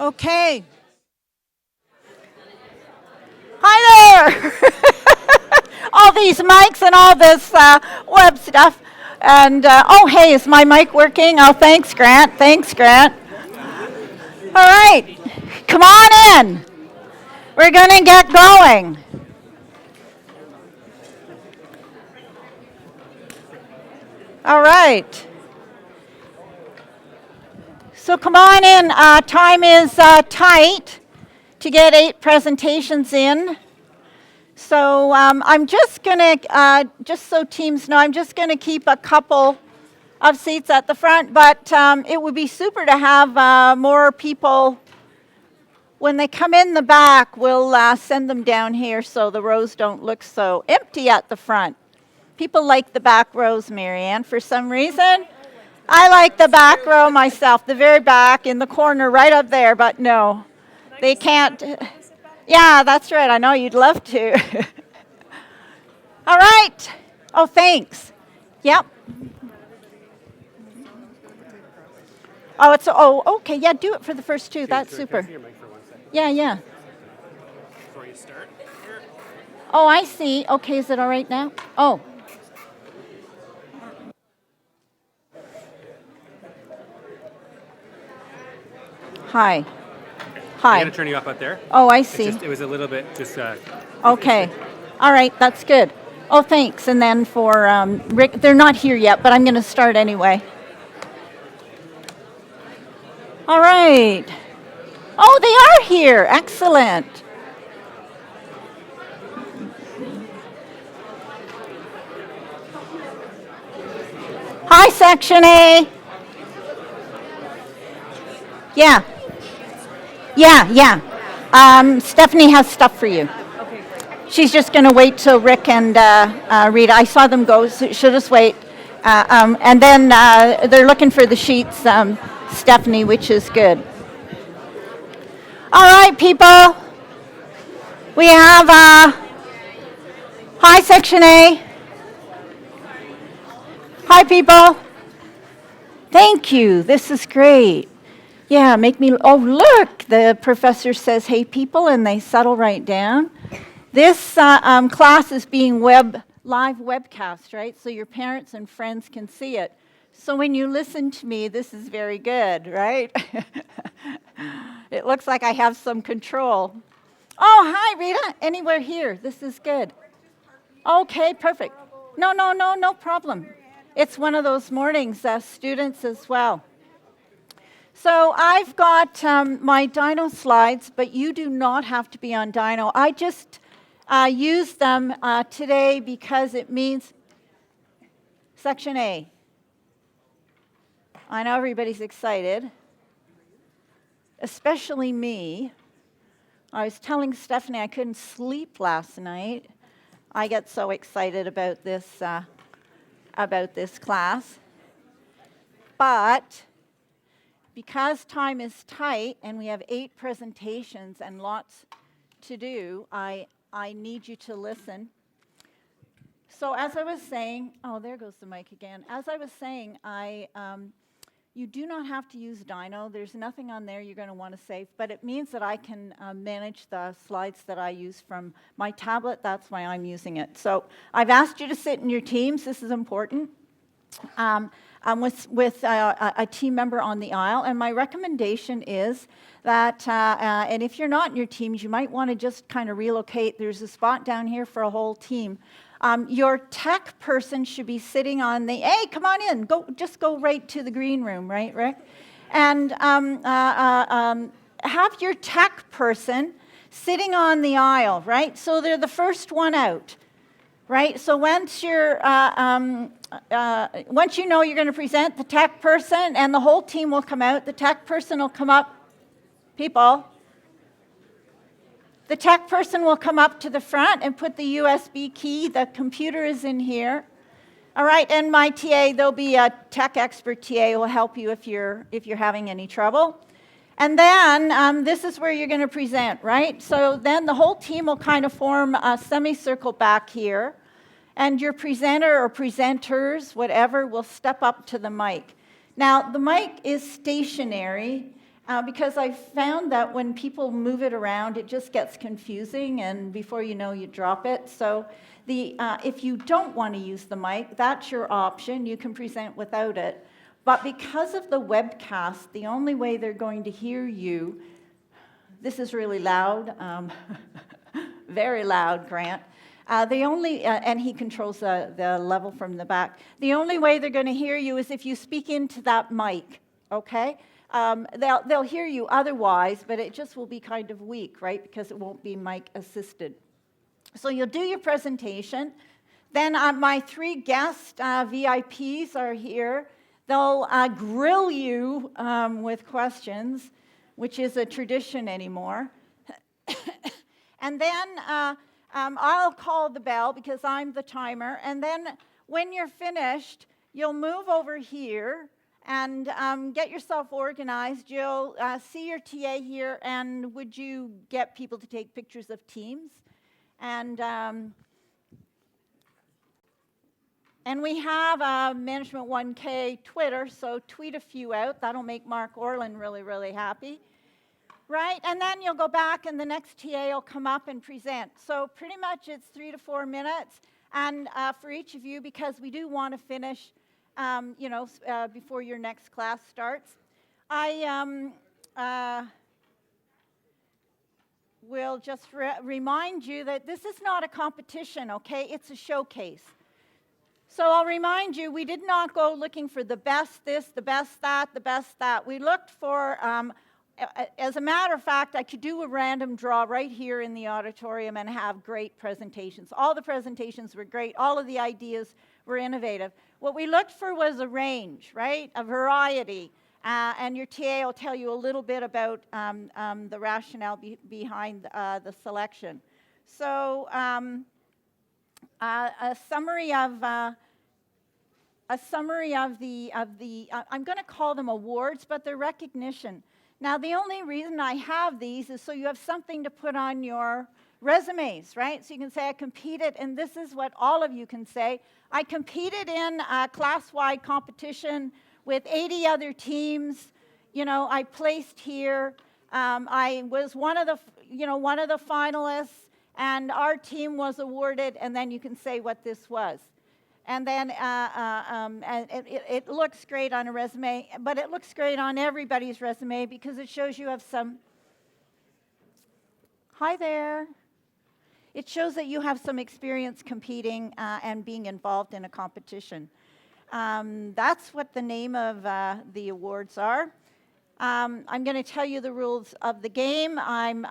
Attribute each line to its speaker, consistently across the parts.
Speaker 1: Okay. Hi there! All these mics and all this web stuff. And, oh, hey, is my mic working? Oh, thanks, Grant. Thanks, Grant. All right. Come on in. We're going to get going. All right. So come on in. Time is tight to get 8 presentations in. So I'm just going to, just so teams know, I'm just going to keep a couple of seats at the front, but it would be super to have more people. When they come in the back, we'll send them down here so the rows don't look so empty at the front. People like the back rows, Marianne, for some reason. I like the back row myself, the very back in the corner right up there, but no, they can't. Yeah, that's right. I know you'd love to. All right. Oh, thanks. Yep. Oh, okay. Yeah, do it for the first 2. That's super. Yeah.
Speaker 2: Before you start.
Speaker 1: Oh, I see. Okay, is it all right now? Oh. Hi. Hi.
Speaker 2: I'm going to turn you up out there.
Speaker 1: Oh, I see.
Speaker 2: It was a little bit just...
Speaker 1: Okay. All right, that's good. Oh, thanks. And then for Rick, they're not here yet, but I'm going to start anyway. All right. Oh, they are here. Excellent. Hi, Section A. Yeah. Stephanie has stuff for you. She's just going to wait till Rick and Rita. I saw them go, so she'll just wait. And then they're looking for the sheets, Stephanie, which is good. All right, people. We have hi, Section A. Hi, people. Thank you. This is great. Yeah, make me, oh, look, the professor says, hey, people, and they settle right down. This class is being live webcast, right? So your parents and friends can see it. So when you listen to me, this is very good, right? It looks like I have some control. Oh, hi, Rita. Anywhere here. This is good. Okay, perfect. No problem. It's one of those mornings, students as well. So I've got my Dino slides, but you do not have to be on Dino. I just use them today because it means Section A. I know everybody's excited, especially me. I was telling Stephanie I couldn't sleep last night. I get so excited about this class. But because time is tight and we have 8 presentations and lots to do, I need you to listen. So as I was saying, oh, there goes the mic again. As I was saying, you do not have to use Dino. There's nothing on there you're going to want to save, but it means that I can manage the slides that I use from my tablet. That's why I'm using it. So I've asked you to sit in your teams. This is important. I'm with a team member on the aisle, and my recommendation is that, and if you're not in your teams, you might want to just kind of relocate. There's a spot down here for a whole team. Your tech person should be sitting on the, hey, come on in, just go right to the green room, right, Rick? And have your tech person sitting on the aisle, right? So they're the first one out. right? So once you know you're going to present, the tech person and the whole team will come out. The tech person will come up, people. The tech person will come up to the front and put the USB key. The computer is in here. All right, and my TA, there'll be a tech expert TA who will help you if you're having any trouble. And then this is where you're going to present, right? So then the whole team will kind of form a semicircle back here, and your presenter or presenters, whatever, will step up to the mic. Now, the mic is stationary because I found that when people move it around, it just gets confusing, and before you know, you drop it. So if you don't want to use the mic, that's your option. You can present without it. But because of the webcast, the only way they're going to hear you, this is really loud, very loud, Grant. And he controls the level from the back. The only way they're going to hear you is if you speak into that mic, okay? They'll hear you otherwise, but it just will be kind of weak, right? Because it won't be mic assisted. So you'll do your presentation. Then my 3 guest VIPs are here. They'll grill you with questions, which is a tradition anymore. And then I'll call the bell because I'm the timer. And then when you're finished, you'll move over here and get yourself organized. You'll see your TA here, and would you get people to take pictures of teams? And we have a Management 1K Twitter, so tweet a few out. That'll make Mark Orland really, really happy. Right? And then you'll go back, and the next TA will come up and present. So pretty much it's 3 to 4 minutes. And for each of you, because we do want to finish, before your next class starts, I will just remind you that this is not a competition, okay? It's a showcase. So I'll remind you, we did not go looking for the best this, the best that, the best that. We looked for, as a matter of fact, I could do a random draw right here in the auditorium and have great presentations. All the presentations were great. All of the ideas were innovative. What we looked for was a range, right? A variety. And your TA will tell you a little bit about the rationale behind the selection. So a summary of the I'm going to call them awards, but they're recognition. Now, the only reason I have these is so you have something to put on your resumes, right? So you can say, I competed, and this is what all of you can say. I competed in a class-wide competition with 80 other teams. You know, I placed here. I was one of the finalists, and our team was awarded, and then you can say what this was. And then it looks great on a resume, but it looks great on everybody's resume because it shows you have some, hi there. It shows that you have some experience competing and being involved in a competition. That's what the name of the awards are. I'm going to tell you the rules of the game. And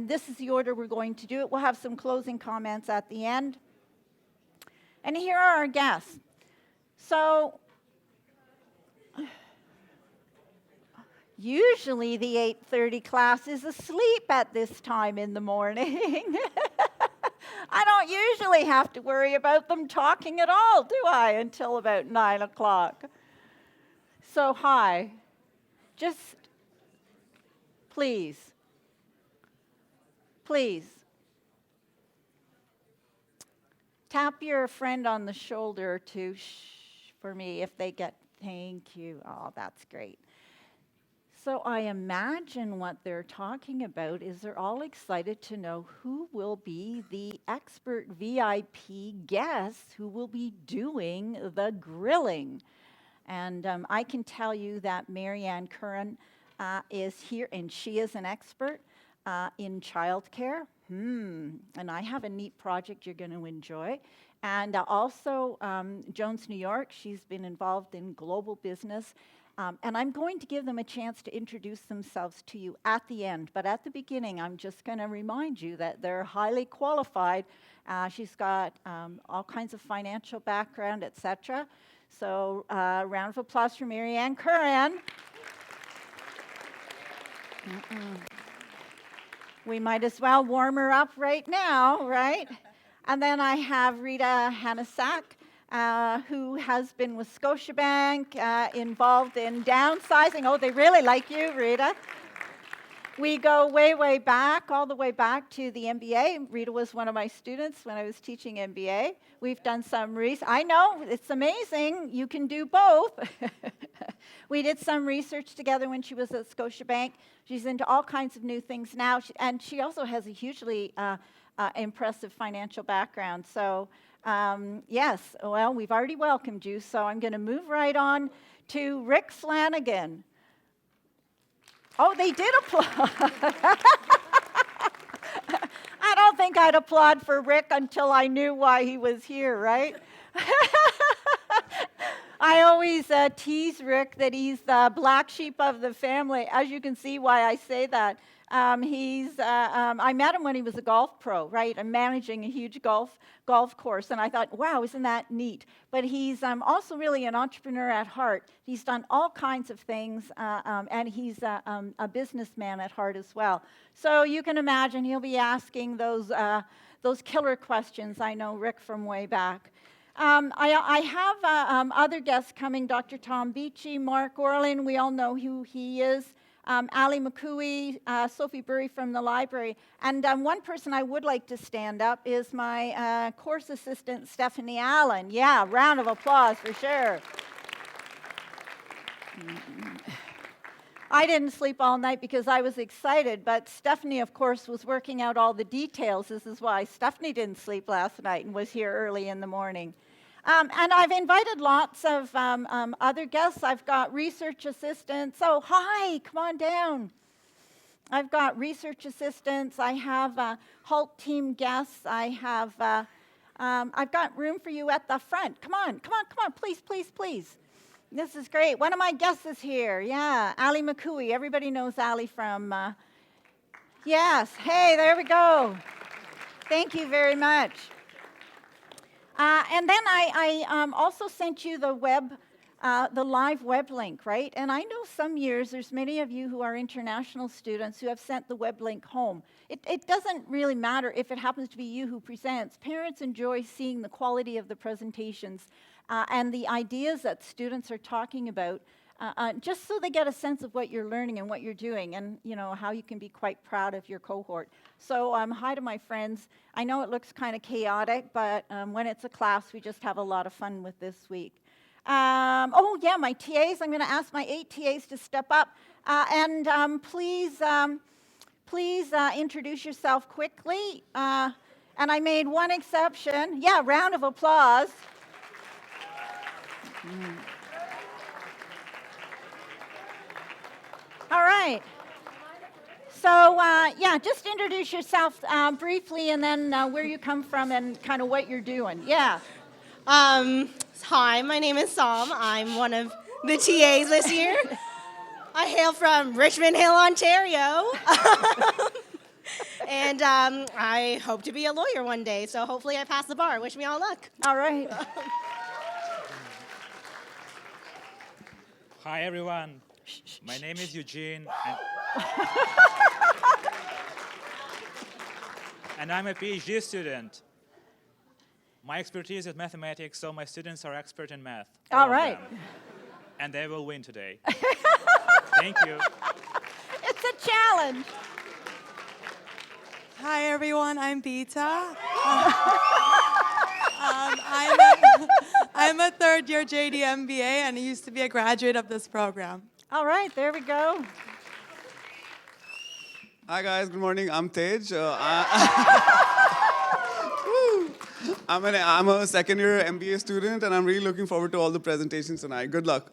Speaker 1: this is the order we're going to do it. We'll have some closing comments at the end. And here are our guests. So usually the 8:30 class is asleep at this time in the morning. I don't usually have to worry about them talking at all, do I, until about 9 o'clock. So hi. Just please tap your friend on the shoulder to for me if they get, thank you. Oh, that's great. So I imagine what they're talking about is they're all excited to know who will be the expert VIP guests who will be doing the grilling. And I can tell you that Marianne Curran is here, and she is an expert in childcare. And I have a neat project you're going to enjoy. And also, Jones, New York, she's been involved in global business. And I'm going to give them a chance to introduce themselves to you at the end. But at the beginning, I'm just going to remind you that they're highly qualified. She's got all kinds of financial background, etc. So round of applause for Marianne Curran. We might as well warm her up right now, right? And then I have Rita Hanasak, who has been with Scotiabank, involved in downsizing. Oh, they really like you, Rita. We go way, way back, all the way back to the MBA. Rita was one of my students when I was teaching MBA. We've done some research. I know, it's amazing. You can do both. We did some research together when she was at Scotiabank. She's into all kinds of new things now, and she also has a hugely impressive financial background. So, yes, well, we've already welcomed you, so I'm going to move right on to Rick Flanagan. Oh, they did applaud. I don't think I'd applaud for Rick until I knew why he was here, right? I always tease Rick that he's the black sheep of the family. As you can see why I say that. I met him when he was a golf pro, right? I'm managing a huge golf course, and I thought, wow, isn't that neat? But he's also really an entrepreneur at heart. He's done all kinds of things, and he's a businessman at heart as well. So you can imagine he'll be asking those killer questions. I know Rick from way back. I have other guests coming, Dr. Tom Beachy, Mark Orlin, we all know who he is, Ali McCooey, Sophie Burry from the library. And one person I would like to stand up is my course assistant, Stephanie Allen. Yeah, round of applause for sure. I didn't sleep all night because I was excited, but Stephanie, of course, was working out all the details. This is why Stephanie didn't sleep last night and was here early in the morning. And I've invited lots of other guests. I've got research assistants. Oh, hi, come on down. I've got research assistants. I have Halt team guests. I've got room for you at the front. Come on, please, please, please. This is great. One of my guests is here. Yeah, Ali McCooey. Everybody knows Ali from, yes. Hey, there we go. Thank you very much. And then I also sent you the live web link, right? And I know some years there's many of you who are international students who have sent the web link home. It doesn't really matter if it happens to be you who presents. Parents enjoy seeing the quality of the presentations and the ideas that students are talking about, just so they get a sense of what you're learning and what you're doing, and how you can be quite proud of your cohort. So hi to my friends. I know it looks kind of chaotic, but when it's a class, we just have a lot of fun with this week. Oh yeah, my TAs. I'm going to ask my 8 TAs to step up, and please introduce yourself quickly. And I made one exception. Yeah, round of applause. All right. So, yeah, just introduce yourself briefly, and then where you come from and kind of what you're doing. Yeah.
Speaker 3: Hi, my name is Sam. I'm one of the TAs this year. I hail from Richmond Hill, Ontario. And I hope to be a lawyer one day, so hopefully I pass the bar. Wish me all luck.
Speaker 1: All right.
Speaker 2: Hi, everyone. My name is Eugene, and I'm a PhD student. My expertise is mathematics, so my students are expert in math.
Speaker 1: All right.
Speaker 2: And they will win today. Thank you.
Speaker 1: It's a challenge.
Speaker 4: Hi, everyone. I'm Beta. I'm a third-year JD MBA, and I used to be a graduate of this program.
Speaker 1: All right, there we go.
Speaker 5: Hi guys, good morning. I'm Tej. I'm a second-year MBA student, and I'm really looking forward to all the presentations tonight. Good luck.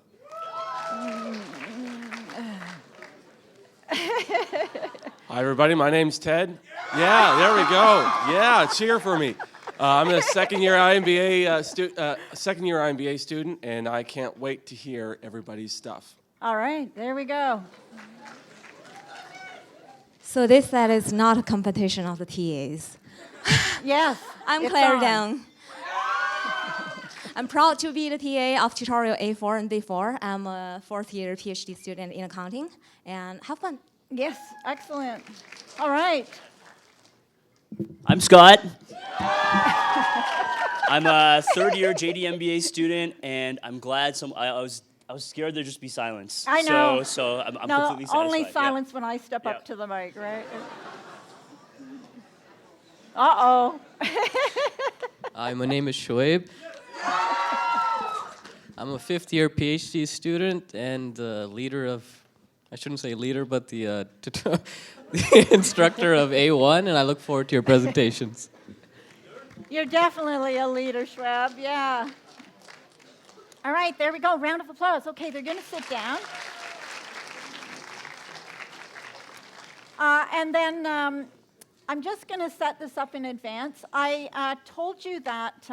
Speaker 6: Hi, everybody. My name's Ted. Yeah, there we go. Yeah, cheer for me. I'm a second-year IMBA student, and I can't wait to hear everybody's stuff.
Speaker 1: All right, there we go.
Speaker 7: So this set is not a competition of the TAs.
Speaker 1: Yes.
Speaker 7: I'm
Speaker 1: it's
Speaker 7: Claire
Speaker 1: on.
Speaker 7: Down. I'm proud to be the TA of tutorial A4 and B4. I'm a fourth-year PhD student in accounting, and have fun.
Speaker 1: Yes, excellent. All right.
Speaker 8: I'm Scott. I'm a third-year JD MBA student, and I'm glad I was scared there'd just be silence.
Speaker 1: I know.
Speaker 8: So I'm
Speaker 1: No,
Speaker 8: completely satisfied.
Speaker 1: only
Speaker 8: yeah.
Speaker 1: silence when I step
Speaker 8: Yeah.
Speaker 1: up to the mic, right? Uh-oh.
Speaker 9: Hi, my name is Shoaib. I'm a fifth-year PhD student and leader of, I shouldn't say leader, but the the instructor of A1, and I look forward to your presentations.
Speaker 1: You're definitely a leader, Schwab, yeah. All right, there we go. Round of applause. Okay, they're going to sit down. And then I'm just going to set this up in advance. I told you that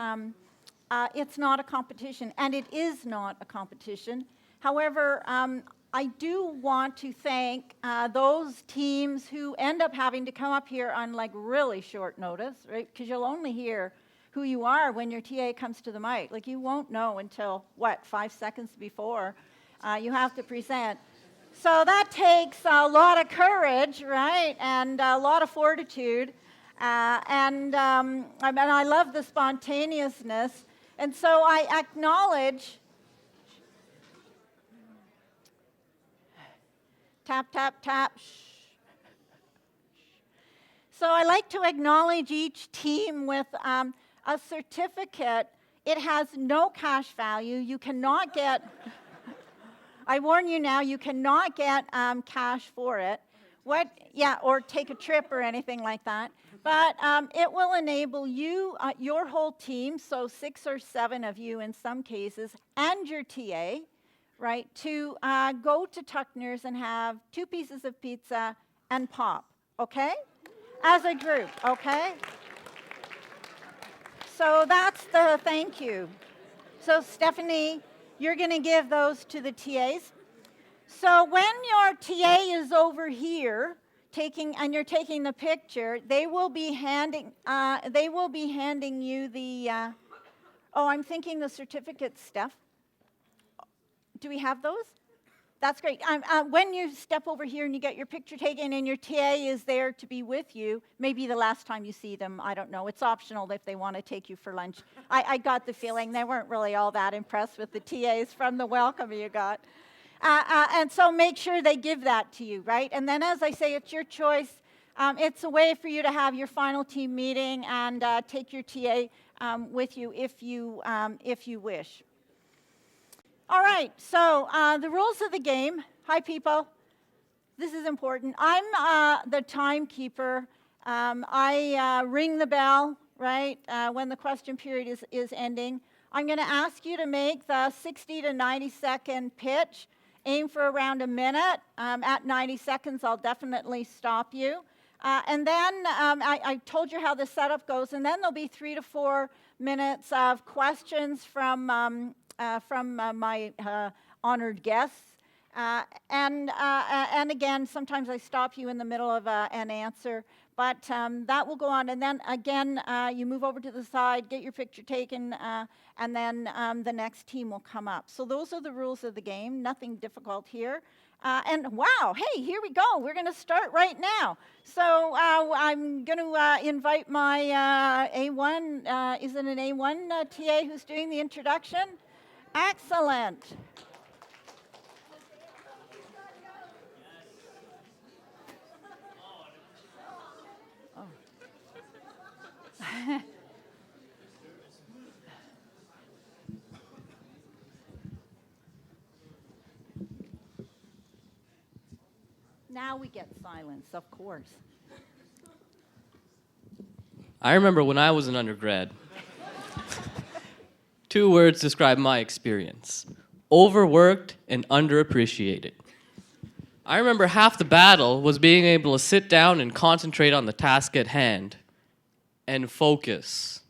Speaker 1: it's not a competition, and it is not a competition. However, I do want to thank those teams who end up having to come up here on like really short notice, right? Because you'll only hear who you are when your TA comes to the mic. Like you won't know until, 5 seconds before you have to present. So that takes a lot of courage, right? And a lot of fortitude. I love the spontaneousness. And so I acknowledge, tap, tap, tap, shh. So I like to acknowledge each team with a certificate. It has no cash value. You cannot get, I warn you now, you cannot get cash for it. Or take a trip or anything like that. But it will enable you, your whole team, so 6 or 7 of you in some cases, and your TA, right, to go to Tuckner's and have 2 pieces of pizza and pop, okay? As a group, okay? So that's the thank you. So Stephanie, you're going to give those to the TAs. So when your TA is over here and you're taking the picture, they will be handing you the I'm thinking the certificate stuff. Do we have those? That's great. When you step over here and you get your picture taken and your TA is there to be with you, maybe the last time you see them, I don't know. It's optional if they want to take you for lunch. I got the feeling they weren't really all that impressed with the TAs from the welcome you got. And so make sure they give that to you, right? And then as I say, it's your choice. It's a way for you to have your final team meeting and take your TA with you if you wish. All right, so the rules of the game. Hi, people. This is important. I'm the timekeeper. I ring the bell, right, when the question period is ending. I'm going to ask you to make the 60 to 90 second pitch. Aim for around a minute. At 90 seconds, I'll definitely stop you. And then I told you how the setup goes, and then there'll be 3 to 4 minutes of questions from my honored guests. And again, sometimes I stop you in the middle of an answer, but that will go on. And then again, you move over to the side, get your picture taken, and then the next team will come up. So those are the rules of the game, nothing difficult here. And wow, hey, here we go. We're going to start right now. So I'm going to invite my A1, is it an A1 TA who's doing the introduction? Excellent. Now we get silence, of course.
Speaker 9: I remember when I was an undergrad, 2 words describe my experience: overworked and underappreciated. I remember half the battle was being able to sit down and concentrate on the task at hand and focus.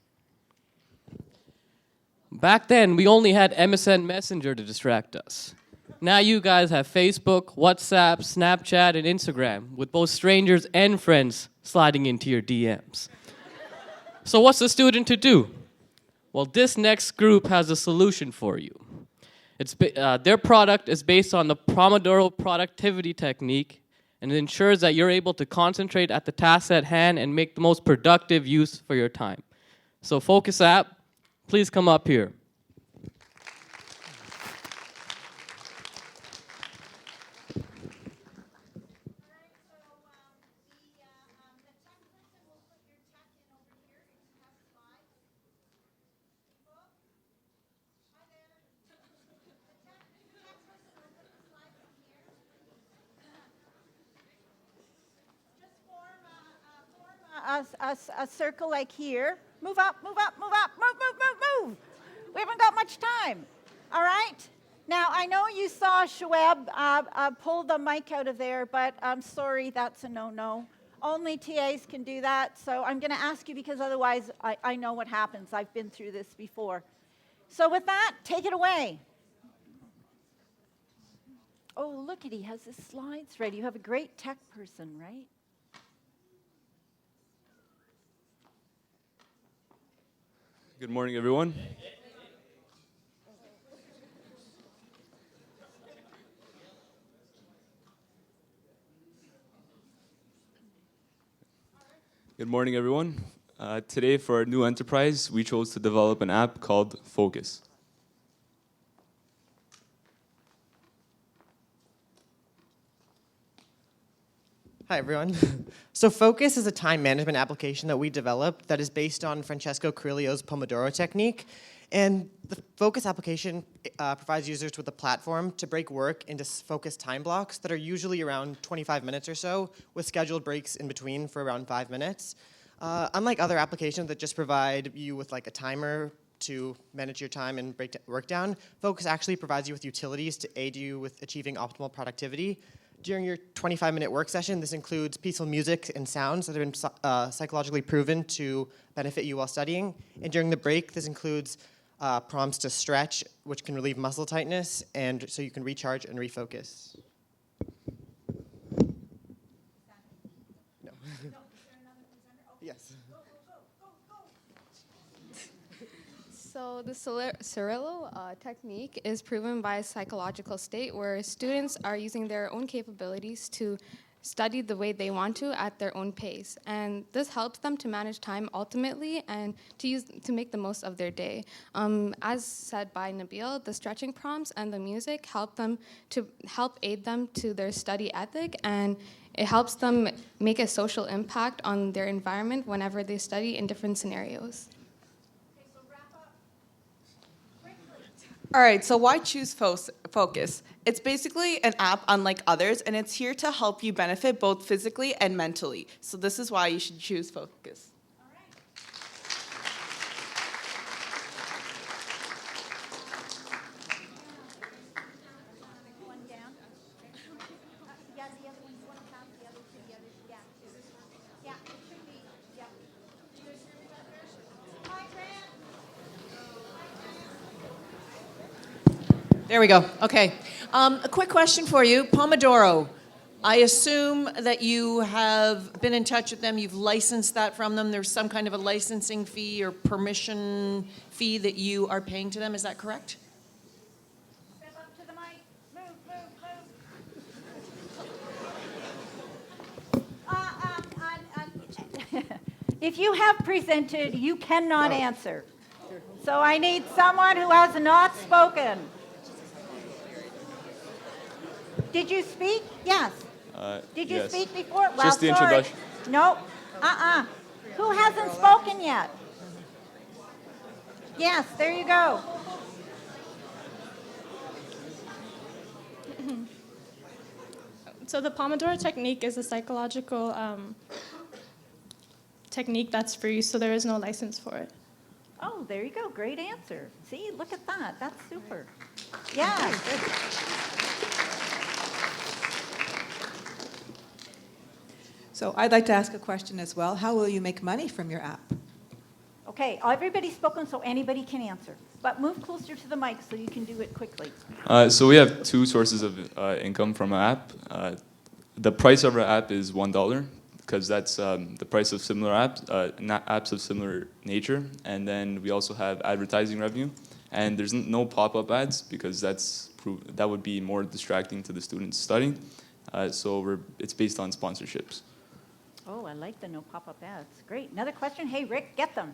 Speaker 9: Back then, we only had MSN Messenger to distract us. Now you guys have Facebook, WhatsApp, Snapchat, and Instagram, with both strangers and friends sliding into your DMs. So what's the student to do? Well, this next group has a solution for you. Their product is based on the Pomodoro productivity technique, and it ensures that you're able to concentrate at the task at hand and make the most productive use for your time. So Focus app, please come up here.
Speaker 1: A circle like here. Move up, move up, move up, move, move, move, move. We haven't got much time. All right? Now, I know you saw Shoaib pull the mic out of there, but I'm sorry, that's a no-no. Only TAs can do that, so I'm going to ask you because otherwise I know what happens. I've been through this before. So with that, take it away. Oh, look at he has his slides ready. You have a great tech person, right?
Speaker 10: Good morning, everyone. Good morning, everyone. Today, for our new enterprise, we chose to develop an app called Focus.
Speaker 11: Hi, everyone. So Focus is a time management application that we developed that is based on Francesco Carrillo's Pomodoro technique. And the Focus application provides users with a platform to break work into focused time blocks that are usually around 25 minutes or so, with scheduled breaks in between for around 5 minutes. Unlike other applications that just provide you with like a timer to manage your time and break work down, Focus actually provides you with utilities to aid you with achieving optimal productivity. During your 25-minute work session, this includes peaceful music and sounds that have been psychologically proven to benefit you while studying. And during the break, this includes prompts to stretch, which can relieve muscle tightness, and so you can recharge and refocus. No. Yes.
Speaker 12: So the Cirillo technique is proven by a psychological state where students are using their own capabilities to study the way they want to at their own pace. And this helps them to manage time ultimately and to make the most of their day. As said by Nabil, the stretching prompts and the music help aid them to their study ethic, and it helps them make a social impact on their environment whenever they study in different scenarios.
Speaker 13: All right, so why choose Focus? It's basically an app unlike others, and it's here to help you benefit both physically and mentally. So this is why you should choose Focus.
Speaker 14: There we go. Okay. A quick question for you. Pomodoro. I assume that you have been in touch with them. You've licensed that from them. There's some kind of a licensing fee or permission fee that you are paying to them. Is that correct?
Speaker 1: Step up to the mic. Move, move, move. If you have presented, you cannot answer. So I need someone who has not spoken. Did you speak? Yes. Did you
Speaker 10: yes.
Speaker 1: speak before? Well,
Speaker 10: Just the
Speaker 1: sorry.
Speaker 10: introduction.
Speaker 1: No. Who hasn't spoken yet? Yes, there you go.
Speaker 15: So the Pomodoro technique is a psychological technique that's free, so there is no license for it.
Speaker 1: Oh, there you go. Great answer. See, look at that. That's super. Yeah.
Speaker 16: So I'd like to ask a question as well. How will you make money from your app?
Speaker 1: Okay, everybody's spoken, so anybody can answer. But move closer to the mic so you can do it quickly.
Speaker 10: So we have two sources of income from our app. The price of our app is $1 because that's the price of similar apps, apps of similar nature. And then we also have advertising revenue. And there's no pop-up ads because that would be more distracting to the students studying. So it's based on sponsorships.
Speaker 1: Oh, I like the no pop-up ads. Great. Another question? Hey, Rick, get them.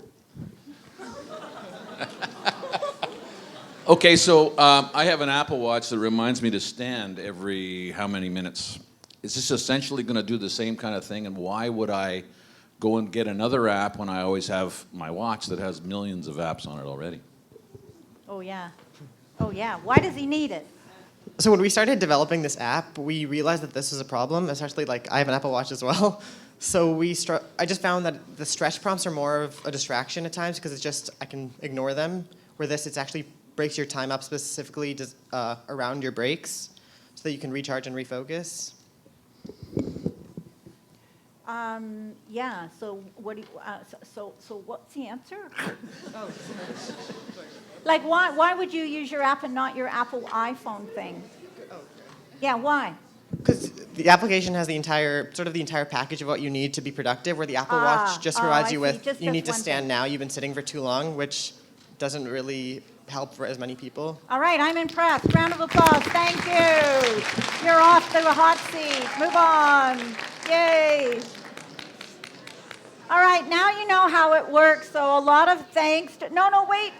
Speaker 16: Okay, so I have an Apple Watch that reminds me to stand every how many minutes? Is this essentially going to do the same kind of thing? And why would I go and get another app when I always have my watch that has millions of apps on it already?
Speaker 1: Oh, yeah. Oh, yeah. Why does he need it?
Speaker 11: So when we started developing this app, we realized that this was a problem, especially like I have an Apple Watch as well. So I just found that the stretch prompts are more of a distraction at times because it's just, I can ignore them. Where this, it's actually breaks your time up specifically around your breaks so that you can recharge and refocus.
Speaker 1: Yeah, so what do you, so what's the answer? Like, why would you use your app and not your Apple iPhone thing? Yeah, why?
Speaker 11: Because the application has the entire package of what you need to be productive, where the Apple Watch just provides you with, you need to stand now, you've been sitting for too long, which doesn't really help for as many people.
Speaker 1: All right, I'm impressed. Round of applause. Thank you. You're off the hot seat. Move on. Yay. All right, now you know how it works, so a lot of thanks to... No, wait,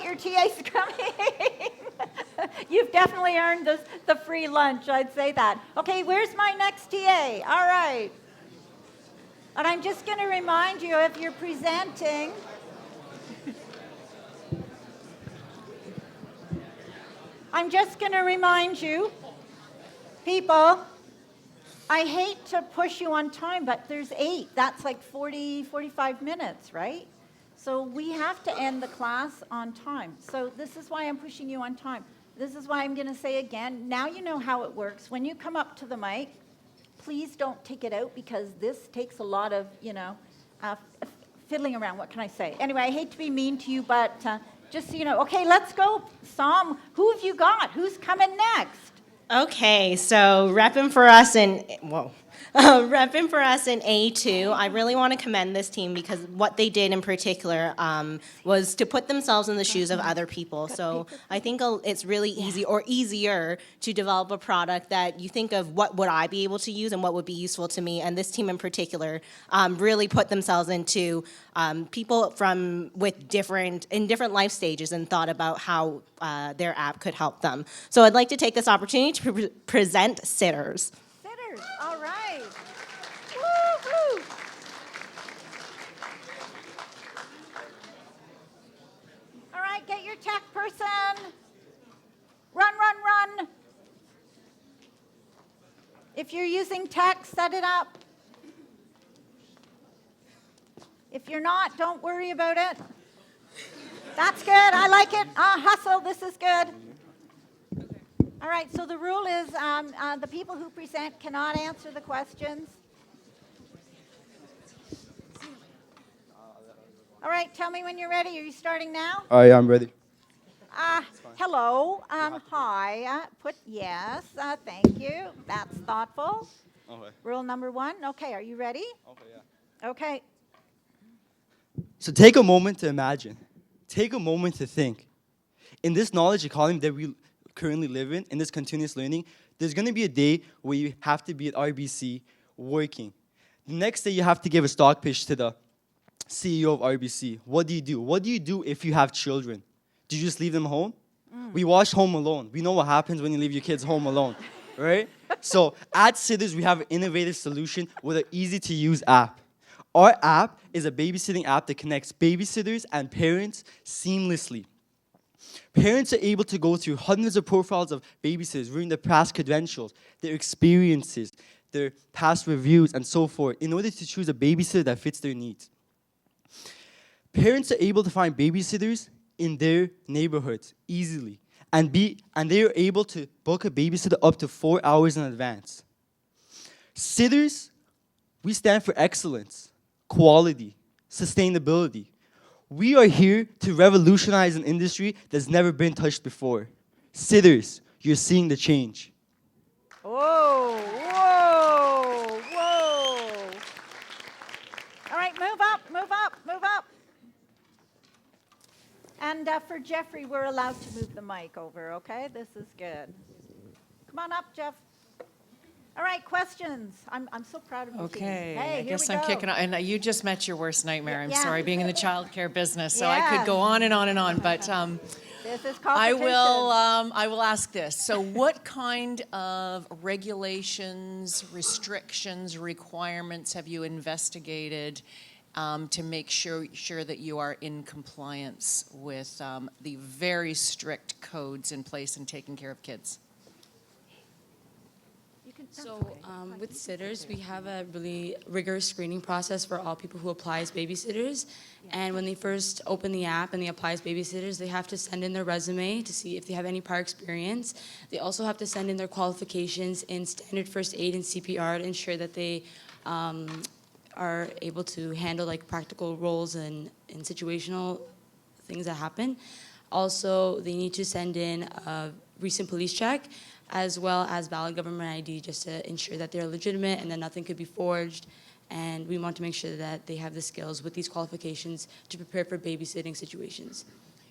Speaker 1: your TA's coming. You've definitely earned the free lunch, I'd say that. Okay, where's my next TA? All right. And I'm just going to remind you, if you're presenting... I'm just going to remind you, people, I hate to push you on time, but there's 8. That's like 45 minutes, right? So we have to end the class on time. So this is why I'm pushing you on time. This is why I'm going to say again, now you know how it works. When you come up to the mic, please don't take it out because this takes a lot of, fiddling around. What can I say? Anyway, I hate to be mean to you, but just so you know. Okay, let's go. Sam, who have you got? Who's coming next?
Speaker 3: Okay, so repping for us in A2, I really want to commend this team because what they did in particular was to put themselves in the shoes of other people. So I think it's really easy or easier to develop a product that you think of what would I be able to use and what would be useful to me. And this team in particular really put themselves into people in different life stages and thought about how their app could help them. So I'd like to take this opportunity to present Sitters.
Speaker 1: Sitters, all right. Woo-hoo. All right, get your tech person. Run. If you're using tech, set it up. If you're not, don't worry about it. That's good. I like it. Hustle. This is good. All right. So the rule is the people who present cannot answer the questions. All right. Tell me when you're ready. Are you starting now?
Speaker 17: Yeah, I'm ready.
Speaker 1: Hello. Hi. Put yes. Thank you. That's thoughtful.
Speaker 17: Okay.
Speaker 1: Rule number 1. Okay. Are you ready?
Speaker 17: Okay, yeah.
Speaker 1: Okay.
Speaker 17: So take a moment to imagine. Take a moment to think. In this knowledge economy that we currently live in this continuous learning, there's going to be a day where you have to be at RBC working. The next day, you have to give a stock pitch to the CEO of RBC. What do you do? What do you do if you have children? Do you just leave them home? We watched Home Alone. We know what happens when you leave your kids home alone, right? So at Sitters, we have an innovative solution with an easy-to-use app. Our app is a babysitting app that connects babysitters and parents seamlessly. Parents are able to go through hundreds of profiles of babysitters, reading their past credentials, their experiences, their past reviews, and so forth, in order to choose a babysitter that fits their needs. Parents are able to find babysitters in their neighborhoods easily, and they are able to book a babysitter up to 4 hours in advance. Sitters, we stand for excellence, quality, sustainability. We are here to revolutionize an industry that's never been touched before. Sitters, you're seeing the change.
Speaker 1: Whoa, whoa, whoa. All right, move up, move up, move up. And for Jeffrey, we're allowed to move the mic over, okay? This is good. Come on up, Jeff. All right, questions. I'm so proud of you.
Speaker 14: Okay,
Speaker 1: Hey,
Speaker 14: I
Speaker 1: here
Speaker 14: guess
Speaker 1: we
Speaker 14: I'm
Speaker 1: go.
Speaker 14: kicking off. And you just met your worst nightmare. I'm
Speaker 1: Yeah.
Speaker 14: sorry, being in the childcare business. So I
Speaker 1: Yeah.
Speaker 14: could go on and on and on. But
Speaker 1: This is
Speaker 14: I
Speaker 1: competition.
Speaker 14: will ask this. So what kind of regulations, restrictions, requirements have you investigated to make sure that you are in compliance with the very strict codes in place in taking care of kids?
Speaker 18: So with sitters, we have a really rigorous screening process for all people who apply as babysitters. And when they first open the app and they apply as babysitters, they have to send in their resume to see if they have any prior experience. They also have to send in their qualifications in standard first aid and CPR to ensure that they are able to handle like practical roles and situational things that happen. Also, they need to send in a recent police check, as well as valid government ID, just to ensure that they're legitimate and that nothing could be forged. And we want to make sure that they have the skills with these qualifications to prepare for babysitting situations.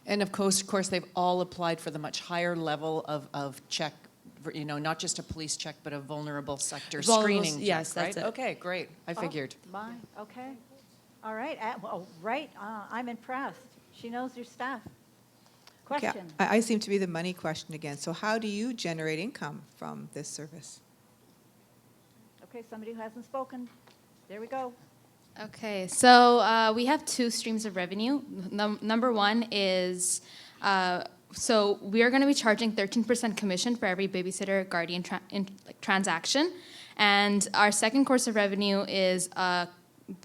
Speaker 14: And of course, they've all applied for the much higher level of check, you know, not just a police check, but a vulnerable sector screening check,
Speaker 18: yes,
Speaker 14: right?
Speaker 18: that's it.
Speaker 14: Okay, great. I figured.
Speaker 1: My, okay. All right. Well, right. I'm impressed. She knows her stuff.
Speaker 19: Okay,
Speaker 1: Question.
Speaker 19: I seem to be the money question again. So how do you generate income from this service?
Speaker 1: Okay, somebody who hasn't spoken. There we go.
Speaker 20: Okay, so we have two streams of revenue. Number one is, so we are going to be charging 13% commission for every babysitter guardian transaction. And our second course of revenue is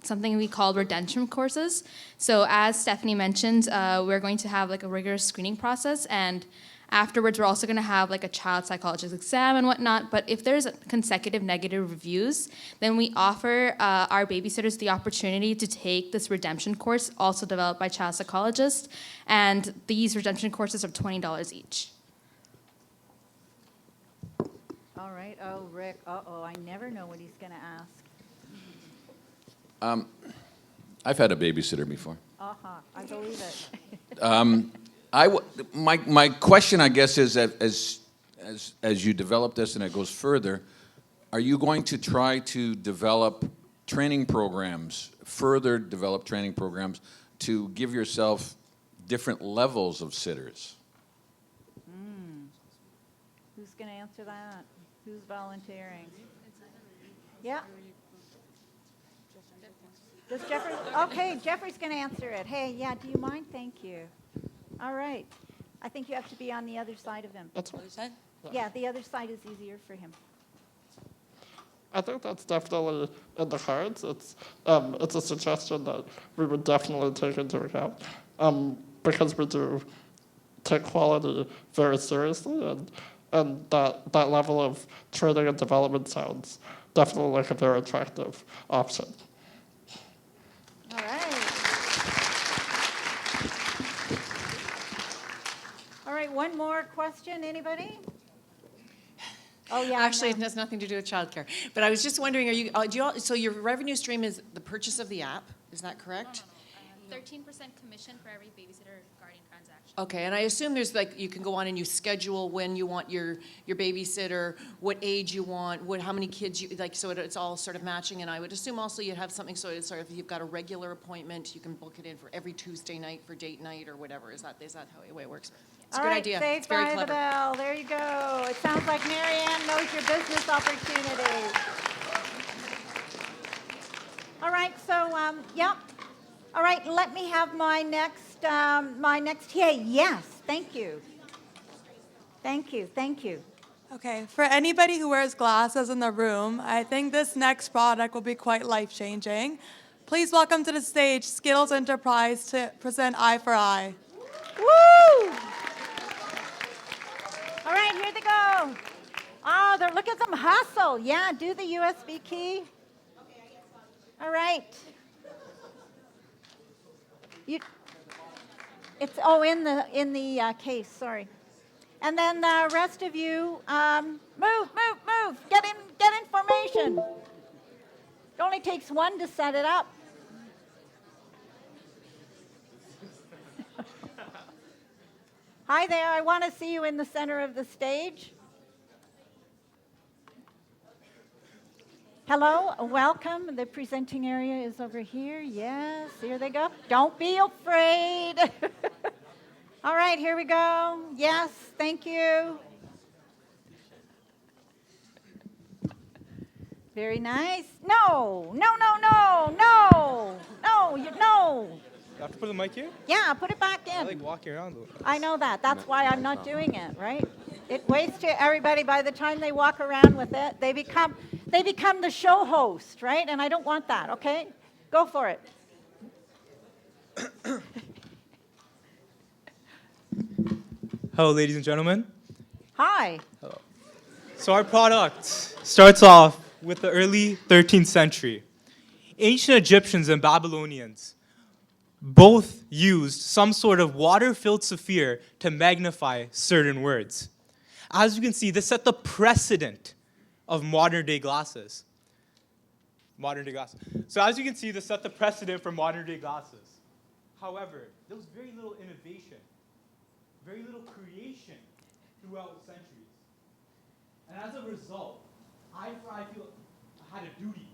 Speaker 20: something we call redemption courses. So as Stephanie mentioned, we're going to have like a rigorous screening process, and afterwards we're also going to have like a child psychologist exam and whatnot. But if there's consecutive negative reviews, then we offer our babysitters the opportunity to take this redemption course, also developed by child psychologists, and these redemption courses are $20 each.
Speaker 1: All right. Oh, Rick. Uh-oh. I never know what he's going to ask.
Speaker 16: I've had a babysitter before.
Speaker 1: Uh-huh. I believe it.
Speaker 16: My question, I guess, is that as you develop this and it goes further, are you going to try to develop training programs, further develop training programs to give yourself different levels of sitters?
Speaker 1: Who's going to answer that? Who's volunteering? Yeah. Does Jeffrey? Okay, Jeffrey's going to answer it. Hey, yeah, do you mind? Thank you. All right. I think you have to be on the other side of him.
Speaker 21: That's what he said?
Speaker 1: Yeah, the other side is easier for him.
Speaker 21: I think that's definitely in the cards. It's a suggestion that we would definitely take into account because we do take quality very seriously, and that level of training and development sounds definitely like a very attractive option.
Speaker 1: All right. All right, one more question. Anybody? Oh, yeah.
Speaker 14: Actually, it has nothing to do with childcare. But I was just wondering, so your revenue stream is the purchase of the app, is that correct?
Speaker 20: 13% commission for every babysitter guardian transaction.
Speaker 14: Okay, and I assume there's like, you can go on and you schedule when you want your babysitter, what age you want, how many kids you, like, so it's all sort of matching. And I would assume also you'd have something, so it's sort of, if you've got a regular appointment, you can book it in for every Tuesday night for date night or whatever. Is that how the way it works? It's a
Speaker 1: All
Speaker 14: good
Speaker 1: right,
Speaker 14: idea.
Speaker 1: Saved
Speaker 14: It's very
Speaker 1: by
Speaker 14: clever.
Speaker 1: the bell. There you go. It sounds like Marianne knows your business opportunity. All right, so, yep. All right, let me have my next TA. Yes, thank you. Thank you, thank you.
Speaker 4: Okay, for anybody who wears glasses in the room, I think this next product will be quite life-changing. Please welcome to the stage Skittles Enterprise to present Eye for Eye.
Speaker 1: Woo! All right, here they go. Oh, look at them hustle. Yeah, do the USB key. All right. It's in the case. Sorry. And then the rest of you, move. Get in formation. It only takes one to set it up. Hi there. I want to see you in the center of the stage. Hello, welcome. The presenting area is over here. Yes, here they go. Don't be afraid. All right, here we go. Yes, thank you. Very nice. No. You
Speaker 2: have to put the mic here?
Speaker 1: Yeah, put it back in.
Speaker 2: I like walking around though.
Speaker 1: I know that. That's why I'm not doing it, right? It wastes everybody. By the time they walk around with it, they become the show host, right? And I don't want that, okay? Go for it.
Speaker 2: Hello, ladies and gentlemen.
Speaker 1: Hi.
Speaker 2: Hello. So our product starts off with the early 13th century. Ancient Egyptians and Babylonians both used some sort of water-filled sphere to magnify certain words. As you can see, this set the precedent of modern-day glasses. So as you can see, this set the precedent for modern-day glasses. However, there was very little innovation, very little creation throughout centuries. And as a result, I feel had a duty.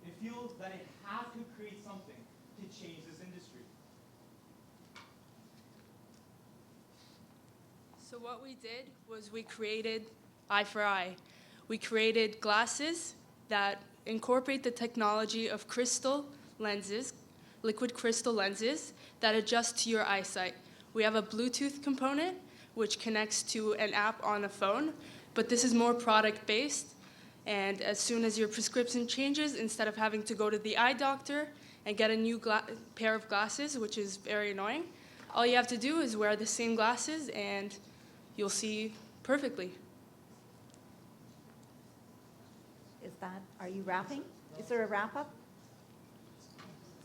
Speaker 2: It feels that it had to create something to change this industry.
Speaker 18: So what we did was we created Eye for Eye. We created glasses that incorporate the technology of crystal lenses, liquid crystal lenses, that adjust to your eyesight. We have a Bluetooth component, which connects to an app on a phone, but this is more product-based. And as soon as your prescription changes, instead of having to go to the eye doctor and get a new pair of glasses, which is very annoying, all you have to do is wear the same glasses and you'll see perfectly.
Speaker 1: Are you wrapping? Is there a wrap up?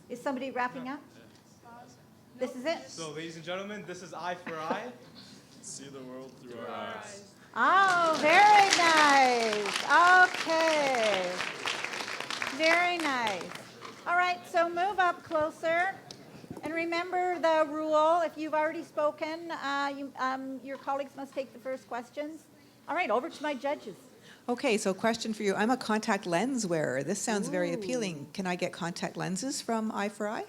Speaker 1: Is somebody wrapping up? This is it?
Speaker 2: So ladies and gentlemen, this is Eye for Eye. See the world through our eyes.
Speaker 1: Oh, very nice. Okay. Very nice. All right, so move up closer. And remember the rule. If you've already spoken, your colleagues must take the first questions. All right, over to my judges.
Speaker 19: Okay, so question for you. I'm a contact lens wearer. This sounds very appealing. Can I get contact lenses from Eye for Eye?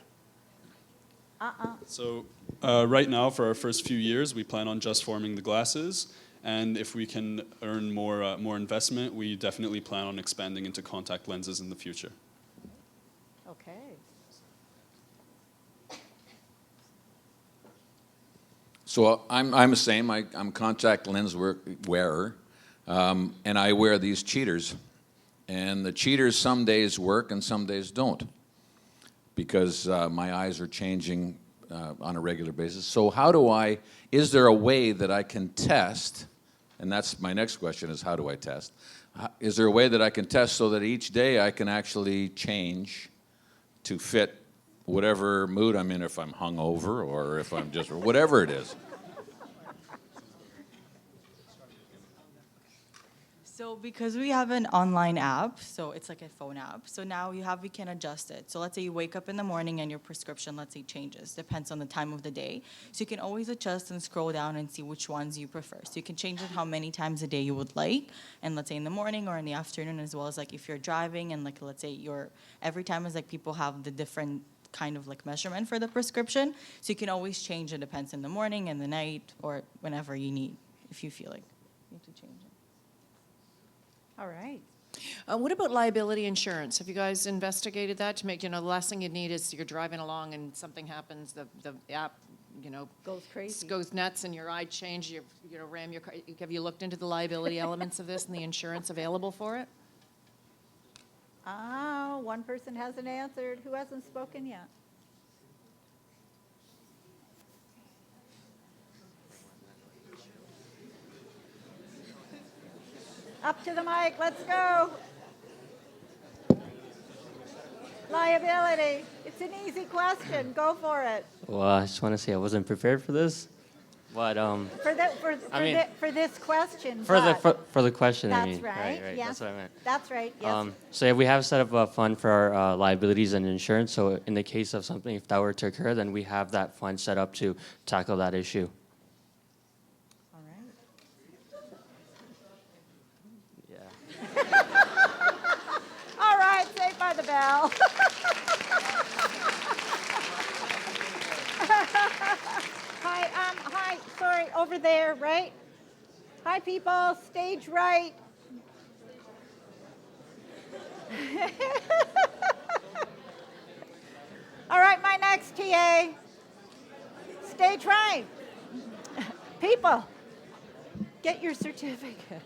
Speaker 22: So right now, for our first few years, we plan on just forming the glasses. And if we can earn more investment, we definitely plan on expanding into contact lenses in the future.
Speaker 1: Okay.
Speaker 16: So I'm the same. I'm a contact lens wearer, and I wear these cheaters. And the cheaters some days work and some days don't, because my eyes are changing on a regular basis. So is there a way that I can test, and that's my next question is how do I test? Is there a way that I can test so that each day I can actually change to fit whatever mood I'm in, if I'm hungover or if I'm just, whatever it is?
Speaker 23: So because we have an online app, so it's like a phone app, so now we can adjust it. So let's say you wake up in the morning and your prescription, let's say, changes, depends on the time of the day. So you can always adjust and scroll down and see which ones you prefer. So you can change it how many times a day you would like, and let's say in the morning or in the afternoon, as well as like if you're driving, and like let's say every time is like people have the different kind of like measurement for the prescription. So you can always change it, depends in the morning, in the night, or whenever you need, if you feel like you have to change it.
Speaker 1: All right.
Speaker 14: What about liability insurance? Have you guys investigated that to make, the last thing you need is you're driving along and something happens, the app,
Speaker 1: goes crazy,
Speaker 14: goes nuts, and your eye change, you ram your car. Have you looked into the liability elements of this and the insurance available for it?
Speaker 1: One person hasn't answered. Who hasn't spoken yet? Up to the mic, let's go. Liability. It's an easy question. Go for it.
Speaker 5: Well, I just want to say I wasn't prepared for this, but
Speaker 1: For this question.
Speaker 5: for the
Speaker 1: but-
Speaker 5: for the question,
Speaker 1: That's
Speaker 5: I mean,
Speaker 1: right.
Speaker 5: right,
Speaker 1: Yes.
Speaker 5: that's what I meant.
Speaker 1: That's right. Yes.
Speaker 5: So yeah, we have set up a fund for our liabilities and insurance. So in the case of something, if that were to occur, then we have that fund set up to tackle that issue.
Speaker 1: All right.
Speaker 5: Yeah.
Speaker 1: All right. Saved by the bell. Hi. Sorry, over there, right? Hi, people. Stage right. All right, my next TA. Stage right. People, get your certificate.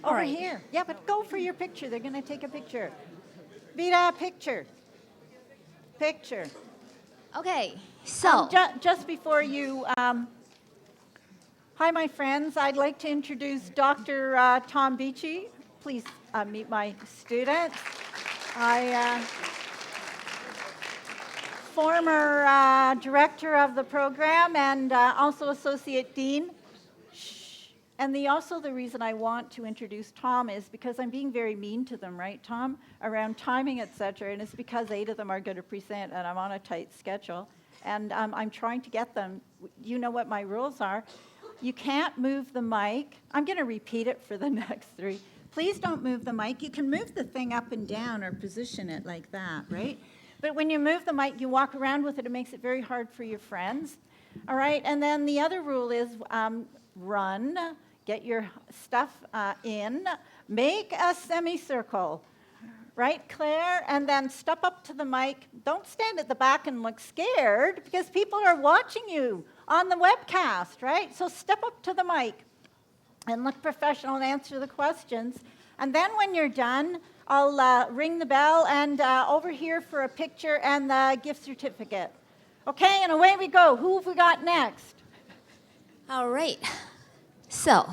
Speaker 1: Over
Speaker 6: right.
Speaker 1: here. Yeah, but go for your picture. They're going to take a picture. Vita, picture. Picture.
Speaker 6: Okay, so
Speaker 1: Just before you, hi, my friends. I'd like to introduce Dr. Tom Beachy. Please meet my student. Former director of the program and also associate dean. And the reason I want to introduce Tom is because I'm being very mean to them, right, Tom? Around timing, et cetera, and it's because 8 of them are going to present, and I'm on a tight schedule. And I'm trying to get them. You know what my rules are. You can't move the mic. I'm going to repeat it for the next 3. Please don't move the mic. You can move the thing up and down or position it like that, right? But when you move the mic, you walk around with it. It makes it very hard for your friends. All right? And then the other rule is run. Get your stuff in. Make a semicircle. Right, Claire? And then step up to the mic. Don't stand at the back and look scared because people are watching you on the webcast, right? So step up to the mic and look professional and answer the questions. And then when you're done, I'll ring the bell and over here for a picture and the gift certificate. Okay, and away we go. Who have we got next?
Speaker 6: all right. So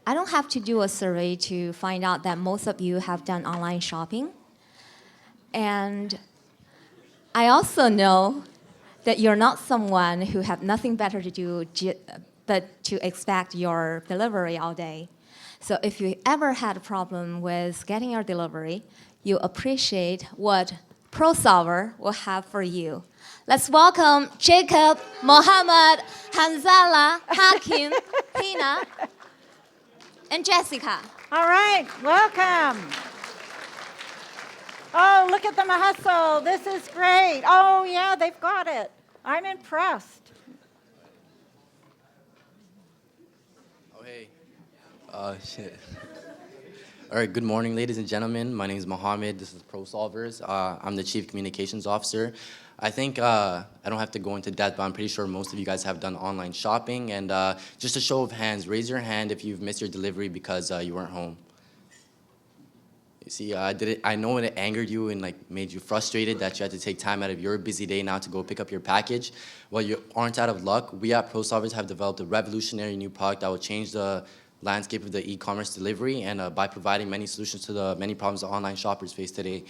Speaker 6: I don't have to do a survey to find out that most of you have done online shopping. And I also know that you're not someone who have nothing better to do but to expect your delivery all day. So if you ever had a problem with getting your delivery, you appreciate what ProSolver will have for you. Let's welcome Jacob, Mohammed, Hanzala, Hakim, Tina, and Jessica.
Speaker 1: All right, welcome. Oh, look at them hustle. This is great. Oh, yeah, they've got it. I'm impressed.
Speaker 7: Oh, hey. Shit. All right, good morning, ladies and gentlemen. My name is Mohammed. This is ProSolvers. I'm the Chief Communications Officer. I think I don't have to go into depth, but I'm pretty sure most of you guys have done online shopping. And just a show of hands, raise your hand if you've missed your delivery because you weren't home. You see, I know it angered you and made you frustrated that you had to take time out of your busy day now to go pick up your package. Well, you aren't out of luck. We at ProSolvers have developed a revolutionary new product that will change the landscape of the e-commerce delivery and by providing many solutions to the many problems that online shoppers face today.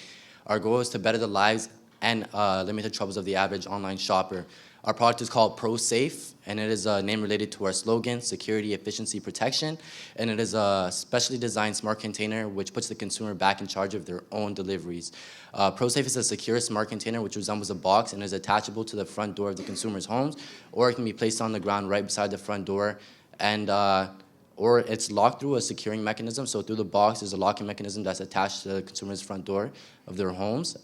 Speaker 7: Our goal is to better the lives and limit the troubles of the average online shopper. Our product is called ProSafe, and it is a name related to our slogan, security, efficiency, protection. And it is a specially designed smart container which puts the consumer back in charge of their own deliveries. ProSafe is a secure smart container which resembles a box and is attachable to the front door of the consumer's homes, or it can be placed on the ground right beside the front door, and or it's locked through a securing mechanism. So through the box is a locking mechanism that's attached to the consumer's front door of their homes.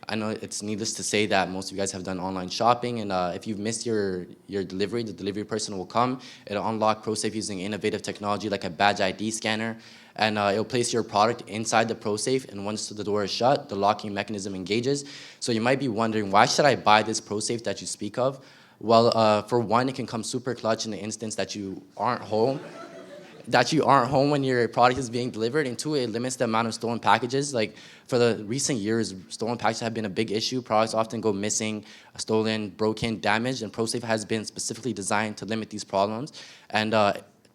Speaker 7: I know it's needless to say that most of you guys have done online shopping, and if you've missed your delivery, the delivery person will come. It'll unlock ProSafe using innovative technology like a badge ID scanner, and it'll place your product inside the ProSafe, and once the door is shut, the locking mechanism engages. So you might be wondering, why should I buy this ProSafe that you speak of? Well, for one, it can come super clutch in the instance that you aren't home. When your product is being delivered, and 2, it limits the amount of stolen packages. Like for the recent years, stolen packages have been a big issue. Products often go missing, stolen, broken, damaged, and ProSafe has been specifically designed to limit these problems. And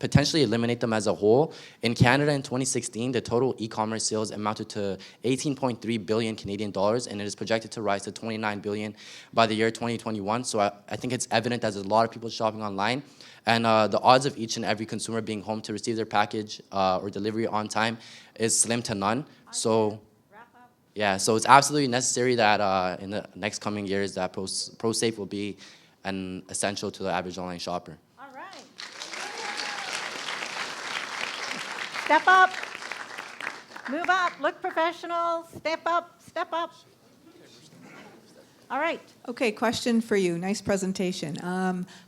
Speaker 7: potentially eliminate them as a whole. In Canada in 2016, the total e-commerce sales amounted to 18.3 billion Canadian dollars, and it is projected to rise to 29 billion by the year 2021. So I think it's evident that there's a lot of people shopping online, and the odds of each and every consumer being home to receive their package or delivery on time is slim to none. So yeah, so it's absolutely necessary that in the next coming years that ProSafe will be an essential to the average online shopper.
Speaker 1: All right. Step up. Move up. Look professional. Step up. Step up. All right.
Speaker 19: Okay, question for you. Nice presentation.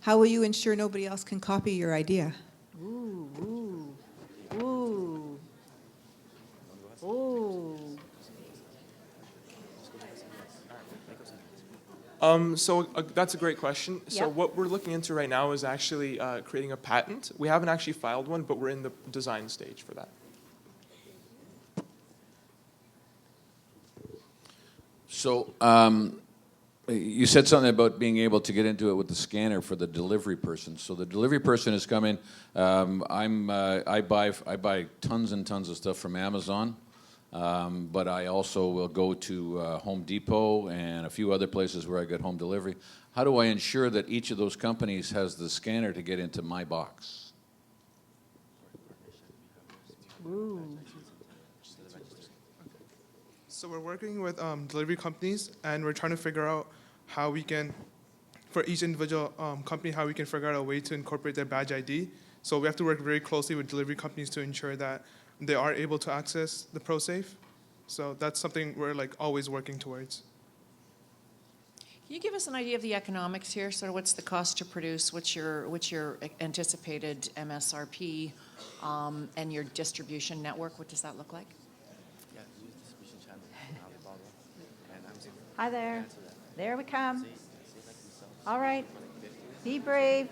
Speaker 19: How will you ensure nobody else can copy your idea?
Speaker 1: Ooh, ooh, ooh, ooh.
Speaker 8: That's a great question. So
Speaker 1: Yep.
Speaker 8: what we're looking into right now is actually creating a patent. We haven't actually filed one, but we're in the design stage for that.
Speaker 16: So you said something about being able to get into it with the scanner for the delivery person. So the delivery person is coming. I buy tons and tons of stuff from Amazon. But I also will go to Home Depot and a few other places where I get home delivery. How do I ensure that each of those companies has the scanner to get into my box?
Speaker 1: Ooh.
Speaker 9: So we're working with delivery companies, and we're trying to figure out how we can, for each individual company, how we can figure out a way to incorporate their badge ID. So we have to work very closely with delivery companies to ensure that they are able to access the ProSafe. So that's something we're like always working towards.
Speaker 14: Can you give us an idea of the economics here? Sort of what's the cost to produce? What's your anticipated MSRP and your distribution network? What does that look like?
Speaker 1: Hi there. There we come. All right. Be brave.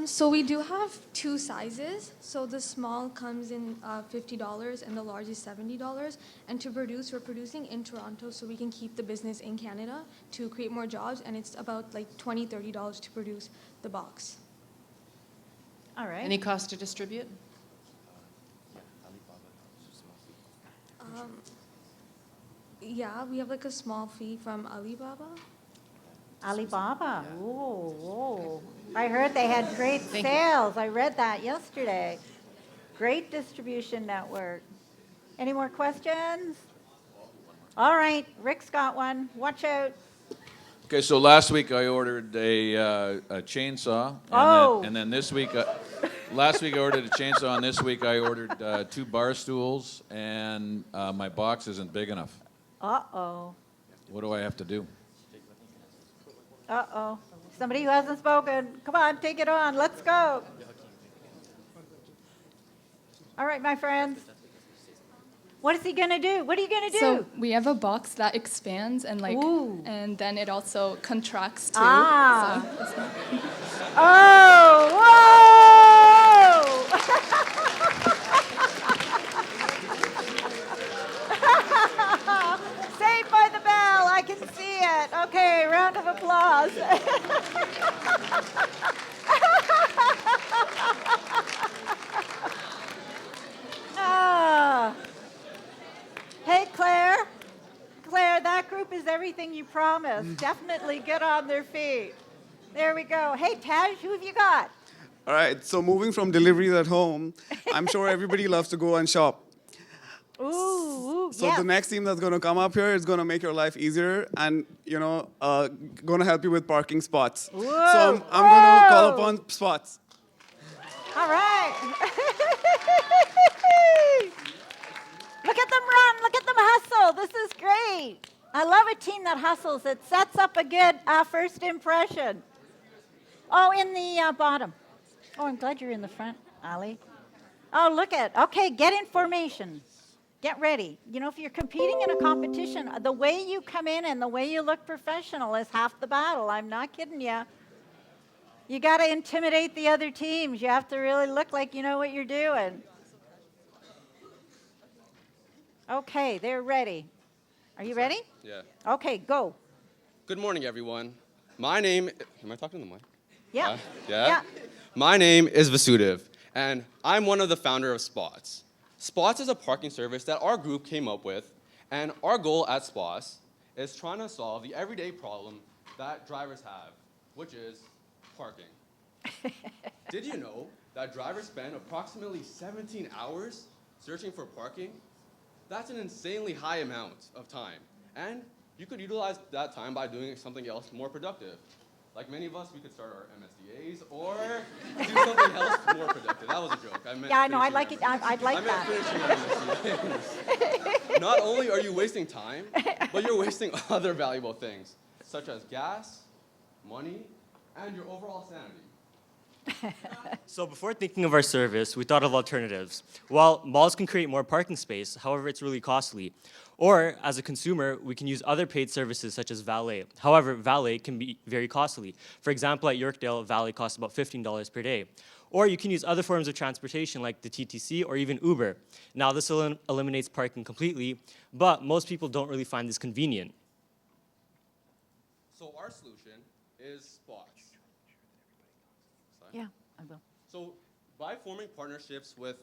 Speaker 15: So we do have two sizes. So the small comes in $50 and the large is $70. And to produce, we're producing in Toronto so we can keep the business in Canada to create more jobs. And it's about like $20, $30 to produce the box.
Speaker 1: All right.
Speaker 14: Any cost to distribute?
Speaker 15: Yeah, we have like a small fee from Alibaba.
Speaker 1: Alibaba. Ooh. I heard they had great sales. I read that yesterday. Great distribution network. Any more questions? All right. Rick's got one. Watch out.
Speaker 16: Okay, so last week I ordered a chainsaw, and then this week, last week I ordered a chainsaw, and this week I ordered 2 bar stools, and my box isn't big enough.
Speaker 1: Uh-oh.
Speaker 16: What do I have to do?
Speaker 1: Uh-oh. Somebody who hasn't spoken. Come on, take it on. Let's go. All right, my friends. What is he going to do? What are you going to do?
Speaker 15: So we have a box that expands and and then it also contracts too.
Speaker 1: Ah.
Speaker 15: So
Speaker 1: Oh, whoa! Saved by the bell. I can see it. Okay, round of applause. Ah. Hey, Claire. Claire, that group is everything you promised. Definitely get on their feet. There we go. Hey, Taj, who have you got?
Speaker 12: All right, so moving from deliveries at home, I'm sure everybody loves to go and shop.
Speaker 1: Ooh,
Speaker 12: So the next team that's going to come up here is going to make your life easier and, going to help you with parking spots.
Speaker 1: Whoa,
Speaker 12: So I'm going to call upon spots.
Speaker 1: All right. Look at them run. Look at them hustle. This is great. I love a team that hustles. It sets up a good first impression. Oh, in the bottom. Oh, I'm glad you're in the front, Ali. Oh, look at. Okay, get in formation. Get ready. You know, if you're competing in a competition, the way you come in and the way you look professional is half the battle. I'm not kidding you. You got to intimidate the other teams. You have to really look like you know what you're doing. Okay, they're ready. Are you ready?
Speaker 24: Yeah.
Speaker 1: Okay, go.
Speaker 24: Good morning, everyone. My name. Am I talking to the mic?
Speaker 1: Yeah.
Speaker 24: Yeah?
Speaker 10: My name is Vasudev, and I'm one of the founder of Spots. Spots is a parking service that our group came up with, and our goal at Spots is trying to solve the everyday problem that drivers have, which is parking. Did you know that drivers spend approximately 17 hours searching for parking? That's an insanely high amount of time, and you could utilize that time by doing something else more productive. Like many of us, we could start our MSDAs or do something else more productive. That was a joke. I meant
Speaker 1: Yeah, I know. I
Speaker 10: finishing
Speaker 1: like it.
Speaker 10: our
Speaker 1: I'd like
Speaker 10: I meant
Speaker 1: that.
Speaker 10: finishing our MSDAs. Not only are you wasting time, but you're wasting other valuable things, such as gas, money, and your overall sanity.
Speaker 11: So before thinking of our service, we thought of alternatives. While malls can create more parking space, however, it's really costly. Or, as a consumer, we can use other paid services such as valet. However, valet can be very costly. For example, at Yorkdale, valet costs about $15 per day. Or you can use other forms of transportation like the TTC or even Uber. Now, this eliminates parking completely, but most people don't really find this convenient.
Speaker 10: So our solution is Spots.
Speaker 1: Yeah, I will.
Speaker 10: So by forming partnerships with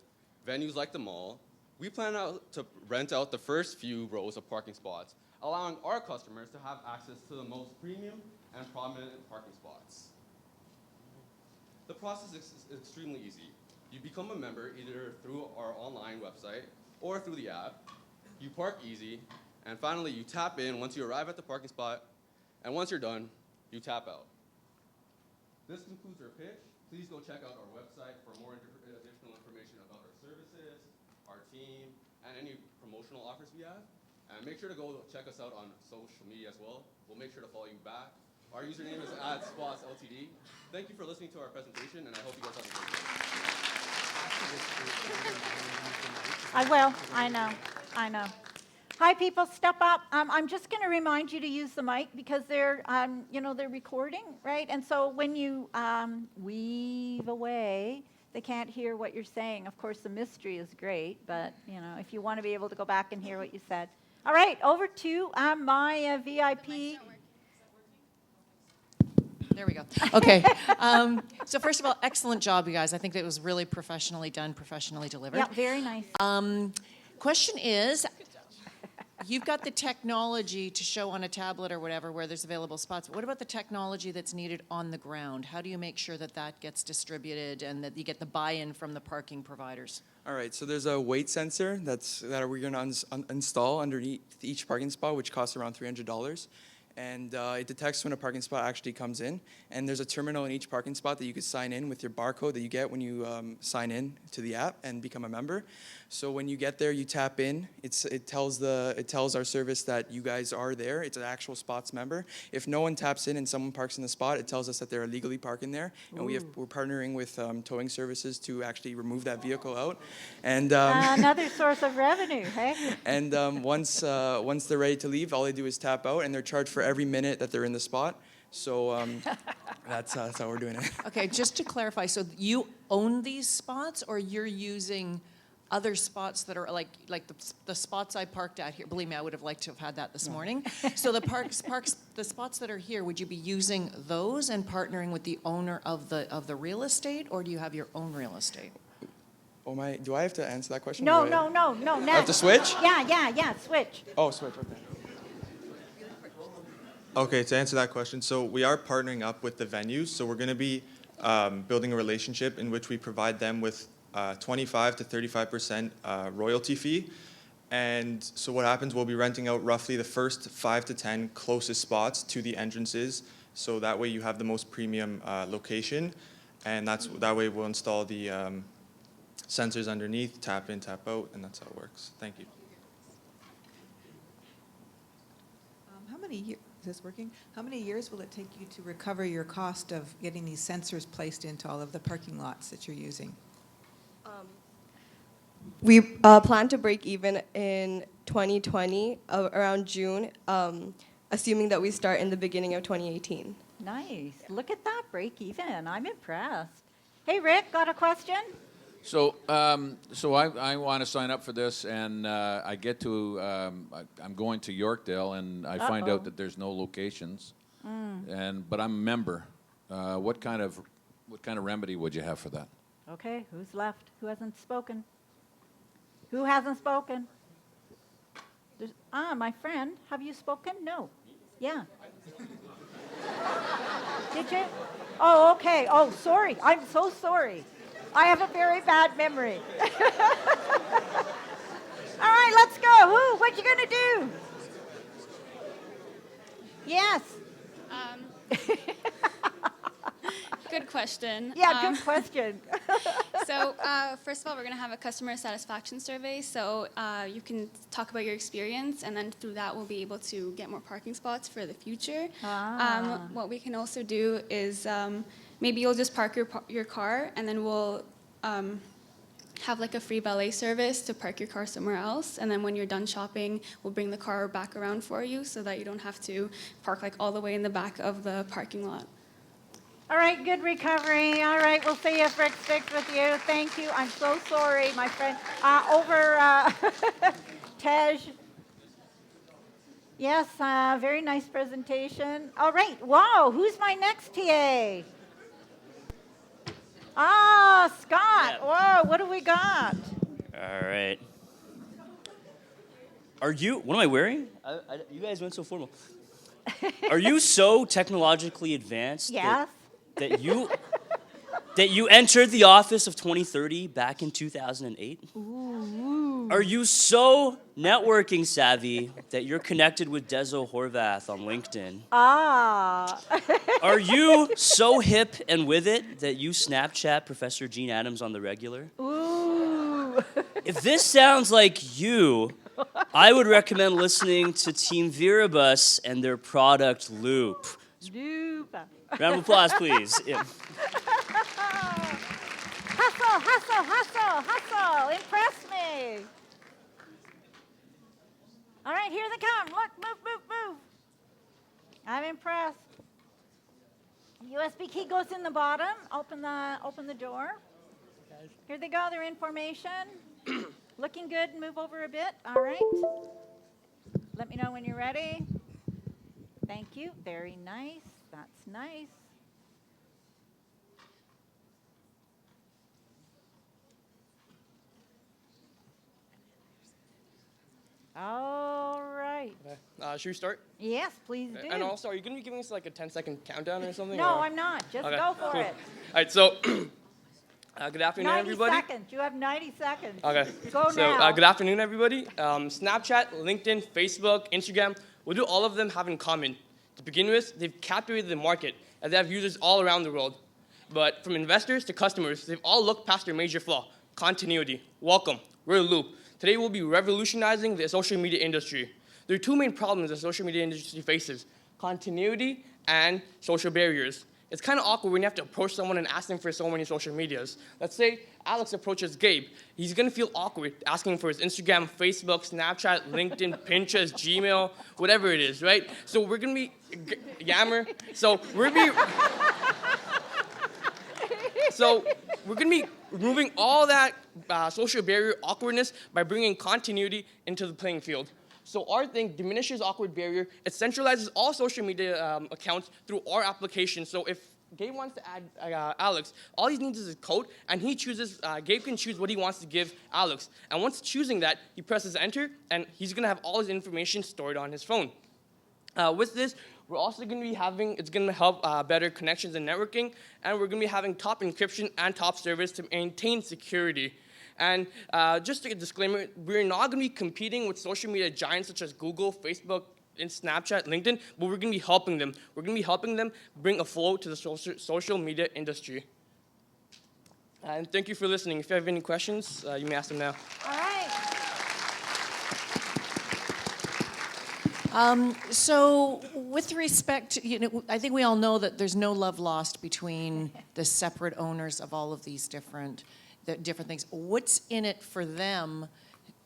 Speaker 10: venues like the mall, we plan to rent out the first few rows of parking spots, allowing our customers to have access to the most premium and prominent parking spots. The process is extremely easy. You become a member either through our online website or through the app. You park easy, and finally you tap in once you arrive at the parking spot, and once you're done, you tap out. This concludes our pitch. Please go check out our website for more additional information about our services, our team, and any promotional offers we have. And make sure to go check us out on social media as well. We'll make sure to follow you back. Our username is @SpotsLTD. Thank you for listening to our presentation, and I hope you guys have a great day.
Speaker 1: I will. I know. I know. Hi, people. Step up. I'm just going to remind you to use the mic because they're, they're recording, right? And so when you weave away, they can't hear what you're saying. Of course, the mystery is great, but if you want to be able to go back and hear what you said. All right, over to my VIP.
Speaker 14: There we go. Okay. So first of all, excellent job, you guys. I think it was really professionally done, professionally delivered.
Speaker 1: Yeah, very nice.
Speaker 14: Question is, you've got the technology to show on a tablet or whatever where there's available spots. What about the technology that's needed on the ground? How do you make sure that that gets distributed and that you get the buy-in from the parking providers?
Speaker 12: All right, so there's a weight sensor that we're going to install underneath each parking spot, which costs around $300. And it detects when a parking spot actually comes in. And there's a terminal in each parking spot that you could sign in with your barcode that you get when you sign in to the app and become a member. So when you get there, you tap in. It tells our service that you guys are there. It's an actual Spots member. If no one taps in and someone parks in the spot, it tells us that they're illegally parking there. And we're partnering with towing services to actually remove that vehicle out. And
Speaker 1: another source of revenue, hey?
Speaker 12: And once they're ready to leave, all they do is tap out, and they're charged for every minute that they're in the spot. So that's how we're doing it.
Speaker 14: Okay, just to clarify, so you own these spots or you're using other spots that are like the spots I parked at here? Believe me, I would have liked to have had that this morning. So the spots that are here, would you be using those and partnering with the owner of the real estate, or do you have your own real estate?
Speaker 12: Oh my, do I have to answer that question?
Speaker 1: No.
Speaker 12: I have to switch?
Speaker 1: Yeah, switch.
Speaker 12: Oh, switch, okay.
Speaker 13: Okay, to answer that question, so we are partnering up with the venues. So we're going to be building a relationship in which we provide them with 25 to 35% royalty fee. And so what happens, we'll be renting out roughly the first 5 to 10 closest spots to the entrances. So that way you have the most premium location. And that way we'll install the sensors underneath, tap in, tap out, and that's how it works. Thank you.
Speaker 19: How many years? Is this working? How many years will it take you to recover your cost of getting these sensors placed into all of the parking lots that you're using?
Speaker 24: We plan to break even in 2020, around June, assuming that we start in the beginning of 2018.
Speaker 1: Nice. Look at that, break even. I'm impressed. Hey, Rick, got a question?
Speaker 16: So, I want to sign up for this, and I get to, I'm going to Yorkdale, and I find out that there's no locations, but I'm a member. What kind of What kind of remedy would you have for that?
Speaker 1: Okay, who's left? Who hasn't spoken? Who hasn't spoken? My friend, have you spoken? No. Yeah. Did you? Oh, okay. Oh, sorry. I'm so sorry. I have a very bad memory. All right, let's go. Woo, what you gonna do? Yes.
Speaker 3: Good question.
Speaker 1: Yeah, good question.
Speaker 3: So first of all, we're going to have a customer satisfaction survey. So you can talk about your experience, and then through that, we'll be able to get more parking spots for the future. What we can also do is maybe you'll just park your car, and then we'll have like a free valet service to park your car somewhere else. And then when you're done shopping, we'll bring the car back around for you so that you don't have to park like all the way in the back of the parking lot.
Speaker 1: All right, good recovery. All right, we'll see if Rick sticks with you. Thank you. I'm so sorry, my friend. Tej. Yes, very nice presentation. All right, wow, who's my next TA? Scott. Whoa, what do we got?
Speaker 17: All right. What am I wearing? You guys went so formal. Are you so technologically advanced
Speaker 1: Yes.
Speaker 17: that you entered the office of 2030 back in 2008?
Speaker 1: Ooh.
Speaker 17: Are you so networking savvy that you're connected with Deso Horvath on LinkedIn? Are you so hip and with it that you Snapchat Professor Gene Adams on the regular?
Speaker 1: Ooh.
Speaker 17: If this sounds like you, I would recommend listening to Team Viribus and their product Loop.
Speaker 1: Loop.
Speaker 17: Round of applause, please. Yeah.
Speaker 1: Hustle, hustle, hustle, hustle. Impress me. All right, here they come. Look, move, move, move. I'm impressed. USB key goes in the bottom. Open the door. Here they go. They're in formation. Looking good. Move over a bit. All right. Let me know when you're ready. Thank you. Very nice. That's nice. All right.
Speaker 20: Should we start?
Speaker 1: Yes, please do.
Speaker 20: And also, are you going to be giving us like a 10-second countdown or something?
Speaker 1: No,
Speaker 20: or?
Speaker 1: I'm not. Just
Speaker 20: Okay,
Speaker 1: go for
Speaker 20: cool.
Speaker 1: it.
Speaker 20: All right, so good afternoon,
Speaker 1: 90
Speaker 20: everybody.
Speaker 1: seconds. You have 90 seconds.
Speaker 20: Okay.
Speaker 1: Go
Speaker 20: so,
Speaker 1: now.
Speaker 20: good afternoon, everybody. Snapchat, LinkedIn, Facebook, Instagram, what do all of them have in common? To begin with, they've captivated the market, and they have users all around the world. But from investors to customers, they've all looked past their major flaw, continuity. Welcome. We're Loop. Today, we'll be revolutionizing the social media industry. There are two main problems the social media industry faces, continuity and social barriers. It's kind of awkward when you have to approach someone and ask them for so many social medias. Let's say Alex approaches Gabe. He's going to feel awkward asking for his Instagram, Facebook, Snapchat, LinkedIn, Pinterest, Gmail, whatever it is, right? So we're going to be Yammer. So we're going to be removing all that social barrier awkwardness by bringing continuity into the playing field. So our thing diminishes awkward barrier. It centralizes all social media accounts through our application. So if Gabe wants to add Alex, all he needs is a code, and he chooses. Gabe can choose what he wants to give Alex. And once choosing that, he presses enter, and he's going to have all his information stored on his phone. With this, we're also going to be having, it's going to help better connections and networking, and we're going to be having top encryption and top service to maintain security. And just a disclaimer, we're not going to be competing with social media giants such as Google, Facebook, and Snapchat, LinkedIn, but we're going to be helping them. We're going to be helping them bring a flow to the social media industry. And thank you for listening. If you have any questions, you may ask them now.
Speaker 1: All right.
Speaker 14: So with respect, I think we all know that there's no love lost between the separate owners of all of these different things. What's in it for them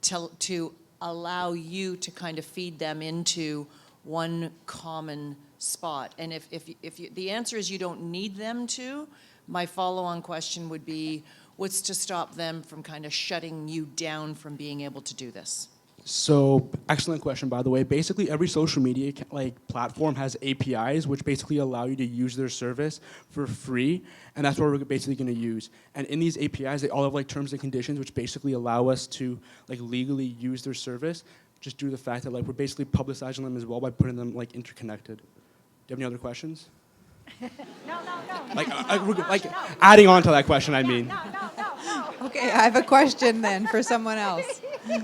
Speaker 14: to allow you to kind of feed them into one common spot? And if the answer is you don't need them to, my follow-on question would be, what's to stop them from kind of shutting you down from being able to do this?
Speaker 2: So, excellent question, by the way. Basically, every social media platform has APIs, which basically allow you to use their service for free, and that's what we're basically going to use. And in these APIs, they all have terms and conditions, which basically allow us to legally use their service, just due to the fact that we're basically publicizing them as well by putting them interconnected. Do you have any other questions?
Speaker 1: No.
Speaker 2: Adding on to that question, I mean.
Speaker 1: No.
Speaker 19: Okay, I have a question then for someone else.
Speaker 1: Good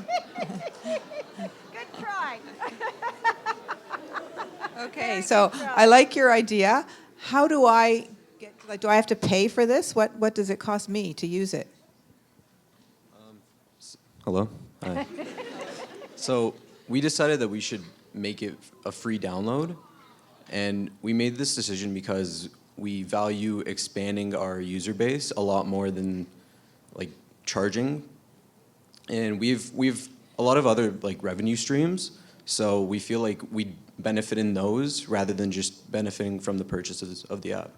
Speaker 1: try.
Speaker 19: Okay, so I like your idea. How do I get, do I have to pay for this? What does it cost me to use it?
Speaker 4: Hello. Hi. So we decided that we should make it a free download, and we made this decision because we value expanding our user base a lot more than charging, and we've a lot of other revenue streams, so we feel like we benefit in those rather than just benefiting from the purchases of the app.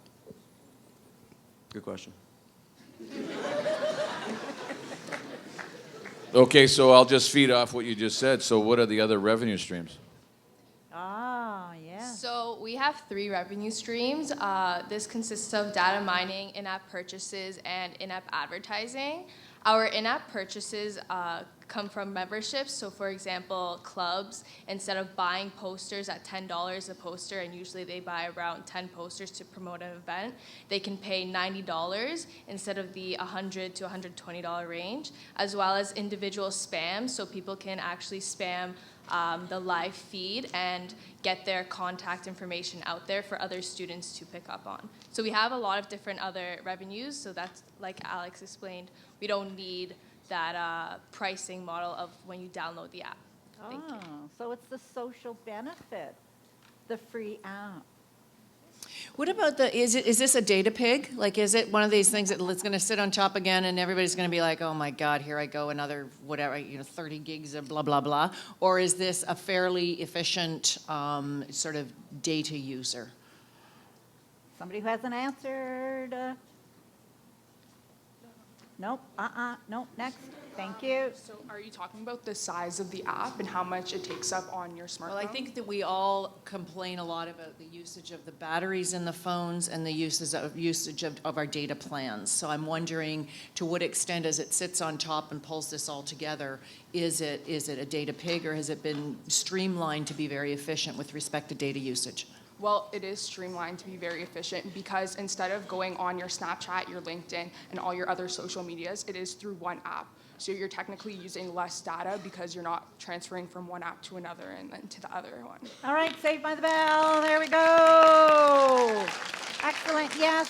Speaker 4: Good question.
Speaker 16: Okay, so I'll just feed off what you just said. So what are the other revenue streams?
Speaker 1: Yeah.
Speaker 24: So we have 3 revenue streams. This consists of data mining, in-app purchases, and in-app advertising. Our in-app purchases come from memberships. So for example, clubs, instead of buying posters at $10 a poster, and usually they buy around 10 posters to promote an event, they can pay $90 instead of the $100 to $120 range, as well as individual spam. So people can actually spam the live feed and get their contact information out there for other students to pick up on. So we have a lot of different other revenues. So that's, like Alex explained, we don't need that pricing model of when you download the app. Thank you.
Speaker 1: So it's the social benefit, the free app.
Speaker 14: What about is this a data pig? Is it one of these things that it's going to sit on top again and everybody's going to be like, oh my God, here I go, another 30 gigs of blah, blah, blah? Or is this a fairly efficient sort of data user?
Speaker 1: Somebody who hasn't answered. Nope, nope, next. Thank you.
Speaker 18: So are you talking about the size of the app and how much it takes up on your smartphone?
Speaker 14: Well, I think that we all complain a lot about the usage of the batteries in the phones and the usage of our data plans. So I'm wondering, to what extent, as it sits on top and pulls this all together, is it a data pig, or has it been streamlined to be very efficient with respect to data usage?
Speaker 18: Well, it is streamlined to be very efficient because instead of going on your Snapchat, your LinkedIn, and all your other social medias, it is through one app. So you're technically using less data because you're not transferring from one app to another and then to the other one.
Speaker 1: All right, Saved by the Bell. There we go. Excellent. Yes,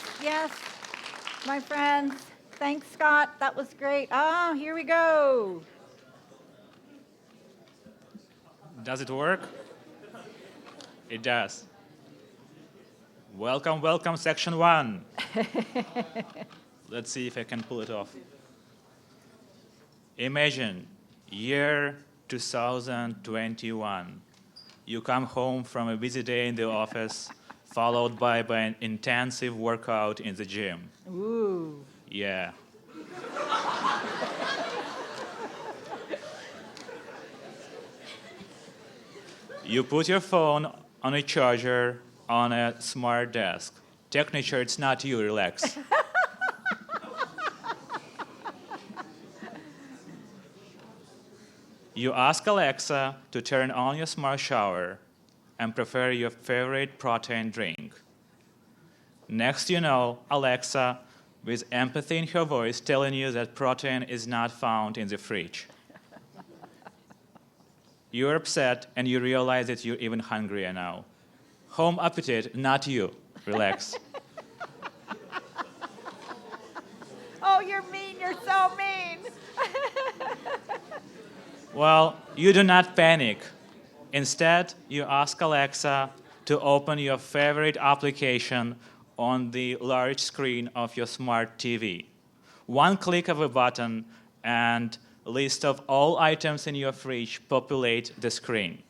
Speaker 1: my friends. Thanks, Scott. That was great. Here we go.
Speaker 21: Does it work? It does. Welcome, section 1. Let's see if I can pull it off. Imagine year 2021. You come home from a busy day in the office, followed by an intensive workout in the gym.
Speaker 1: Ooh.
Speaker 21: Yeah. You put your phone on a charger on a smart desk. Technically, it's not you, relax. You ask Alexa to turn on your smart shower and prepare your favorite protein drink. Next you know, Alexa, with empathy in her voice, telling you that protein is not found in the fridge. You're upset and you realize that you're even hungrier now. Home appetite, not you. Relax.
Speaker 1: Oh, you're mean. You're so mean.
Speaker 21: Well, you do not panic. Instead, you ask Alexa to open your favorite application on the large screen of your smart TV. One click of a button and a list of all items in your fridge populate the screen.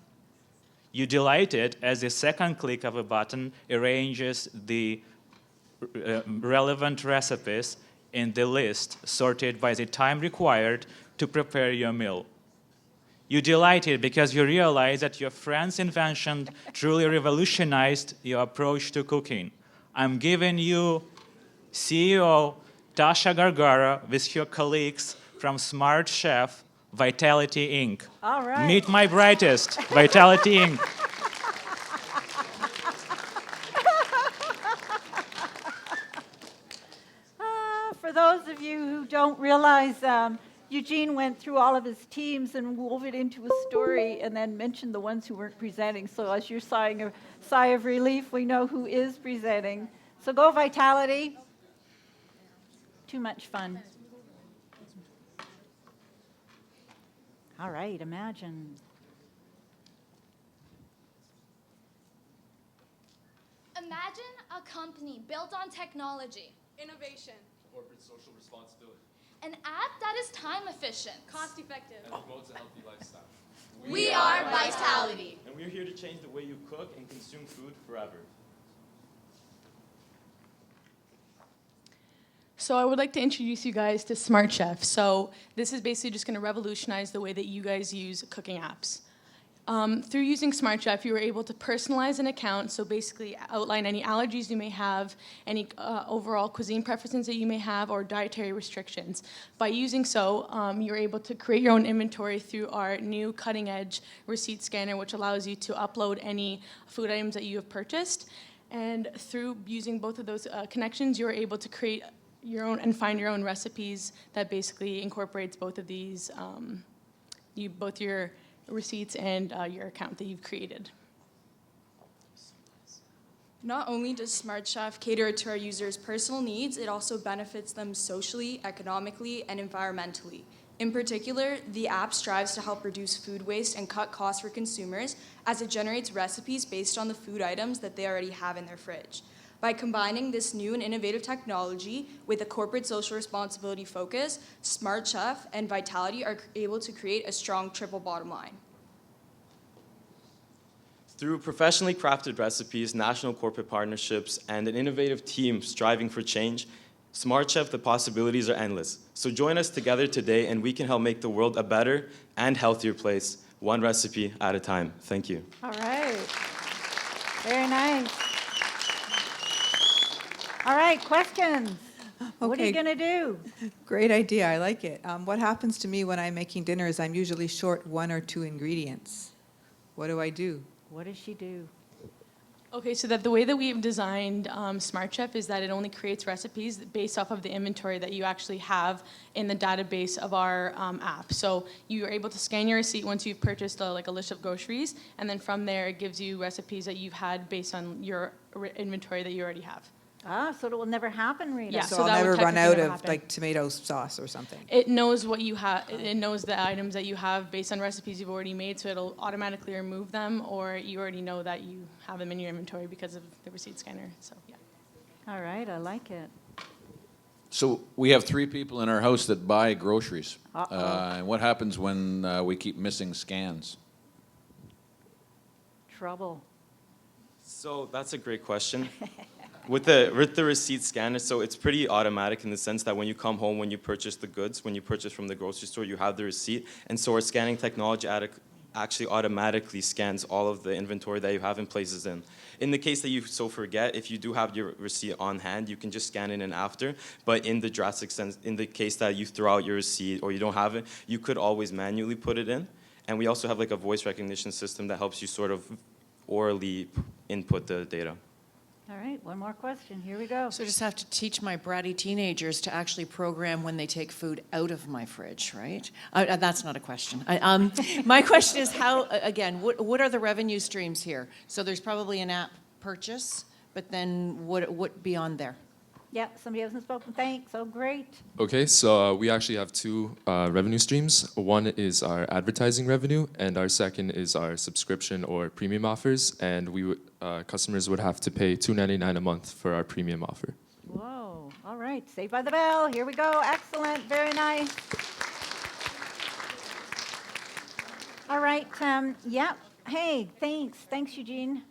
Speaker 21: You delighted as the second click of a button arranges the relevant recipes in the list sorted by the time required to prepare your meal. You delighted because you realized that your friend's invention truly revolutionized your approach to cooking. I'm giving you CEO Tasha Gargara with her colleagues from Smart Chef Vitality Inc.
Speaker 1: All right.
Speaker 21: Meet my brightest, Vitality Inc.
Speaker 1: For those of you who don't realize, Eugene went through all of his teams and wove it into a story and then mentioned the ones who weren't presenting. So as you're sighing a sigh of relief, we know who is presenting. So go Vitality. Too much fun. All right, imagine.
Speaker 5: Imagine a company built on technology,
Speaker 6: Innovation.
Speaker 10: Corporate social responsibility.
Speaker 5: an app that is time efficient,
Speaker 6: Cost effective.
Speaker 10: And promotes a healthy lifestyle.
Speaker 5: We are Vitality.
Speaker 11: And we're here to change the way you cook and consume food forever.
Speaker 18: So I would like to introduce you guys to Smart Chef. So this is basically just going to revolutionize the way that you guys use cooking apps. Through using Smart Chef, you were able to personalize an account, so basically outline any allergies you may have, any overall cuisine preferences that you may have, or dietary restrictions. By using so, you're able to create your own inventory through our new cutting-edge receipt scanner, which allows you to upload any food items that you have purchased. And through using both of those connections, you're able to create your own and find your own recipes that basically incorporates both of these, both your receipts and your account that you've created.
Speaker 6: Not only does Smart Chef cater to our users' personal needs, it also benefits them socially, economically, and environmentally. In particular, the app strives to help reduce food waste and cut costs for consumers as it generates recipes based on the food items that they already have in their fridge. By combining this new and innovative technology with a corporate social responsibility focus, Smart Chef and Vitality are able to create a strong triple bottom line.
Speaker 11: Through professionally crafted recipes, national corporate partnerships, and an innovative team striving for change, Smart Chef, the possibilities are endless. So join us together today and we can help make the world a better and healthier place, one recipe at a time. Thank you.
Speaker 1: All right. Very nice. All right, questions. What are you
Speaker 19: Okay.
Speaker 1: going to do?
Speaker 19: Great idea. I like it. What happens to me when I'm making dinner is I'm usually short 1 or 2 ingredients. What do I do?
Speaker 1: What does she do?
Speaker 18: Okay, so that the way that we've designed Smart Chef is that it only creates recipes based off of the inventory that you actually have in the database of our app. So you are able to scan your receipt once you've purchased a list of groceries, and then from there it gives you recipes that you've had based on your inventory that you already have.
Speaker 1: Ah, so it will never happen, Rita.
Speaker 18: Yeah,
Speaker 19: So,
Speaker 18: so
Speaker 19: I'll
Speaker 18: that would
Speaker 19: never run
Speaker 18: technically
Speaker 19: out
Speaker 18: never
Speaker 19: of
Speaker 18: happen.
Speaker 19: like tomato sauce or something.
Speaker 18: It knows what you have. It knows the items that you have based on recipes you've already made, so it'll automatically remove them, or you already know that you have them in your inventory because of the receipt scanner. So yeah.
Speaker 1: All right, I like it.
Speaker 16: So we have 3 people in our house that buy groceries.
Speaker 1: Uh-oh.
Speaker 16: And what happens when we keep missing scans?
Speaker 1: Trouble.
Speaker 11: So that's a great question. With the receipt scanner, so it's pretty automatic in the sense that when you come home, when you purchase the goods, when you purchase from the grocery store, you have the receipt. And so our scanning technology actually automatically scans all of the inventory that you have and places in. In the case that you so forget, if you do have your receipt on hand, you can just scan it in after. But in the drastic sense, in the case that you throw out your receipt or you don't have it, you could always manually put it in. And we also have like a voice recognition system that helps you sort of orally input the data.
Speaker 1: All right, one more question. Here we go.
Speaker 14: So I just have to teach my bratty teenagers to actually program when they take food out of my fridge, right? That's not a question. My question is how, again, what are the revenue streams here? So there's probably an app purchase, but then what beyond there?
Speaker 1: Yeah, somebody hasn't spoken. Thanks. Oh, great.
Speaker 22: Okay, so we actually have 2 revenue streams. One is our advertising revenue, and our second is our subscription or premium offers. And customers would have to pay $2.99 a month for our premium offer.
Speaker 1: Whoa. All right. Saved by the bell. Here we go. Excellent. Very nice. All right. Yeah. Hey, thanks. Thanks, Eugene.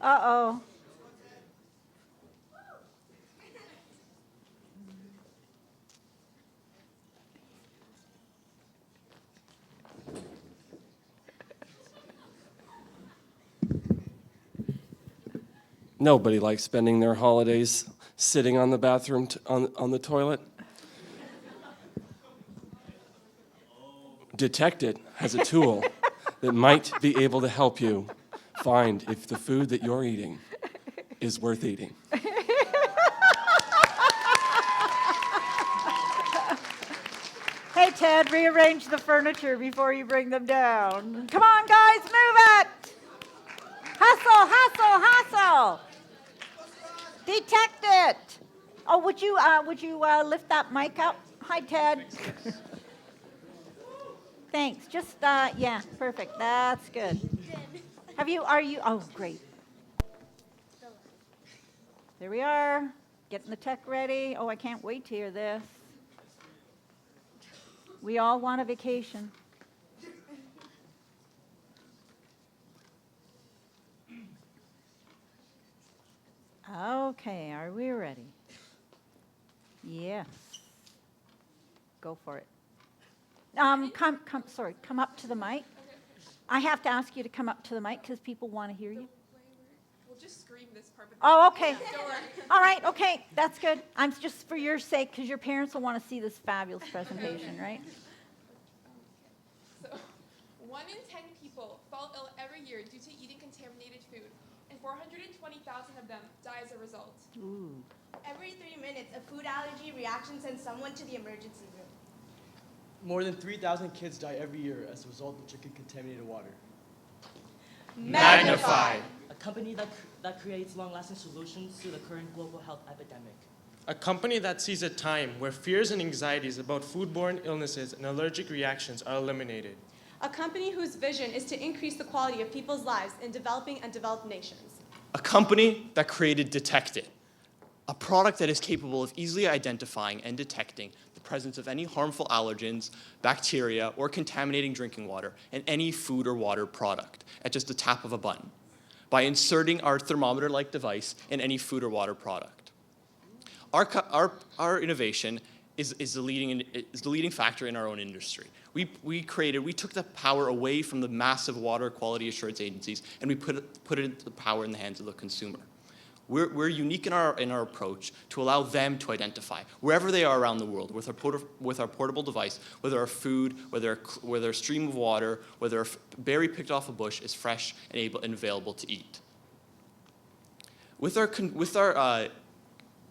Speaker 1: Uh-oh.
Speaker 7: Nobody likes spending their holidays sitting on the bathroom on the toilet. Detect It has a tool that might be able to help you find if the food that you're eating is worth eating.
Speaker 1: Hey, Ted, rearrange the furniture before you bring them down. Come on, guys, move it. Hustle, hustle, hustle. Detect it. Oh, would you lift that mic up? Hi, Ted. Thanks. Just, yeah, perfect. That's good. Oh, great. There we are. Getting the tech ready. Oh, I can't wait to hear this. We all want a vacation. Okay, are we ready? Yes. Go for it. Come up to the mic. I have to ask you to come up to the mic because people want to hear you.
Speaker 6: We'll just scream this part.
Speaker 1: Oh, okay. All right, okay, that's good. I'm just for your sake because your parents will want to see this fabulous presentation, right?
Speaker 6: So, 1 in 10 people fall ill every year due to eating contaminated food, and 420,000 of them die as a result.
Speaker 1: Ooh.
Speaker 8: Every 3 minutes, a food allergy reaction sends someone to the emergency room.
Speaker 9: More than 3,000 kids die every year as a result of drinking contaminated water.
Speaker 7: Magnify.
Speaker 23: A company that creates long-lasting solutions to the current global health epidemic.
Speaker 25: A company that sees a time where fears and anxieties about foodborne illnesses and allergic reactions are eliminated.
Speaker 26: A company whose vision is to increase the quality of people's lives in developing and developed nations.
Speaker 20: A company that created Detect It, a product that is capable of easily identifying and detecting the presence of any harmful allergens, bacteria, or contaminating drinking water in any food or water product at just the tap of a button by inserting our thermometer-like device in any food or water product. Our innovation is the leading factor in our own industry. We took the power away from the massive water quality assurance agencies and we put the power in the hands of the consumer. We're unique in our approach to allow them to identify wherever they are around the world with our portable device, whether our food, whether a stream of water, whether a berry picked off a bush is fresh and available to eat.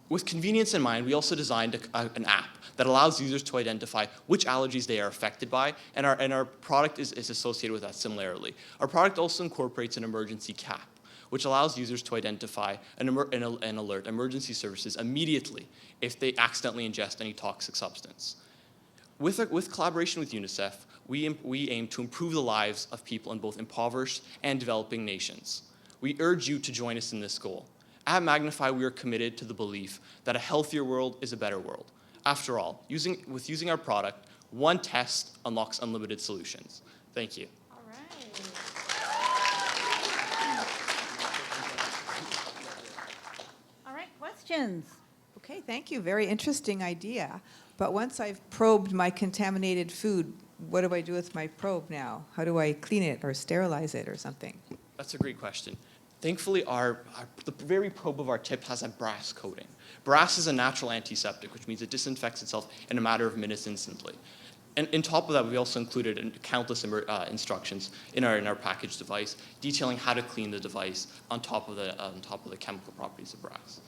Speaker 20: With convenience in mind, we also designed an app that allows users to identify which allergies they are affected by, and our product is associated with that similarly. Our product also incorporates an emergency cap, which allows users to identify and alert emergency services immediately if they accidentally ingest any toxic substance. With collaboration with UNICEF, we aim to improve the lives of people in both impoverished and developing nations. We urge you to join us in this goal. At Magnify, we are committed to the belief that a healthier world is a better world. After all, using our product, one test unlocks unlimited solutions. Thank you.
Speaker 1: Questions?
Speaker 19: Okay, thank you. Very interesting idea. But once I've probed my contaminated food, what do I do with my probe now? How do I clean it or sterilize it or something?
Speaker 20: That's a great question. Thankfully, the very probe of our tip has a brass coating. Brass is a natural antiseptic, which means it disinfects itself in a matter of minutes instantly. And on top of that, we also included countless instructions in our package device detailing how to clean the device on top of the chemical properties of brass.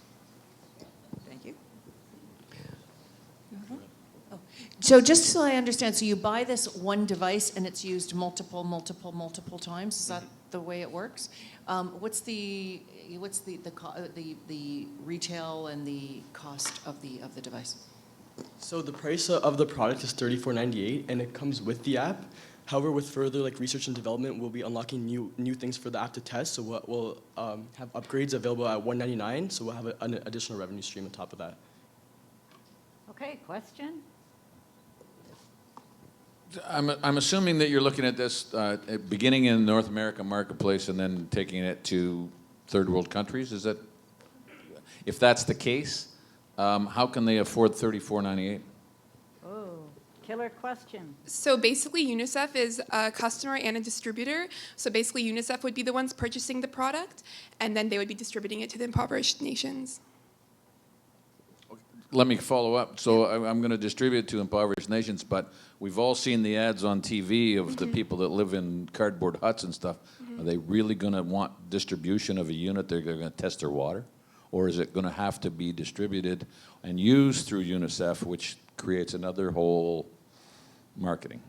Speaker 19: Thank you.
Speaker 14: So just so I understand, so you buy this one device and it's used multiple times. Is that the way it works? What's the retail and the cost of the device?
Speaker 9: So the price of the product is $34.98, and it comes with the app. However, with further research and development, we'll be unlocking new things for the app to test. So we'll have upgrades available at $199. So we'll have an additional revenue stream on top of that.
Speaker 1: Okay, question?
Speaker 16: I'm assuming that you're looking at this beginning in the North American marketplace and then taking it to third world countries? Is that, if that's the case, how can they afford $34.98?
Speaker 1: Oh, killer question.
Speaker 2: So basically, UNICEF is a customer and a distributor. So basically, UNICEF would be the ones purchasing the product, and then they would be distributing it to the impoverished nations.
Speaker 16: Let me follow up. So I'm going to distribute it to impoverished nations, but we've all seen the ads on TV of the people that live in cardboard huts and stuff. Are they really going to want distribution of a unit? They're going to test their water? Or is it going to have to be distributed and used through UNICEF, which creates another whole marketing?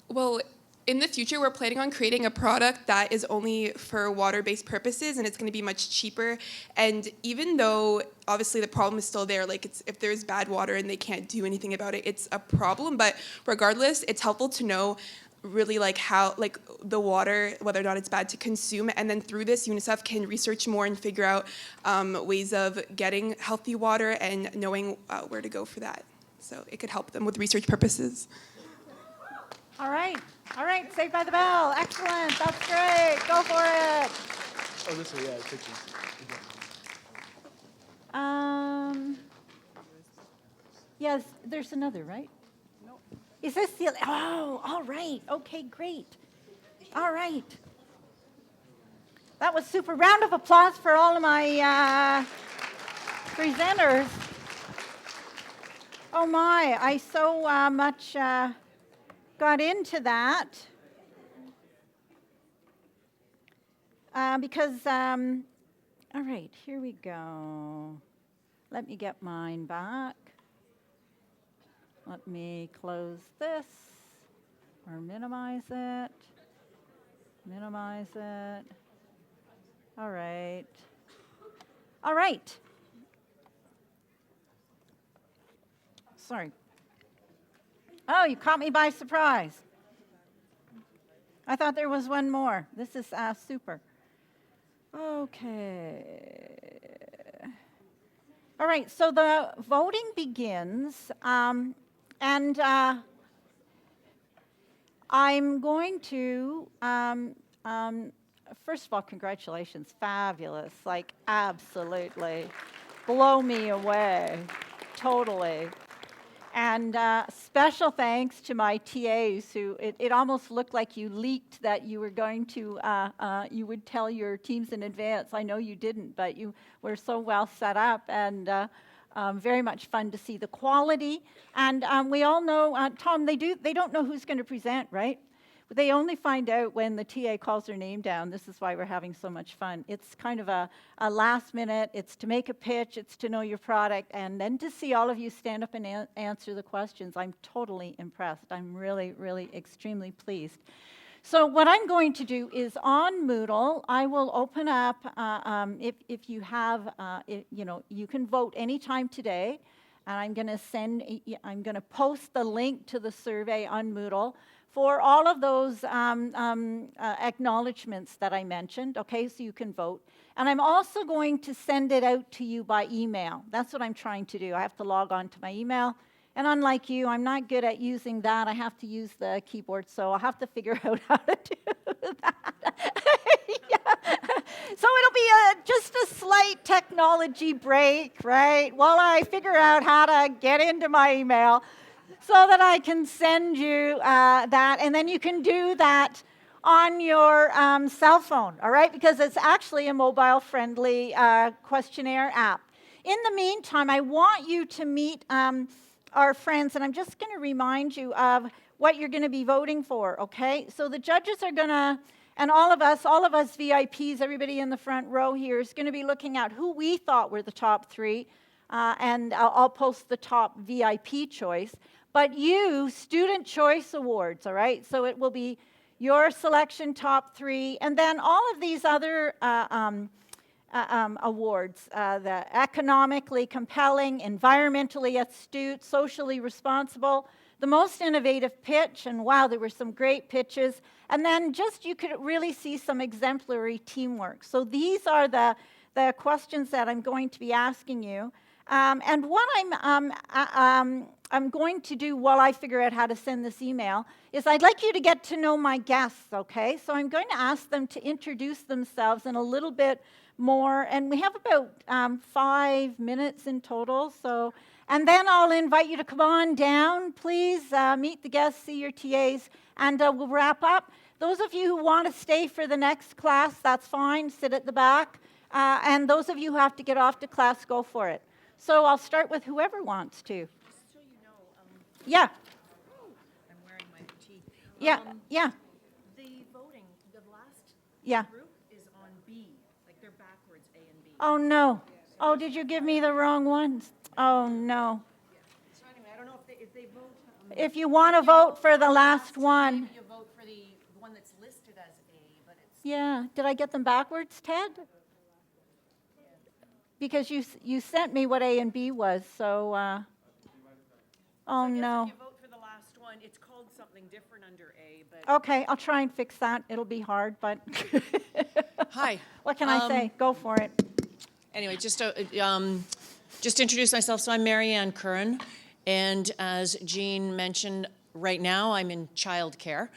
Speaker 2: Well, in the future, we're planning on creating a product that is only for water-based purposes, and it's going to be much cheaper. And even though, obviously, the problem is still there, like if there's bad water and they can't do anything about it, it's a problem. But regardless, it's helpful to know really like how, like the water, whether or not it's bad to consume. And then through this, UNICEF can research more and figure out ways of getting healthy water and knowing where to go for that. So it could help them with research purposes.
Speaker 1: All right, Saved by the Bell. Excellent, that's great. Go for it.
Speaker 9: Oh, this way, yeah, pictures.
Speaker 1: Yes, there's another, right? No. Is this the, oh, all right. Okay, great. All right. That was super. Round of applause for all of my presenters. Oh my, I so much got into that because, all right, here we go. Let me get mine back. Let me close this or minimize it. Minimize it. All right. All right. Sorry. Oh, you caught me by surprise. I thought there was one more. This is super. Okay. All right, so the voting begins, and I'm going to, first of all, congratulations, fabulous, like absolutely, blow me away, totally. And special thanks to my TAs who, it almost looked like you leaked that you were going to, you would tell your teams in advance. I know you didn't, but you were so well set up and very much fun to see the quality. And we all know, Tom, they don't know who's going to present, right? They only find out when the TA calls their name down. This is why we're having so much fun. It's kind of a last minute. It's to make a pitch. It's to know your product. And then to see all of you stand up and answer the questions. I'm totally impressed. I'm really, really extremely pleased. So what I'm going to do is on Moodle, I will open up, if you have, you can vote anytime today. And I'm going to post the link to the survey on Moodle for all of those acknowledgements that I mentioned, okay, so you can vote. And I'm also going to send it out to you by email. That's what I'm trying to do. I have to log on to my email. And unlike you, I'm not good at using that. I have to use the keyboard, so I'll have to figure out how to do that. Yeah. So it'll be just a slight technology break, right, while I figure out how to get into my email, so that I can send you that, and then you can do that on your cell phone, all right? Because it's actually a mobile-friendly questionnaire app. In the meantime, I want you to meet our friends, and I'm just going to remind you of what you're going to be voting for, okay? So the judges are going to, and all of us VIPs, everybody in the front row here, is going to be looking at who we thought were the top three, and I'll post the top VIP choice. But you, Student Choice Awards, all right? So it will be your selection top three, and then all of these other awards, the economically compelling, environmentally astute, socially responsible, the most innovative pitch, and wow, there were some great pitches, and then just you could really see some exemplary teamwork. So these are the questions that I'm going to be asking you. And what I'm going to do while I figure out how to send this email is I'd like you to get to know my guests, okay? So I'm going to ask them to introduce themselves in a little bit more, and we have about 5 minutes in total. So, and then I'll invite you to come on down, please meet the guests, see your TAs, and we'll wrap up. Those of you who want to stay for the next class, that's fine, sit at the back. And those of you who have to get off to class, go for it. So I'll start with whoever wants to.
Speaker 14: Just so you know,
Speaker 1: Yeah.
Speaker 14: I'm wearing my tea.
Speaker 1: Yeah, yeah.
Speaker 14: The voting, the last
Speaker 1: Yeah.
Speaker 14: group is on B, like they're backwards, A and B.
Speaker 1: Oh, no. Oh, did you give me the wrong ones? Oh, no.
Speaker 14: So anyway, I don't know if they vote.
Speaker 1: If you want to vote for the last one.
Speaker 14: Maybe you vote for the one that's listed as A, but it's.
Speaker 1: Yeah. Did I get them backwards, Ted? Because you sent me what A and B was, so, oh, no.
Speaker 14: If you vote for the last one, it's called something different under A, but.
Speaker 1: Okay, I'll try and fix that. It'll be hard, but.
Speaker 14: Hi.
Speaker 1: What can I say? Go for it.
Speaker 14: Anyway, just to introduce myself, so I'm Mary Ann Curran, and as Jean mentioned, right now I'm in childcare.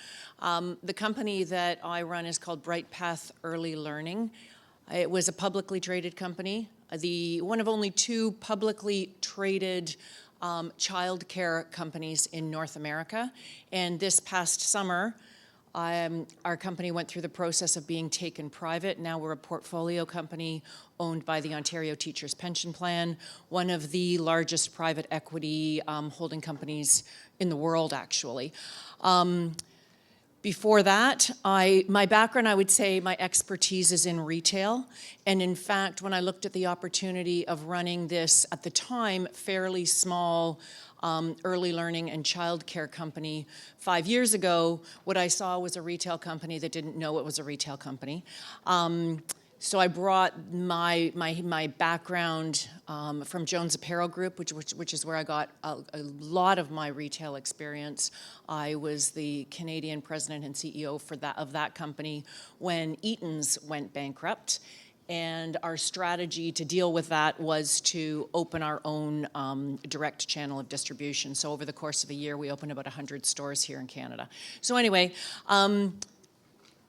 Speaker 14: The company that I run is called Bright Path Early Learning. It was a publicly traded company, one of only 2 publicly traded childcare companies in North America. And this past summer, our company went through the process of being taken private. Now we're a portfolio company owned by the Ontario Teachers Pension Plan, one of the largest private equity holding companies in the world, actually. Before that, my background, I would say my expertise is in retail. And in fact, when I looked at the opportunity of running this, at the time, fairly small early learning and childcare company 5 years ago, what I saw was a retail company that didn't know it was a retail company. So I brought my background from Jones Apparel Group, which is where I got a lot of my retail experience. I was the Canadian president and CEO of that company when Eaton's went bankrupt. And our strategy to deal with that was to open our own direct channel of distribution. So over the course of a year, we opened about 100 stores here in Canada. So anyway,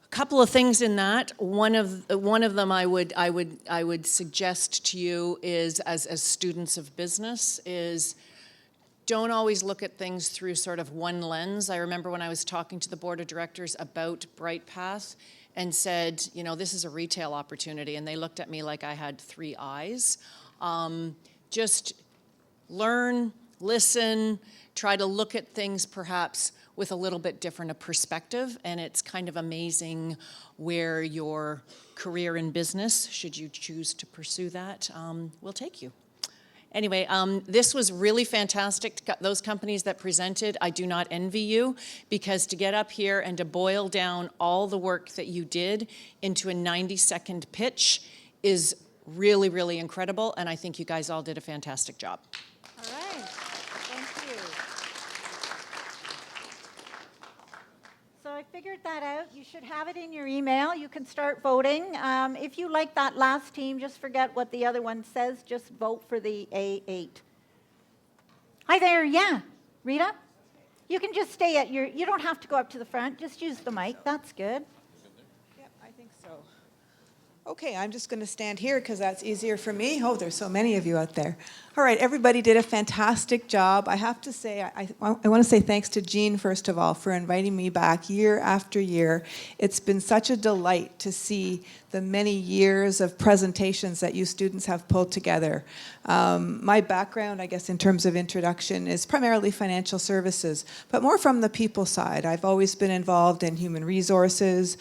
Speaker 14: couple of things in that. One of them I would suggest to you is, as students of business, is don't always look at things through sort of one lens. I remember when I was talking to the board of directors about Bright Path and said, you know, this is a retail opportunity, and they looked at me like I had 3 eyes. Just learn, listen, try to look at things perhaps with a little bit different a perspective, and it's kind of amazing where your career in business, should you choose to pursue that, will take you. Anyway, this was really fantastic. Those companies that presented, I do not envy you, because to get up here and to boil down all the work that you did into a 90-second pitch is really, really incredible, and I think you guys all did a fantastic job.
Speaker 1: All right. Thank you. So I figured that out. You should have it in your email. You can start voting. If you like that last team, just forget what the other one says. Just vote for the A8. Hi there. Yeah. Rita? You can just stay at you don't have to go up to the front. Just use the mic. That's good.
Speaker 19: Yep, I think so. Okay, I'm just going to stand here because that's easier for me. Oh, there's so many of you out there. All right, everybody did a fantastic job. I have to say, I want to say thanks to Jean, first of all, for inviting me back year after year. It's been such a delight to see the many years of presentations that you students have pulled together. My background, I guess, in terms of introduction is primarily financial services, but more from the people side. I've always been involved in human resources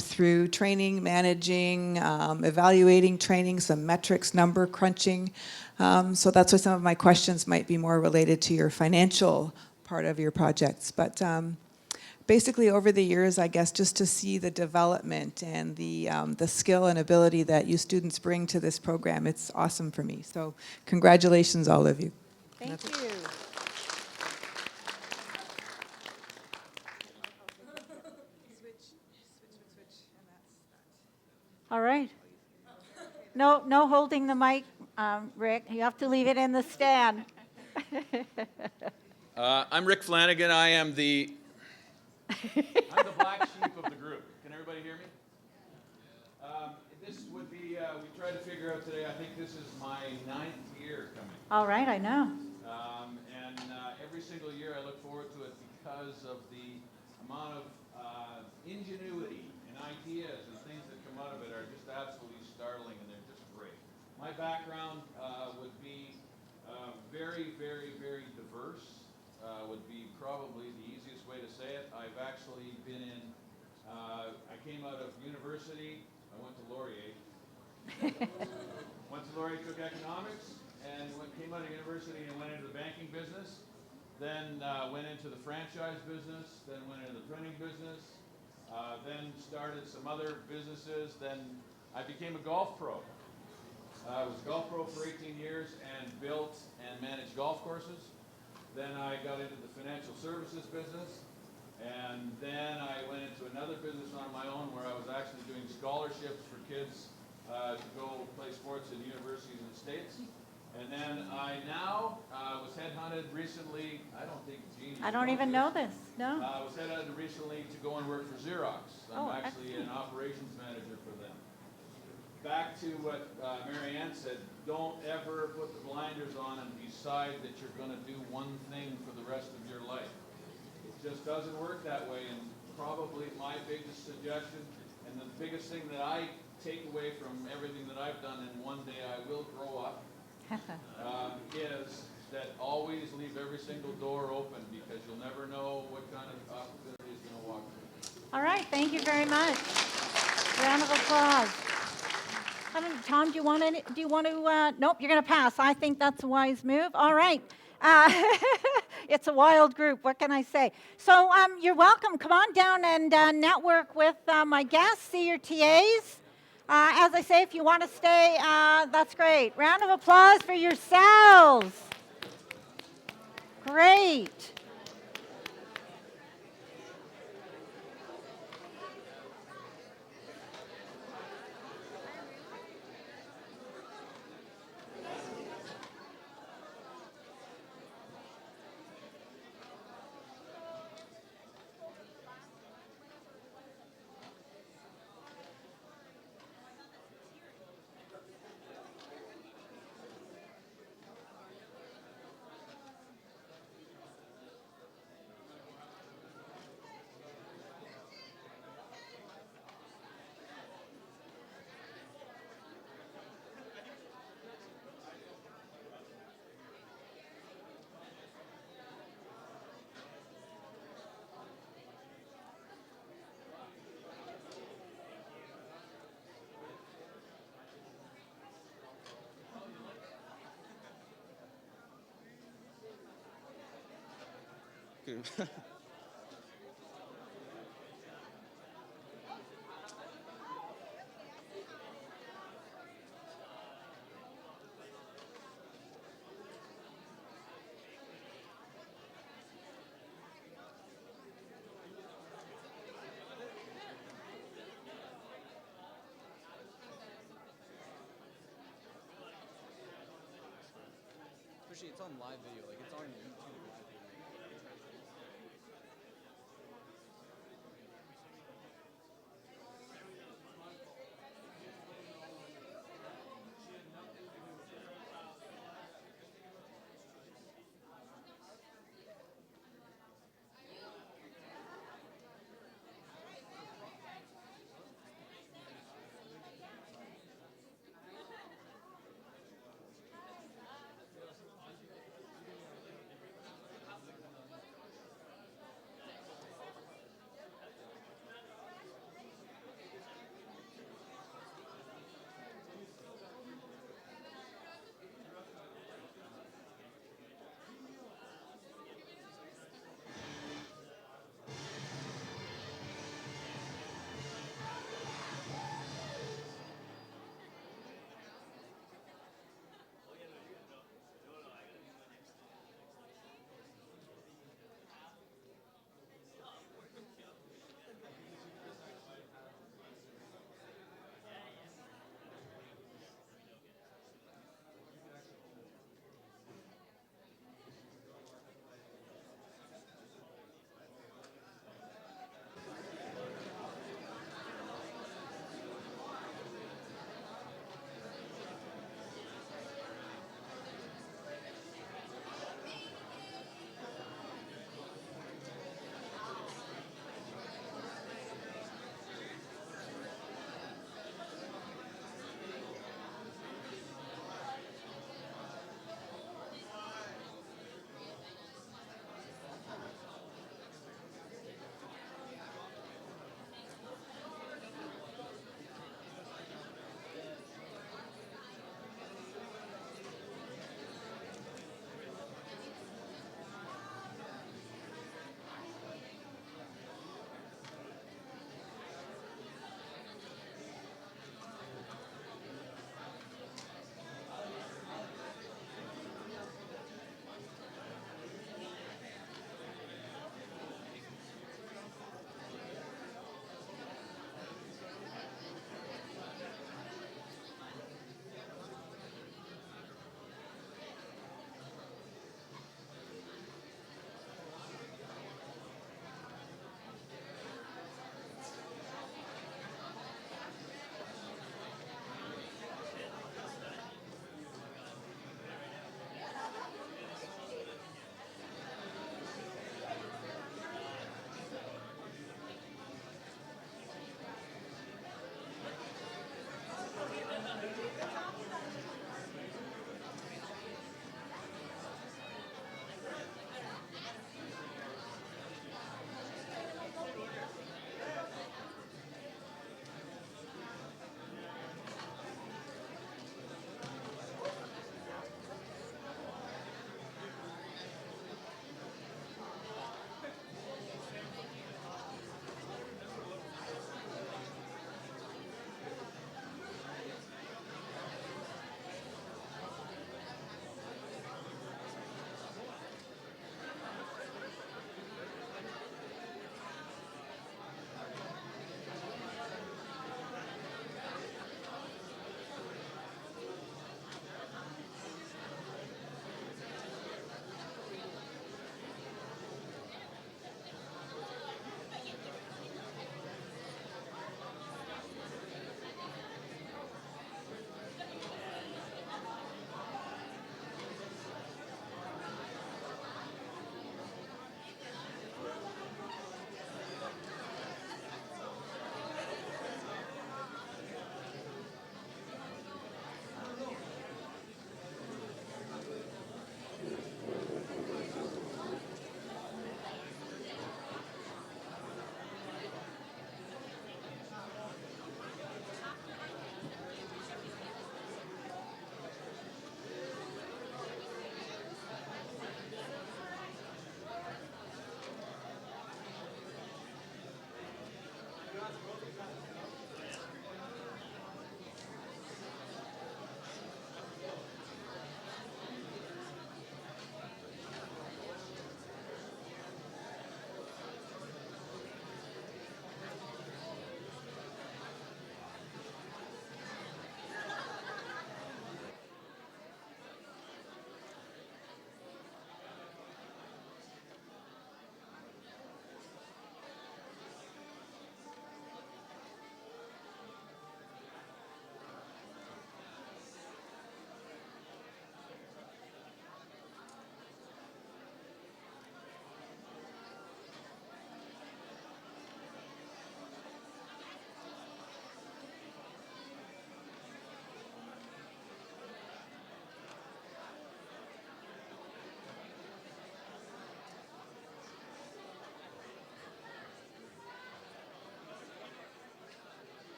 Speaker 19: through training, managing, evaluating training, some metrics, number crunching. So that's why some of my questions might be more related to your financial part of your projects. But basically over the years, I guess, just to see the development and the skill and ability that you students bring to this program, it's awesome for me. So congratulations, all of you.
Speaker 1: Thank you. All right. No holding the mic, Rick. You have to leave it in the stand.
Speaker 16: I'm Rick Flanagan. I am the I'm the black sheep of the group. Can everybody hear me? This would be, we tried to figure out today, I think this is my 9th year coming.
Speaker 1: All right, I know.
Speaker 16: And every single year I look forward to it because of the amount of ingenuity and ideas and things that come out of it are just absolutely startling, and they're just great. My background would be very, very, very diverse, would be probably the easiest way to say it. I've actually been in, I came out of university, I went to Laurier. Went to Laurier, took economics, and came out of university and went into the banking business. Then went into the franchise business, then went into the printing business, then started some other businesses. Then I became a golf pro. I was a golf pro for 18 years and built and managed golf courses. Then I got into the financial services business. And then I went into another business on my own where I was actually doing scholarships for kids to go play sports in universities in the States. And then I now was headhunted recently. I don't think Jeannie.
Speaker 1: I don't even know this. No.
Speaker 16: I was headhunted recently to go and work for Xerox. I'm actually
Speaker 1: excellent.
Speaker 16: an operations manager for them. Back to what Mary Ann said, don't ever put the blinders on and decide that you're going to do one thing for the rest of your life. It just doesn't work that way, and probably my biggest suggestion and the biggest thing that I take away from everything that I've done, and one day I will grow up, is that always leave every single door open, because you'll never know what kind of opportunity is going to walk through.
Speaker 1: All right, thank you very much. Round of applause. I don't know, Tom, do you want to, nope, you're going to pass. I think that's a wise move. All right. It's a wild group. What can I say? So you're welcome. Come on down and network with my guests, see your TAs. As I say, if you want to stay, that's great. Round of applause for yourselves. Great.
Speaker 3: Especially it's on live video, like it's on YouTube live video.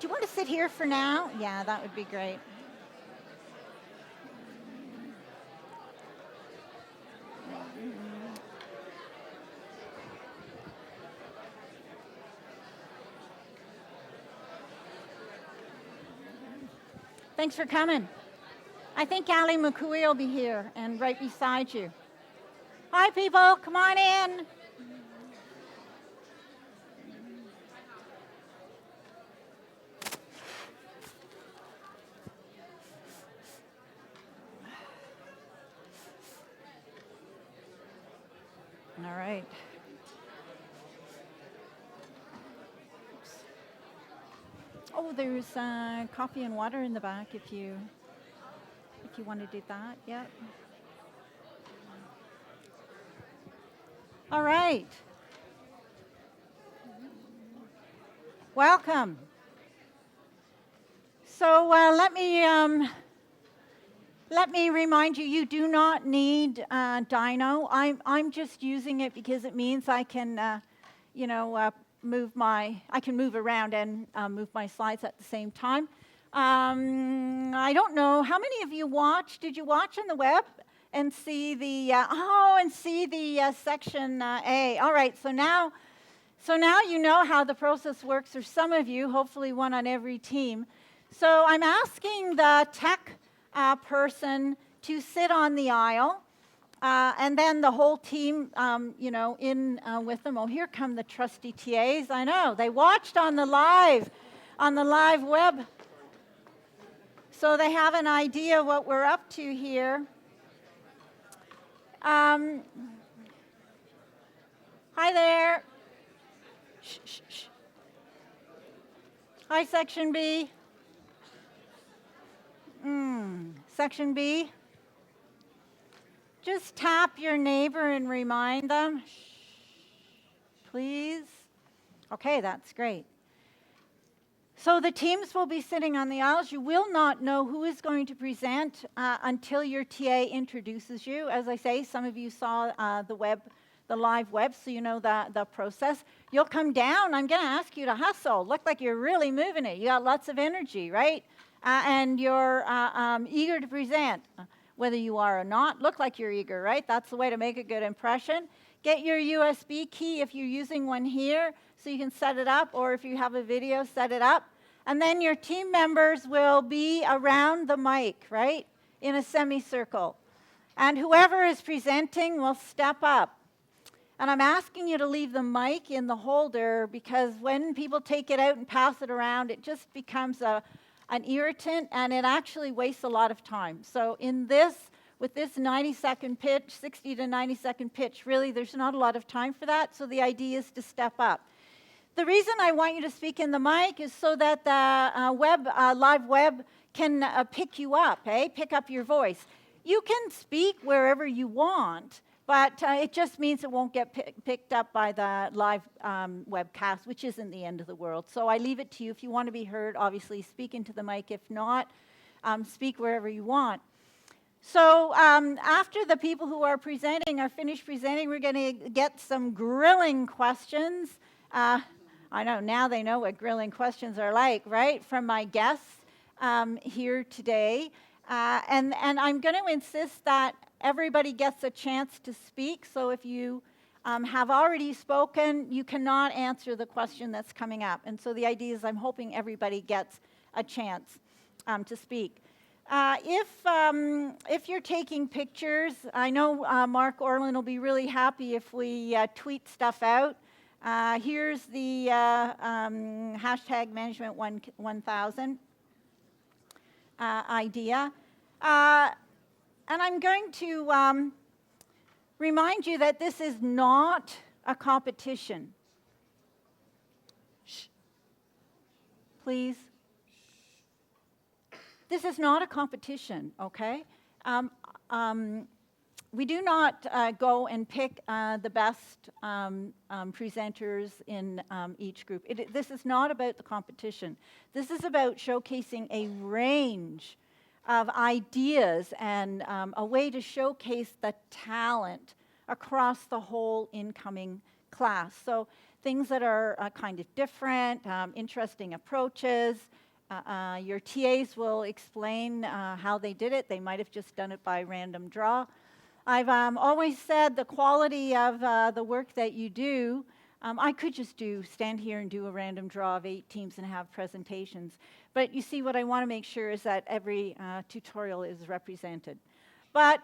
Speaker 1: Do you want to sit here for now? Yeah, that would be great. Thanks for coming. I think Ali McCooey will be here and right beside you. Hi, people. Come on in. All right. Oh, there's coffee and water in the back if you want to do that. Yeah. All right. Welcome. So let me remind you, you do not need Dino. I'm just using it because it means I can, I can move around and move my slides at the same time. I don't know, how many of you did you watch on the web and see the, section A? All right, so now you know how the process works, or some of you, hopefully one on every team. So I'm asking the tech person to sit on the aisle, and then the whole team, in with them. Oh, here come the trusty TAs. I know, they watched on the live web, so they have an idea what we're up to here. Hi there. Shh, shh, shh. Hi, Section B. Section B. Just tap your neighbor and remind them. Shh, please. Okay, that's great. So the teams will be sitting on the aisles. You will not know who is going to present until your TA introduces you. As I say, some of you saw the live web, so you know the process. You'll come down. I'm going to ask you to hustle. Look like you're really moving it. You got lots of energy, right? And you're eager to present. Whether you are or not, look like you're eager, right? That's the way to make a good impression. Get your USB key if you're using one here, so you can set it up, or if you have a video, set it up. And then your team members will be around the mic, right, in a semicircle. And whoever is presenting will step up. And I'm asking you to leave the mic in the holder, because when people take it out and pass it around, it just becomes an irritant, and it actually wastes a lot of time. So with this 90-second pitch, 60 to 90-second pitch, really there's not a lot of time for that, so the idea is to step up. The reason I want you to speak in the mic is so that the live web can pick you up, pick up your voice. You can speak wherever you want, but it just means it won't get picked up by the live webcast, which isn't the end of the world. So I leave it to you. If you want to be heard, obviously speak into the mic. If not, speak wherever you want. So after the people who are presenting are finished presenting, we're going to get some grilling questions. I know, now they know what grilling questions are like, right, from my guests here today. And I'm going to insist that everybody gets a chance to speak. So if you have already spoken, you cannot answer the question that's coming up. And so the idea is I'm hoping everybody gets a chance to speak. If you're taking pictures, I know Mark Orland will be really happy if we tweet stuff out. Here's the hashtag management 1000 idea. And I'm going to remind you that this is not a competition. Shh. Please. This is not a competition, okay? We do not go and pick the best presenters in each group. This is not about the competition. This is about showcasing a range of ideas and a way to showcase the talent across the whole incoming class. So things that are kind of different, interesting approaches. Your TAs will explain how they did it. They might have just done it by random draw. I've always said the quality of the work that you do, I could just stand here and do a random draw of 8 teams and have presentations. But you see, what I want to make sure is that every tutorial is represented. But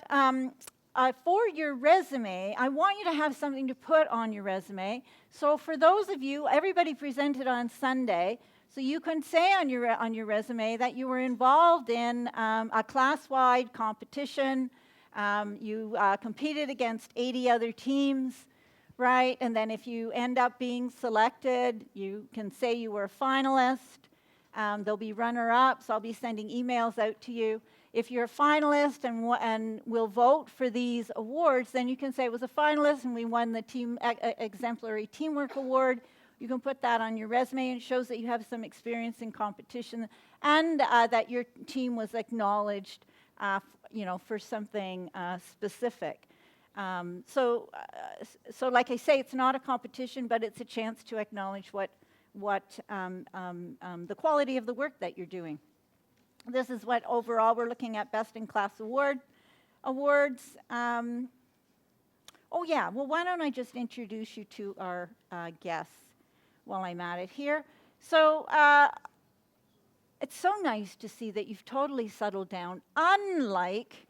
Speaker 1: for your resume, I want you to have something to put on your resume. So for those of you, everybody presented on Sunday, so you can say on your resume that you were involved in a class-wide competition. You competed against 80 other teams, right? And then if you end up being selected, you can say you were a finalist. There'll be runner-ups. I'll be sending emails out to you. If you're a finalist and will vote for these awards, then you can say it was a finalist and we won the Exemplary Teamwork Award. You can put that on your resume, and it shows that you have some experience in competition and that your team was acknowledged, for something specific. So like I say, it's not a competition, but it's a chance to acknowledge what the quality of the work that you're doing. This is what overall we're looking at Best in Class awards. Oh yeah, well, why don't I just introduce you to our guests while I'm at it here. So it's so nice to see that you've totally settled down, unlike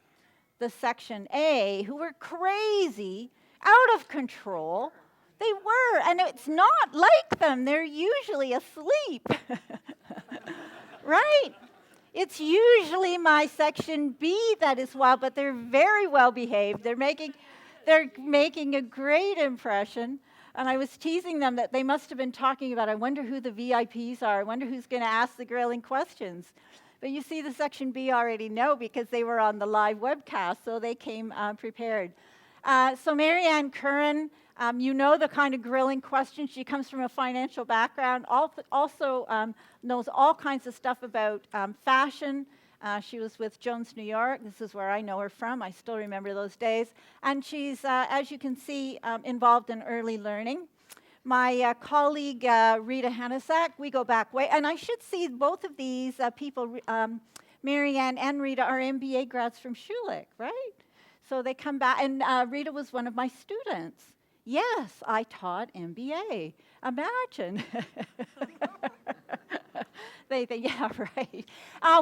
Speaker 1: the Section A, who were crazy, out of control. They were, and it's not like them. They're usually asleep, right? It's usually my Section B that is wild, but they're very well behaved. They're making a great impression. And I was teasing them that they must have been talking about, I wonder who the VIPs are. I wonder who's going to ask the grilling questions. But you see, the Section B already know because they were on the live webcast, so they came prepared. So Marianne Curran, you know the kind of grilling questions. She comes from a financial background, also knows all kinds of stuff about fashion. She was with Jones, New York. This is where I know her from. I still remember those days. And she's, as you can see, involved in early learning. My colleague, Rita Hanasak, we go back way. And I should see both of these people, Marianne and Rita, are MBA grads from Schulich, right? So they come back. And Rita was one of my students. Yes, I taught MBA. Imagine. They think, yeah, right.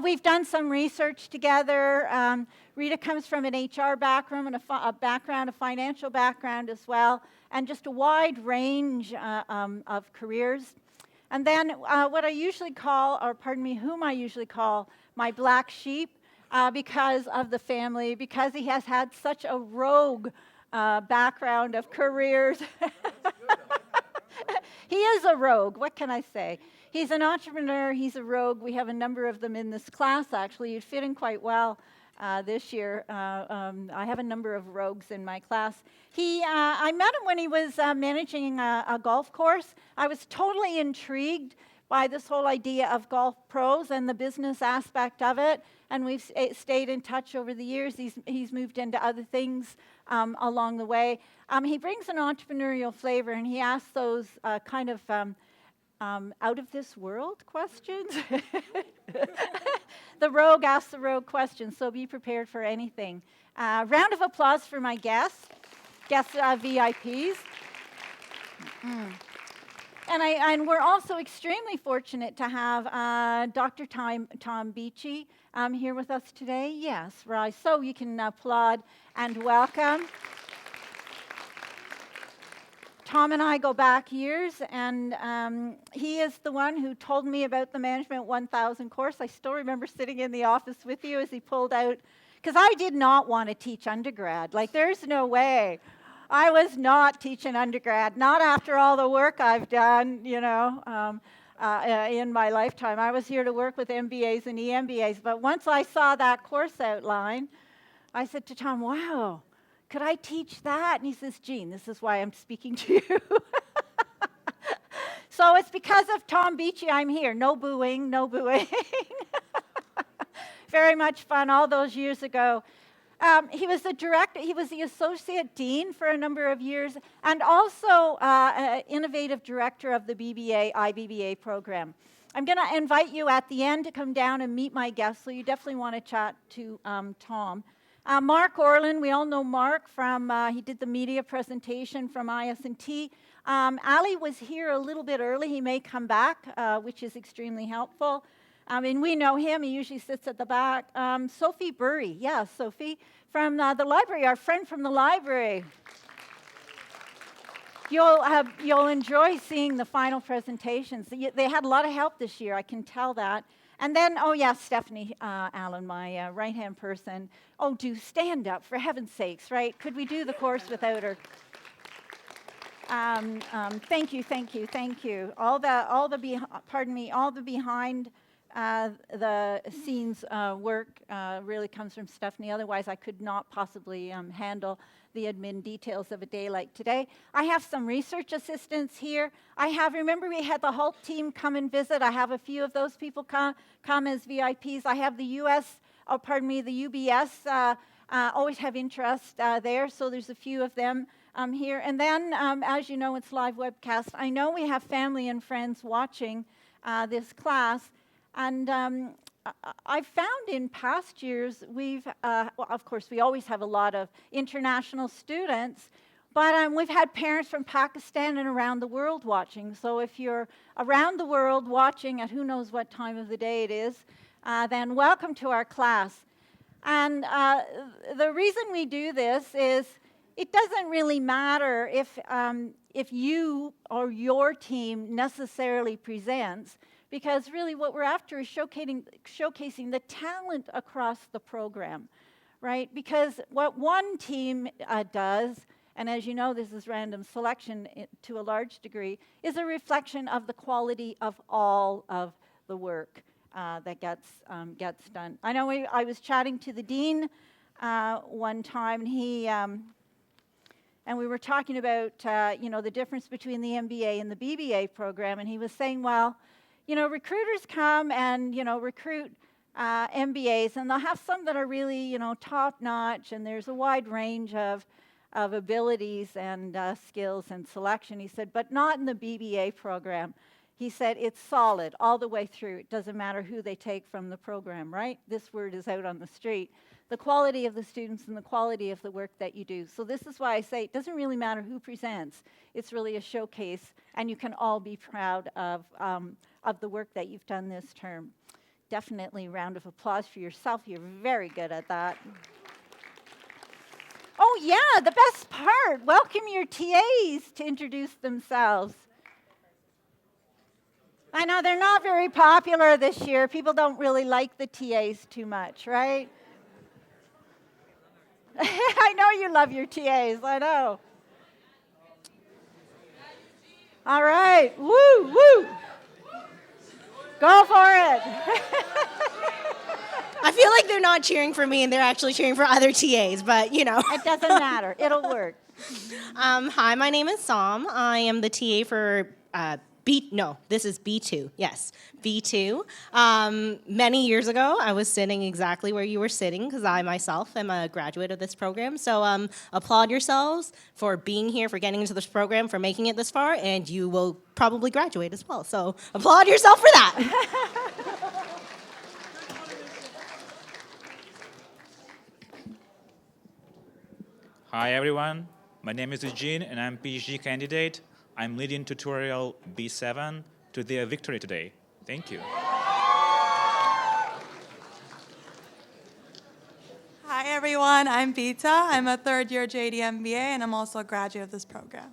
Speaker 1: We've done some research together. Rita comes from an HR background and a financial background as well, and just a wide range of careers. And then what I usually call, whom I usually call my black sheep, because of the family, because he has had such a rogue background of careers. He is a rogue, what can I say? He's an entrepreneur, he's a rogue. We have a number of them in this class, actually. You'd fit in quite well this year. I have a number of rogues in my class. I met him when he was managing a golf course. I was totally intrigued by this whole idea of golf pros and the business aspect of it. And we've stayed in touch over the years. He's moved into other things along the way. He brings an entrepreneurial flavor, and he asks those kind of out of this world questions. The rogue asks the rogue questions, so be prepared for anything. Round of applause for my guests VIPs. And we're also extremely fortunate to have Dr. Tom Beachy here with us today. Yes, right. So you can applaud and welcome. Tom and I go back years, and he is the one who told me about the Management 1000 course. I still remember sitting in the office with you as he pulled out, because I did not want to teach undergrad. Like, there's no way. I was not teaching undergrad, not after all the work I've done, in my lifetime. I was here to work with MBAs and EMBAs, but once I saw that course outline, I said to Tom, wow, could I teach that? And he says, Jean, this is why I'm speaking to you. So it's because of Tom Beachy I'm here. No booing, no booing. Very much fun all those years ago. He was the director, he was the associate dean for a number of years, and also innovative director of the IBBA program. I'm going to invite you at the end to come down and meet my guests, so you definitely want to chat to Tom. Mark Orland, we all know Mark from, he did the media presentation from IS&T. Ali was here a little bit early. He may come back, which is extremely helpful. And we know him. He usually sits at the back. Sophie Burry. Yeah, Sophie from the library, our friend from the library. You'll enjoy seeing the final presentations. They had a lot of help this year. I can tell that. And then, oh, yeah, Stephanie Allen, my right-hand person. Oh, do stand up, for heaven's sakes, right? Could we do the course without her? Thank you. All the behind the scenes work really comes from Stephanie. Otherwise, I could not possibly handle the admin details of a day like today. I have some research assistants here. Remember we had the HULP team come and visit. I have a few of those people come as VIPs. I have the the UBS always have interest there, so there's a few of them here. And then, as you know, it's live webcast. I know we have family and friends watching this class, and I've found in past years well, of course, we always have a lot of international students, but we've had parents from Pakistan and around the world watching. So if you're around the world watching at who knows what time of the day it is, then welcome to our class. And the reason we do this is it doesn't really matter if you or your team necessarily presents, because really what we're after is showcasing the talent across the program, right? Because what one team does, and as you know, this is random selection to a large degree, is a reflection of the quality of all of the work that gets done. I know I was chatting to the dean one time, and and we were talking about the difference between the MBA and the BBA program, and he was saying, well, recruiters come and recruit MBAs, and they'll have some that are really top-notch, and there's a wide range of abilities and skills and selection. He said, but not in the BBA program. He said it's solid all the way through. It doesn't matter who they take from the program, right? This word is out on the street. The quality of the students and the quality of the work that you do. So this is why I say it doesn't really matter who presents. It's really a showcase, and you can all be proud of the work that you've done this term. Definitely a round of applause for yourself. You're very good at that. Oh yeah, the best part. Welcome your TAs to introduce themselves. I know they're not very popular this year. People don't really like the TAs too much, right? I know you love your TAs, I know. All right, woo, woo. Go for it.
Speaker 8: I feel like they're not cheering for me and they're actually cheering for other TAs, but
Speaker 1: It doesn't matter, it'll work.
Speaker 8: Hi, my name is Sam. I am the TA for this is B2, yes, B2. Many years ago, I was sitting exactly where you were sitting because I myself am a graduate of this program. So applaud yourselves for being here, for getting into this program, for making it this far, and you will probably graduate as well. So applaud yourself for that.
Speaker 21: Hi everyone, my name is Eugene and I'm PhD candidate. I'm leading tutorial B7 to their victory today. Thank you.
Speaker 4: Hi everyone, I'm Beta. I'm a third-year JD MBA and I'm also a graduate of this program.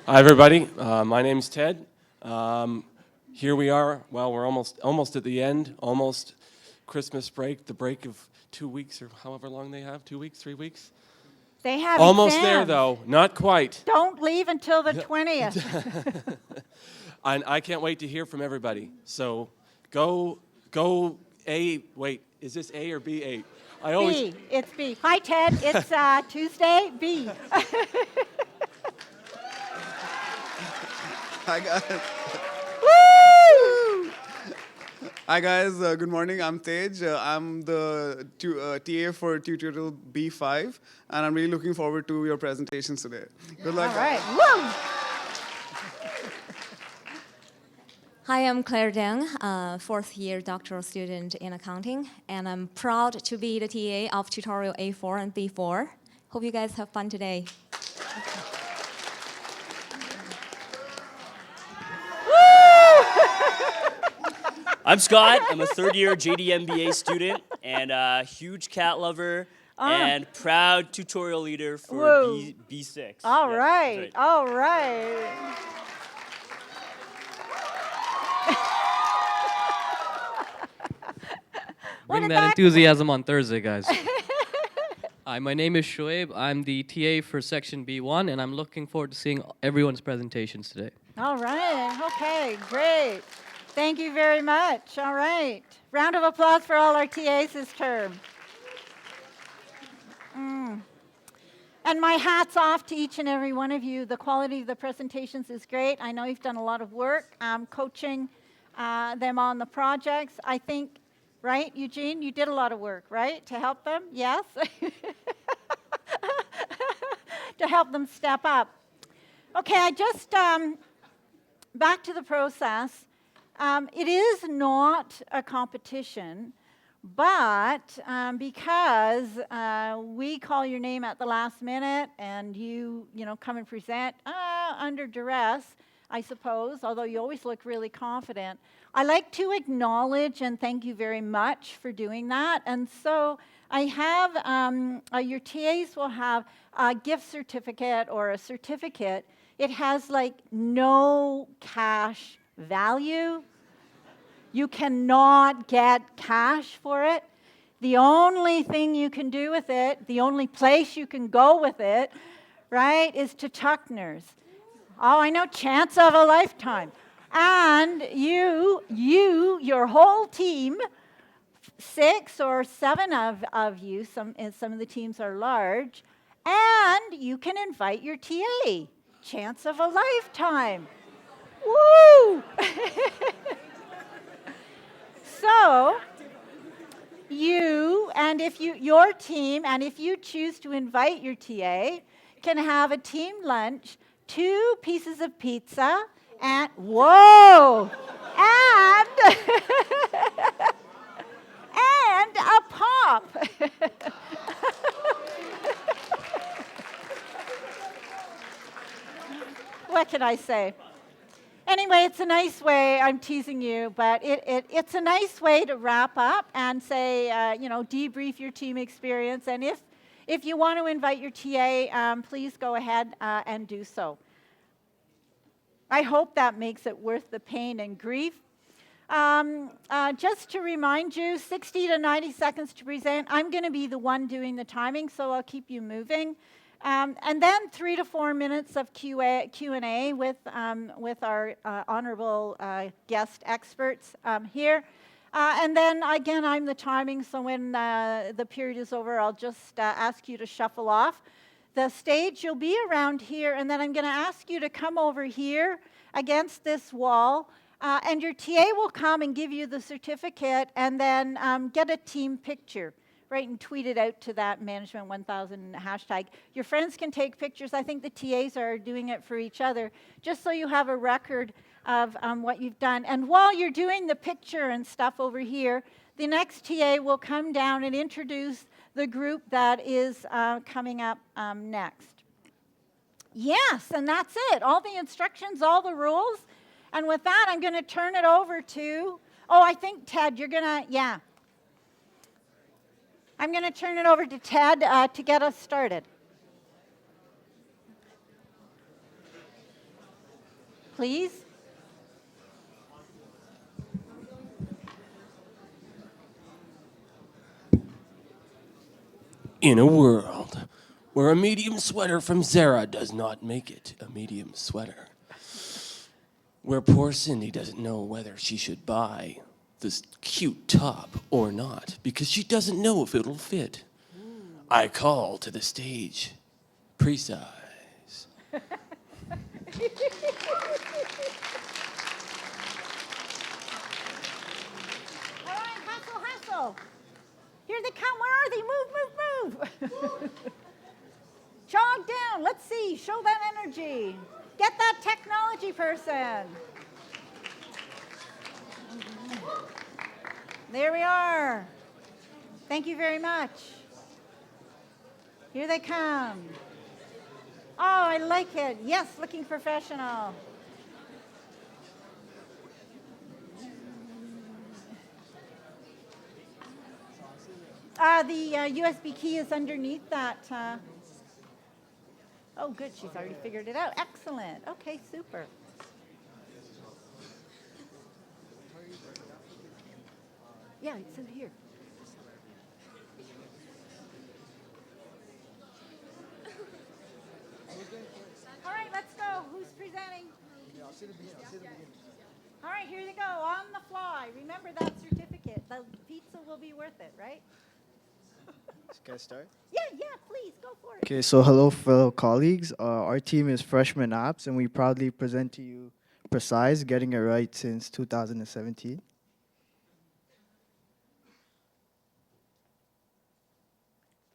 Speaker 7: Hi, everybody. My name's Ted. Here we are. Well, we're almost at the end, almost Christmas break, the break of 2 weeks or however long they have, 2 weeks, 3 weeks?
Speaker 1: They have
Speaker 7: almost
Speaker 1: exams.
Speaker 7: There, though. Not quite.
Speaker 1: Don't leave until the 20th.
Speaker 7: And I can't wait to hear from everybody. So go A. Wait, is this A or B8?
Speaker 1: B. It's B. Hi, Ted. It's Tuesday. B.
Speaker 3: I got it.
Speaker 1: Woo!
Speaker 10: Hi guys, good morning. I'm Tej. I'm the TA for tutorial B5, and I'm really looking forward to your presentations today. Good luck.
Speaker 1: All right.
Speaker 10: guys.
Speaker 1: Woo!
Speaker 12: Hi, I'm Claire Deng, fourth year doctoral student in accounting, and I'm proud to be the TA of tutorial A4 and B4. Hope you guys have fun today.
Speaker 13: I'm Scott. I'm a third-year JD MBA student and a huge cat lover and proud tutorial leader for
Speaker 1: Whoa.
Speaker 12: B6.
Speaker 1: All
Speaker 13: Yeah,
Speaker 1: right.
Speaker 13: that's
Speaker 1: All right.
Speaker 15: Bring that enthusiasm on Thursday, guys. Hi, my name is Shoaib. I'm the TA for Section B1, and I'm looking forward to seeing everyone's presentations today.
Speaker 1: All right. Okay, great. Thank you very much. All right. Round of applause for all our TAs this term. And my hat's off to each and every one of you. The quality of the presentations is great. I know you've done a lot of work coaching them on the projects. I think, right, Eugene, you did a lot of work, right, to help them? Yes? To help them step up. Okay, I just, back to the process. It is not a competition, but because we call your name at the last minute and you come and present under duress, I suppose, although you always look really confident, I like to acknowledge and thank you very much for doing that. And so I have, your TAs will have a gift certificate or a certificate. It has like no cash value. You cannot get cash for it. The only thing you can do with it, the only place you can go with it, right, is to Tuckner's. Oh, I know, chance of a lifetime. And your whole team, 6 or 7 of you, some of the teams are large, and you can invite your TA. Chance of a lifetime. Woo! So, your team, and if you choose to invite your TA, can have a team lunch, 2 pieces of pizza, and whoa, and and a pop. What can I say? Anyway, it's a nice way, I'm teasing you, but it's a nice way to wrap up and say, debrief your team experience. And if you want to invite your TA, please go ahead and do so. I hope that makes it worth the pain and grief. Just to remind you, 60 to 90 seconds to present. I'm going to be the one doing the timing, so I'll keep you moving. And then 3 to 4 minutes of Q&A with our honorable guest experts here. And then, again, I'm the timing, so when the period is over, I'll just ask you to shuffle off the stage. You'll be around here, and then I'm going to ask you to come over here against this wall, and your TA will come and give you the certificate, and then get a team picture. Right, and tweet it out to that Management 1000 hashtag. Your friends can take pictures. I think the TAs are doing it for each other, just so you have a record of what you've done. And while you're doing the picture and stuff over here, the next TA will come down and introduce the group that is coming up next. Yes, and that's it. All the instructions, all the rules. And with that, I'm going to turn it over to, I think, Ted, you're going to, yeah. I'm going to turn it over to Ted to get us started. Please.
Speaker 7: In a world where a medium sweater from Zara does not make it a medium sweater, where poor Cindy doesn't know whether she should buy this cute top or not because she doesn't know if it'll fit, I call to the stage ProSafe.
Speaker 1: Here they come. Where are they? Move, move, move. Jog down. Let's see. Show that energy. Get that technology person. There we are. Thank you very much. Here they come. Oh, I like it. Yes, looking professional. The USB key is underneath that. Oh, good. She's already figured it out. Excellent. Okay, super. Yeah, it's in here. All right, let's go. Who's presenting? All right, here they go. On the fly. Remember that certificate. The pizza will be worth it, right?
Speaker 5: Can I start?
Speaker 1: Yeah, please, go for it.
Speaker 5: Okay, so hello, fellow colleagues. Our team is Freshman Apps, and we proudly present to you Precise, getting it right since 2017.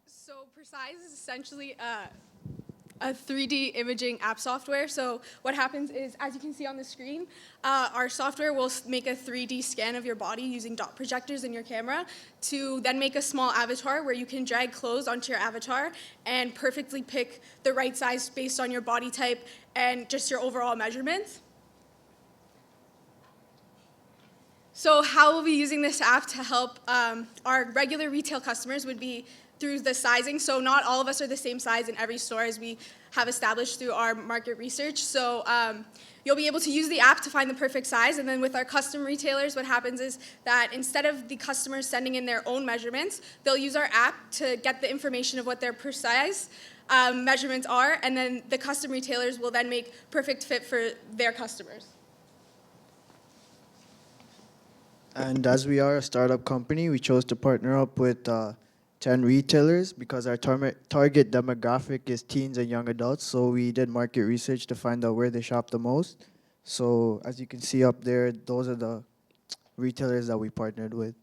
Speaker 11: So Precise is essentially a 3D imaging app software. So what happens is, as you can see on the screen, our software will make a 3D scan of your body using dot projectors in your camera to then make a small avatar where you can drag clothes onto your avatar and perfectly pick the right size based on your body type and just your overall measurements. So how we'll be using this app to help our regular retail customers would be through the sizing. So not all of us are the same size in every store, as we have established through our market research. So you'll be able to use the app to find the perfect size. And then with our custom retailers, what happens is that instead of the customers sending in their own measurements, they'll use our app to get the information of what their precise measurements are. And then the custom retailers will then make perfect fit for their customers.
Speaker 5: And as we are a startup company, we chose to partner up with 10 retailers because our target demographic is teens and young adults. So we did market research to find out where they shop the most. So as you can see up there, those are the retailers that we partnered with.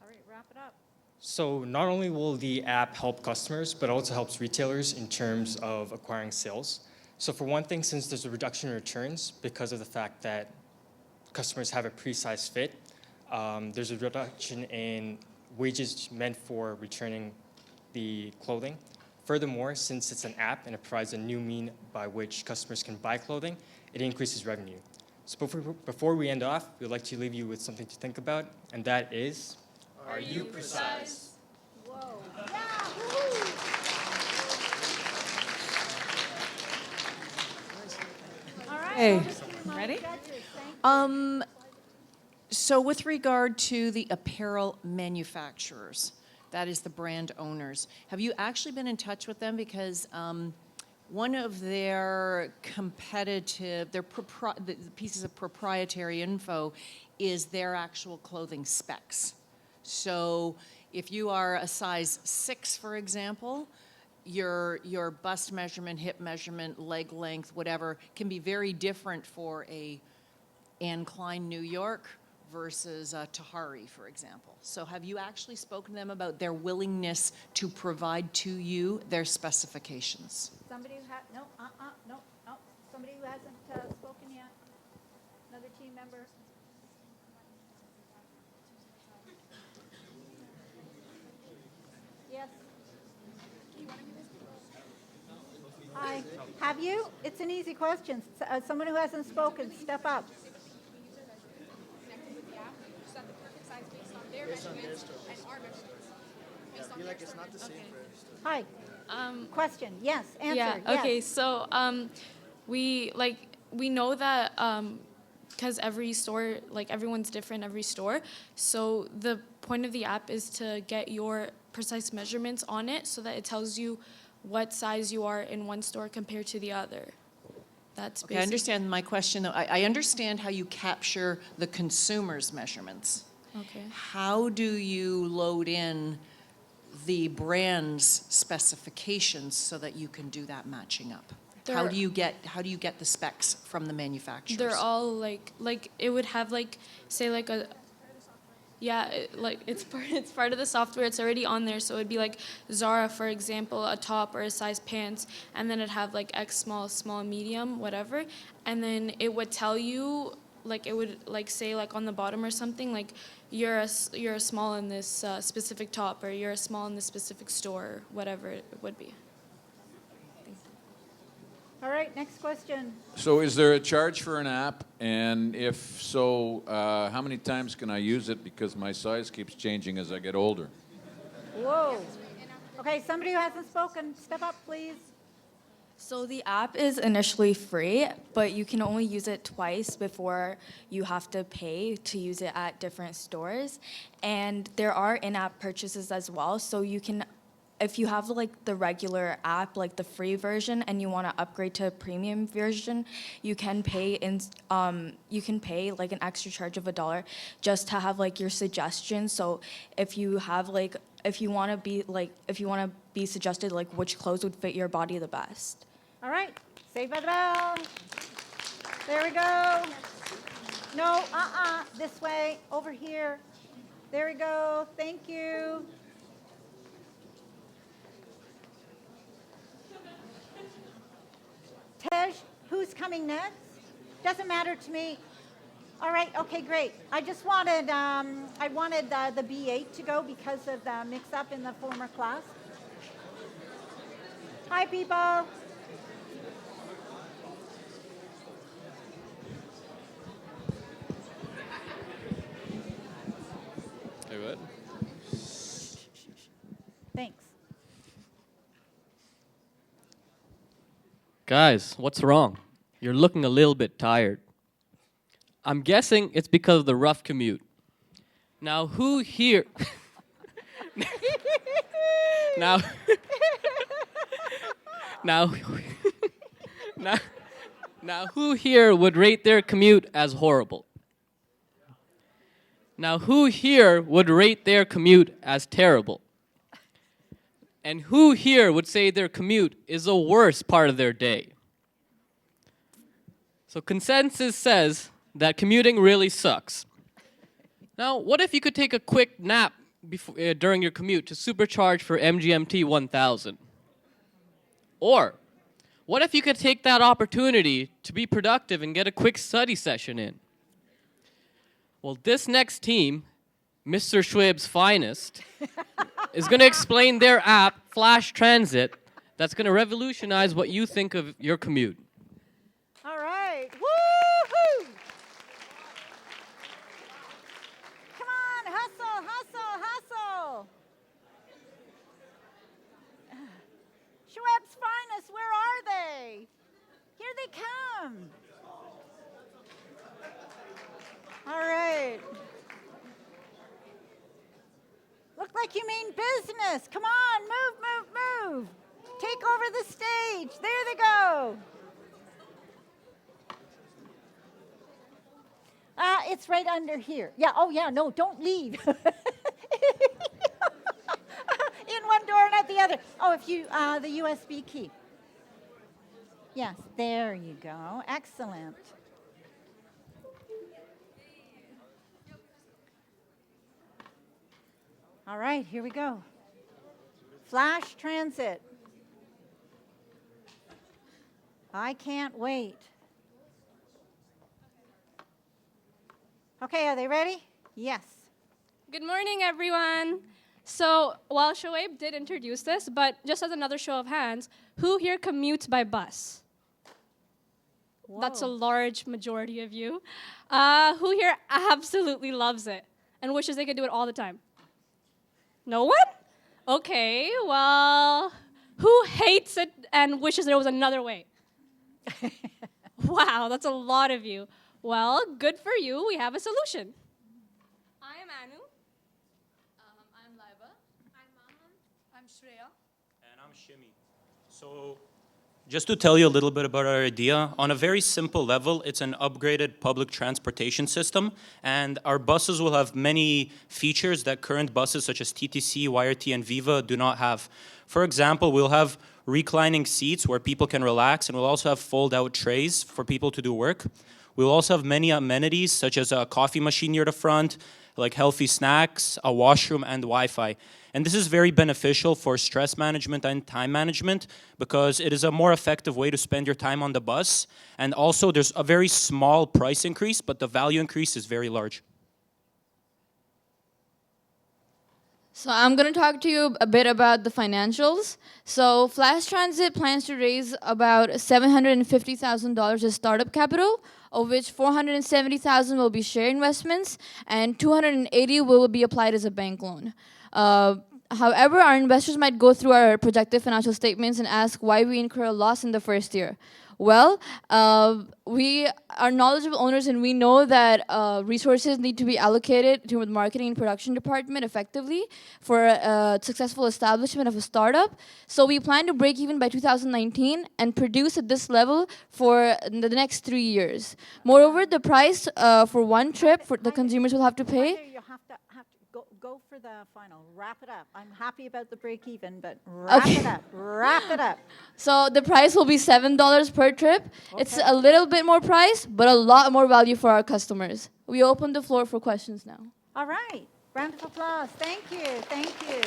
Speaker 1: All right, wrap it up.
Speaker 17: So not only will the app help customers, but also helps retailers in terms of acquiring sales. So for one thing, since there's a reduction in returns because of the fact that customers have a precise fit, there's a reduction in wages meant for returning the clothing. Furthermore, since it's an app and it provides a new mean by which customers can buy clothing, it increases revenue. So before we end off, we'd like to leave you with something to think about, and that is,
Speaker 11: Are you precise?
Speaker 1: Whoa. Yeah, woo-hoo. All right.
Speaker 14: Hey,
Speaker 1: over to my
Speaker 14: ready?
Speaker 1: judges. Thank you.
Speaker 14: So with regard to the apparel manufacturers, that is the brand owners, have you actually been in touch with them? Because one of their competitive, the pieces of proprietary info is their actual clothing specs. So if you are a size 6, for example, your bust measurement, hip measurement, leg length, whatever, can be very different for a Anne Klein, New York versus Tahari, for example. So have you actually spoken to them about their willingness to provide to you their specifications?
Speaker 1: Somebody who no, somebody who hasn't spoken yet. Another team member. Yes. Hi. Have you? It's an easy question. Someone who hasn't spoken, step up. Hi. Question. Yes. Answer.
Speaker 18: Yeah.
Speaker 1: Yes.
Speaker 18: Okay. So we know that because every store, like everyone's different every store. So the point of the app is to get your precise measurements on it, so that it tells you what size you are in one store compared to the other. That's
Speaker 14: Okay, I understand my question, though. I understand how you capture the consumer's measurements.
Speaker 18: Okay.
Speaker 14: How do you load in the brand's specifications so that you can do that matching up? How
Speaker 18: They're-
Speaker 14: do you get the specs from the manufacturers?
Speaker 18: They're all like it would have like say like a yeah like it's part of the software. It's already on there, so it'd be like Zara, for example, a top or a size pants, and then it'd have like X small, small, medium, whatever, and then it would tell you like it would like say like on the bottom or something like you're a small in this specific top, or you're a small in this specific store, or whatever it would be.
Speaker 1: All right, next question.
Speaker 16: So is there a charge for an app? And if so, how many times can I use it? Because my size keeps changing as I get older.
Speaker 1: Whoa. Okay, somebody who hasn't spoken, step up, please.
Speaker 6: So the app is initially free, but you can only use it twice before you have to pay to use it at different stores. And there are in-app purchases as well, so you can, if you have like the regular app, like the free version, and you want to upgrade to a premium version, you can pay like an extra charge of $1 just to have like your suggestions. So if you want to be suggested like which clothes would fit your body the best.
Speaker 1: All right, Saved by the Bell. There we go. No, this way, over here. There we go, thank you. Tej, who's coming next? Doesn't matter to me. All right, okay, great. I just wanted, I wanted the B8 to go because of the mix-up in the former class. Hi, people.
Speaker 3: Hey, what?
Speaker 1: Thanks.
Speaker 15: Guys, what's wrong? You're looking a little bit tired. I'm guessing it's because of the rough commute. Now, who here... now... now... now, who here would rate their commute as horrible? Now, who here would rate their commute as terrible? And who here would say their commute is the worst part of their day? So consensus says that commuting really sucks. Now, what if you could take a quick nap during your commute to supercharge for MGMT 1000? Or, what if you could take that opportunity to be productive and get a quick study session in? Well, this next team, Mr. Schwab's finest, is going to explain their app, Flash Transit, that's going to revolutionize what you think of your commute.
Speaker 1: All right, woo-hoo! Come on, hustle, hustle, hustle. Schwab's finest, where are they? Here they come. All right. Look like you mean business. Come on, move, move, move. Take over the stage. There they go. It's right under here. Yeah, oh yeah, no, don't leave. In one door, not the other. Oh, if you, the USB key. Yes, there you go. Excellent. All right, here we go. Flash Transit. I can't wait. Okay, are they ready? Yes.
Speaker 22: Good morning, everyone. So, while Shoaib did introduce this, but just as another show of hands, who here commutes by bus?
Speaker 1: Whoa.
Speaker 22: That's a large majority of you. Who here absolutely loves it and wishes they could do it all the time? No one? Okay, well, who hates it and wishes there was another way? Wow, that's a lot of you. Well, good for you. We have a solution. I am Anu.
Speaker 6: I'm Laiba.
Speaker 22: I'm Mahan. I'm Shreya.
Speaker 23: And I'm Shimi. So, just to tell you a little bit about our idea, on a very simple level, it's an upgraded public transportation system, and our buses will have many features that current buses such as TTC, YRT, and Viva do not have. For example, we'll have reclining seats where people can relax, and we'll also have fold-out trays for people to do work. We'll also have many amenities such as a coffee machine near the front, like healthy snacks, a washroom, and Wi-Fi. And this is very beneficial for stress management and time management because it is a more effective way to spend your time on the bus. And also there's a very small price increase, but the value increase is very large.
Speaker 2: So I'm going to talk to you a bit about the financials. So Flash Transit plans to raise about $750,000 as startup capital, of which $470,000 will be share investments and $280,000 will be applied as a bank loan. However, our investors might go through our projected financial statements and ask why we incur a loss in the first year. Well, we are knowledgeable owners and we know that resources need to be allocated to the marketing and production department effectively for a successful establishment of a startup. So we plan to break even by 2019 and produce at this level for the next 3 years. Moreover, the price for one trip for the consumers will have to pay.
Speaker 1: You have to go for the final. Wrap it up. I'm happy about the break even, but wrap it up. Wrap it up.
Speaker 2: So the price will be $7 per trip. Okay. It's a little bit more price, but a lot more value for our customers. We open the floor for questions now.
Speaker 1: All right. Round of applause. Thank you. Thank you.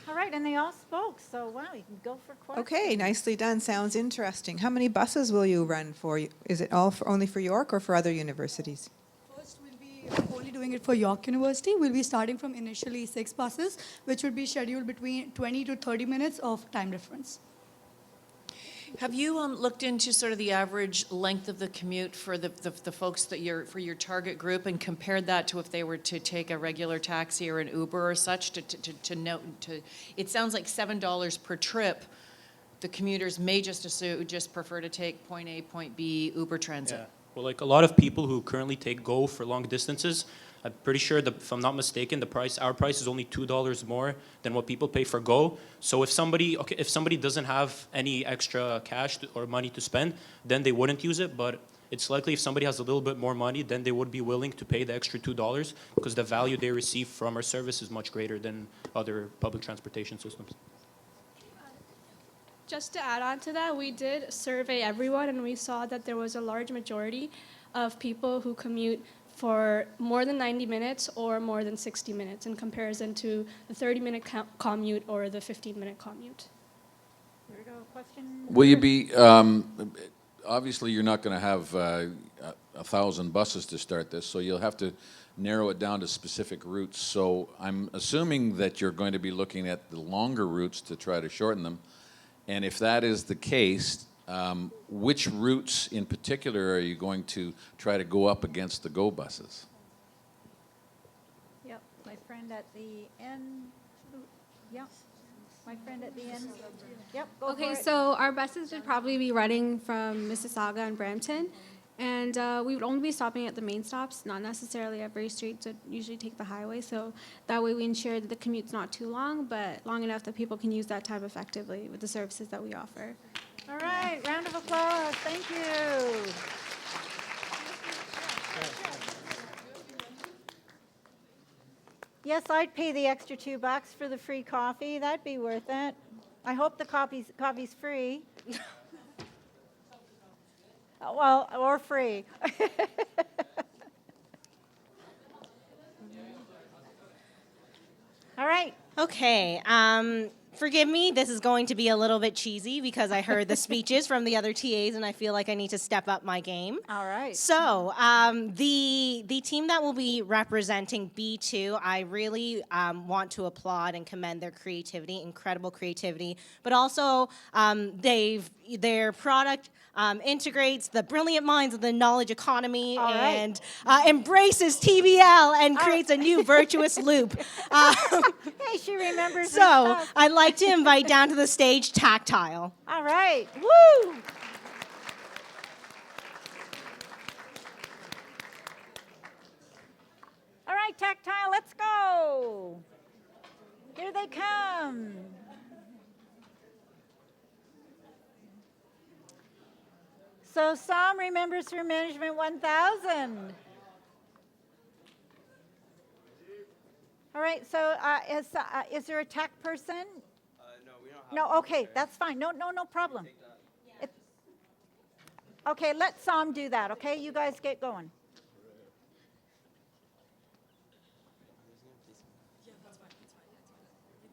Speaker 1: All right, and they all spoke, so wow, you can go for questions.
Speaker 19: Okay, nicely done. Sounds interesting. How many buses will you run for? Is it all only for York or for other universities?
Speaker 9: Only doing it for York University. We'll be starting from initially 6 buses, which would be scheduled between 20 to 30 minutes of time difference.
Speaker 14: Have you looked into sort of the average length of the commute for the folks that for your target group and compared that to if they were to take a regular taxi or an Uber or such to note it sounds like $7 per trip. The commuters may just prefer to take point A, point B, Uber Transit.
Speaker 23: Yeah. Well, like a lot of people who currently take Go for long distances, I'm pretty sure that, if I'm not mistaken, our price is only $2 more than what people pay for Go. So if somebody doesn't have any extra cash or money to spend, then they wouldn't use it. But it's likely if somebody has a little bit more money, then they would be willing to pay the extra $2 because the value they receive from our service is much greater than other public transportation systems.
Speaker 22: Just to add on to that, we did survey everyone, and we saw that there was a large majority of people who commute for more than 90 minutes or more than 60 minutes in comparison to the 30-minute commute or the 15-minute commute.
Speaker 1: Here we go. Question?
Speaker 16: Will you be, obviously you're not going to have 1,000 buses to start this, so you'll have to narrow it down to specific routes. So I'm assuming that you're going to be looking at the longer routes to try to shorten them. And if that is the case, which routes in particular are you going to try to go up against the Go buses?
Speaker 1: Yep, my friend at the end. Yep, my friend at the end. Yep, go
Speaker 20: Okay,
Speaker 1: for it.
Speaker 20: so our buses would probably be running from Mississauga and Brampton. And we would only be stopping at the main stops, not necessarily every street, so usually take the highway. So that way we ensure that the commute's not too long, but long enough that people can use that time effectively with the services that we offer.
Speaker 1: All right, round of applause. Thank you. Yes, I'd pay the extra $2 for the free coffee. That'd be worth it. I hope the coffee's free. Well, or free. All right.
Speaker 8: Okay. Forgive me, this is going to be a little bit cheesy because I heard the speeches from the other TAs and I feel like I need to step up my game.
Speaker 1: All right.
Speaker 8: So the team that will be representing B2, I really want to applaud and commend their creativity, incredible creativity, but also their product integrates the brilliant minds of the knowledge economy and embraces TBL and creates a new virtuous loop.
Speaker 1: Hey, she remembers.
Speaker 8: So I'd like to invite down to the stage Tactile.
Speaker 1: All right. Woo! All right, Tactile, let's go. Here they come. So Sam remembers her Management 1000. All right, so is there a tech person? No, okay, that's fine. No, no, no problem. It- Okay, let Sam do that, okay? You guys get going.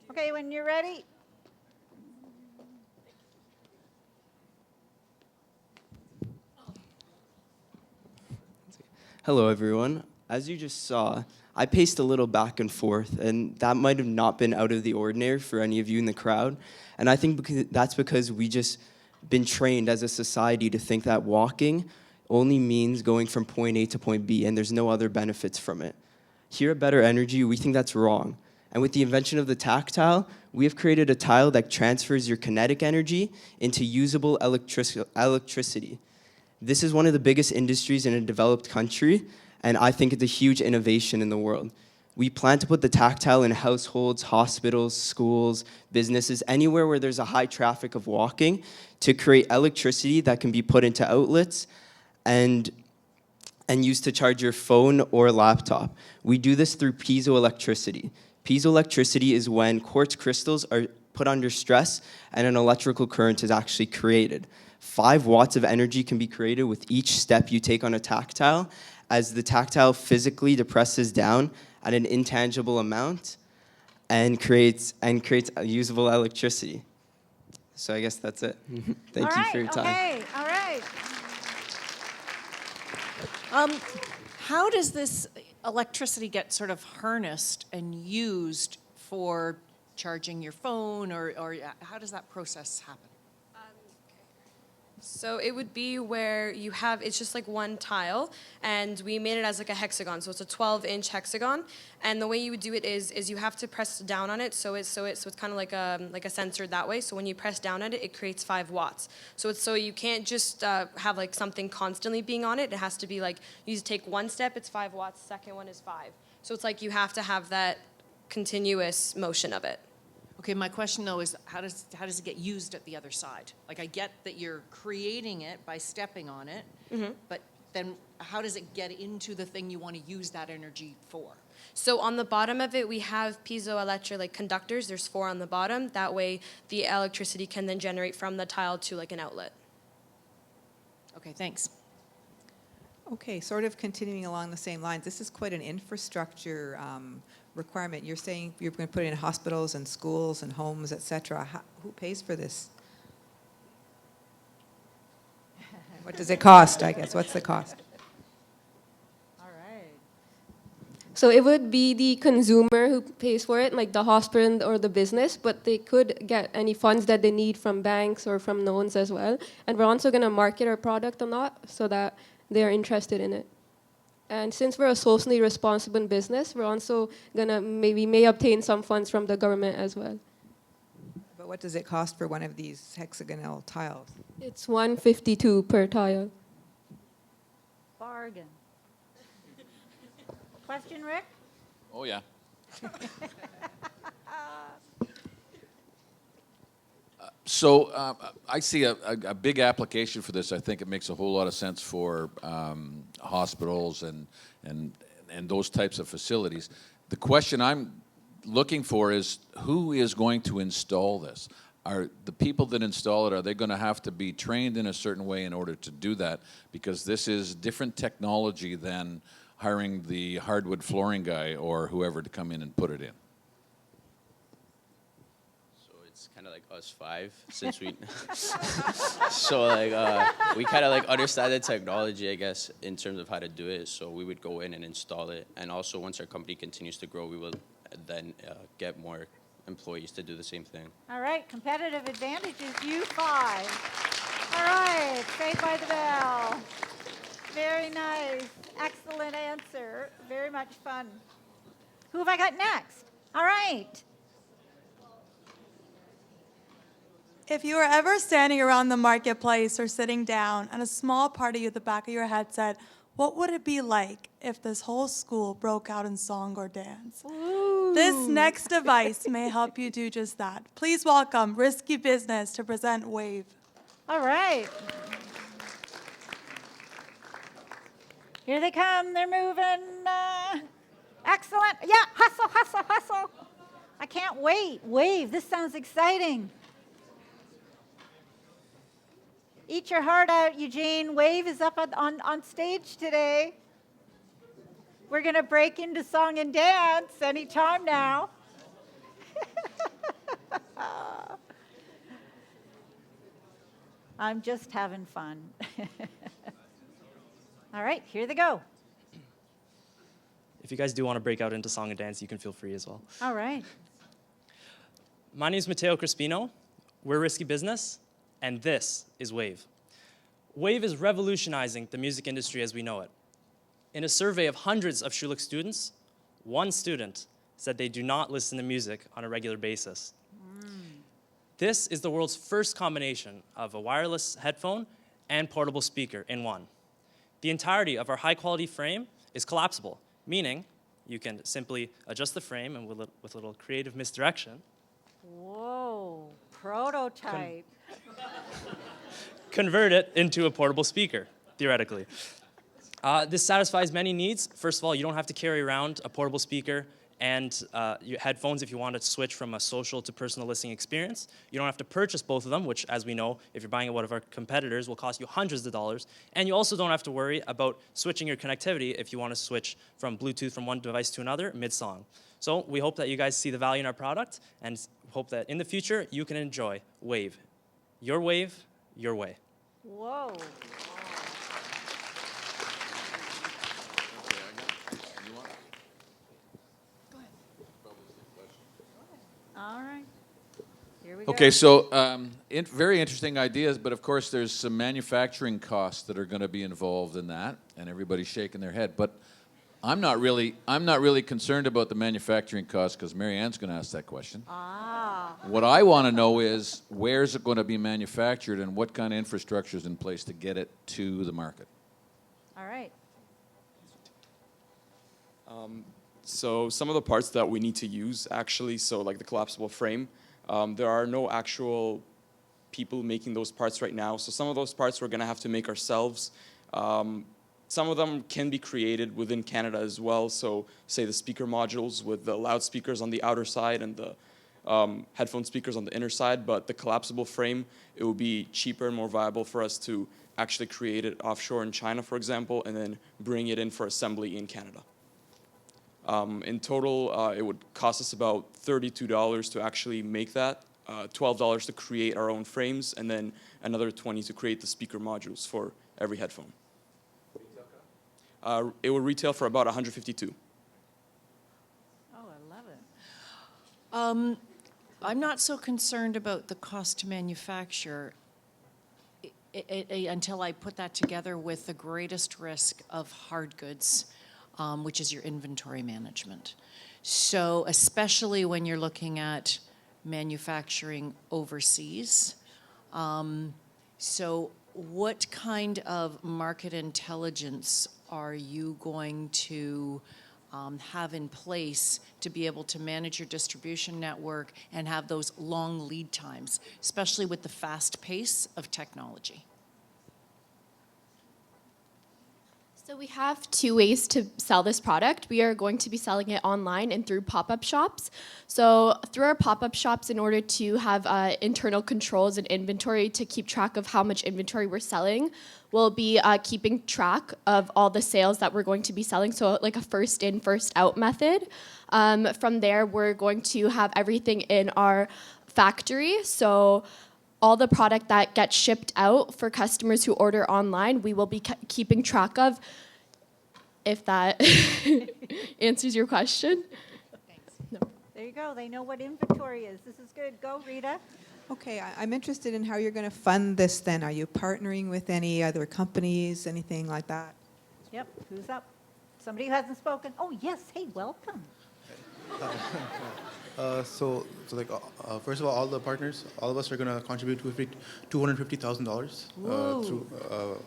Speaker 1: Okay, when you're ready.
Speaker 4: Hello, everyone. As you just saw, I paced a little back and forth, and that might have not been out of the ordinary for any of you in the crowd. And I think that's because we just been trained as a society to think that walking only means going from point A to point B, and there's no other benefits from it. Here at Better Energy, we think that's wrong. And with the invention of the Tactile, we have created a tile that transfers your kinetic energy into usable electricity. This is one of the biggest industries in a developed country, and I think it's a huge innovation in the world. We plan to put the Tactile in households, hospitals, schools, businesses, anywhere where there's a high traffic of walking to create electricity that can be put into outlets and used to charge your phone or laptop. We do this through piezoelectricity. Piezoelectricity is when quartz crystals are put under stress and an electrical current is actually created. 5 watts of energy can be created with each step you take on a Tactile, as the Tactile physically depresses down at an intangible amount and creates usable electricity. So I guess that's it. Thank you for your time.
Speaker 1: Okay, all right.
Speaker 14: How does this electricity get sort of harnessed and used for charging your phone, or how does that process happen?
Speaker 10: So it would be where you have, it's just like one tile, and we made it as like a hexagon. So it's a 12-inch hexagon, and the way you would do it is you have to press down on it. So it's kind of like a sensor that way. So when you press down at it, it creates 5 watts. So you can't just have like something constantly being on it. It has to be like you just take one step, it's 5 watts. Second one is 5. So it's like you have to have that continuous motion of it.
Speaker 14: Okay, my question though is how does it get used at the other side? Like I get that you're creating it by stepping on it, but then how does it get into the thing you want to use that energy for?
Speaker 10: So on the bottom of it, we have piezoelectric like conductors. There's 4 on the bottom. That way the electricity can then generate from the tile to like an outlet.
Speaker 14: Okay, thanks.
Speaker 19: Okay, sort of continuing along the same lines, this is quite an infrastructure requirement. You're saying you're going to put it in hospitals and schools and homes, et cetera. Who pays for this? What does it cost, I guess? What's the cost?
Speaker 21: All right. So it would be the consumer who pays for it, like the hospital or the business, but they could get any funds that they need from banks or from loans as well. And we're also going to market our product a lot so that they're interested in it. And since we're a socially responsible business, we're also gonna may obtain some funds from the government as well.
Speaker 19: But what does it cost for one of these hexagonal tiles?
Speaker 21: It's $152 per tile.
Speaker 1: Bargain. Question, Rick?
Speaker 16: Oh, yeah. So I see a big application for this. I think it makes a whole lot of sense for hospitals and those types of facilities. The question I'm looking for is who is going to install this? Are the people that install it, are they going to have to be trained in a certain way in order to do that? Because this is different technology than hiring the hardwood flooring guy or whoever to come in and put it in.
Speaker 13: It's kind of like us 5 since we so like we kind of like understand the technology, I guess, in terms of how to do it. So we would go in and install it, and also once our company continues to grow, we will then get more employees to do the same thing.
Speaker 1: All right, competitive advantage is you 5. All right, Saved by the Bell. Very nice. Excellent answer. Very much fun. Who have I got next? All right.
Speaker 9: If you were ever standing around the marketplace or sitting down and a small part of you at the back of your head said, what would it be like if this whole school broke out in song or dance?
Speaker 1: Ooh.
Speaker 9: This next device may help you do just that. Please welcome Risky Business to present Wave.
Speaker 1: All right. Here they come. They're moving. Excellent. Yeah, hustle, hustle, hustle. I can't wait. Wave. This sounds exciting. Eat your heart out, Eugene. Wave is up on stage today. We're going to break into song and dance anytime now. I'm just having fun. All right, here they go.
Speaker 5: If you guys do want to break out into song and dance, you can feel free as well.
Speaker 1: All right.
Speaker 5: My name is Mateo Crispino. We're Risky Business, and this is Wave. Wave is revolutionizing the music industry as we know it. In a survey of hundreds of Schulich students, one student said they do not listen to music on a regular basis. This is the world's first combination of a wireless headphone and portable speaker in one. The entirety of our high-quality frame is collapsible, meaning you can simply adjust the frame and with a little creative misdirection,
Speaker 1: Whoa, prototype.
Speaker 5: convert it into a portable speaker, theoretically. This satisfies many needs. First of all, you don't have to carry around a portable speaker and your headphones if you want to switch from a social to personal listening experience. You don't have to purchase both of them, which, as we know, if you're buying at one of our competitors, will cost you hundreds of dollars. And you also don't have to worry about switching your connectivity if you want to switch from Bluetooth from one device to another mid-song. So we hope that you guys see the value in our product and hope that in the future you can enjoy Wave. Your wave, your way.
Speaker 1: Whoa. All right. Here we go.
Speaker 16: Okay, so very interesting ideas, but of course there's some manufacturing costs that are going to be involved in that, and everybody's shaking their head. But I'm not really concerned about the manufacturing costs because Mary Ann's going to ask that question. What I want to know is where's it going to be manufactured and what kind of infrastructure is in place to get it to the market.
Speaker 1: All right.
Speaker 7: So some of the parts that we need to use actually, so like the collapsible frame, there are no actual people making those parts right now. So some of those parts we're going to have to make ourselves. Some of them can be created within Canada as well. So say the speaker modules with the loudspeakers on the outer side and the headphone speakers on the inner side. But the collapsible frame, it will be cheaper and more viable for us to actually create it offshore in China, for example, and then bring it in for assembly in Canada. In total, it would cost us about $32 to actually make that, $12 to create our own frames, and then another $20 to create the speaker modules for every headphone. It will retail for about $152.
Speaker 1: Oh, I love it.
Speaker 14: I'm not so concerned about the cost to manufacture until I put that together with the greatest risk of hard goods, which is your inventory management. So especially when you're looking at manufacturing overseas. So what kind of market intelligence are you going to have in place to be able to manage your distribution network and have those long lead times, especially with the fast pace of technology?
Speaker 12: So we have two ways to sell this product. We are going to be selling it online and through pop-up shops. So through our pop-up shops, in order to have internal controls and inventory to keep track of how much inventory we're selling, we'll be keeping track of all the sales that we're going to be selling, so like a first in, first out method. From there, we're going to have everything in our factory. So all the product that gets shipped out for customers who order online, we will be keeping track of, if that answers your question.
Speaker 1: Thanks. No. There you go. They know what inventory is. This is good. Go, Rita.
Speaker 19: Okay, I'm interested in how you're going to fund this then. Are you partnering with any other companies, anything like that?
Speaker 1: Yep. Who's up? Somebody who hasn't spoken. Oh, yes. Hey, welcome.
Speaker 24: First of all the partners, all of us are going to contribute $250,000 through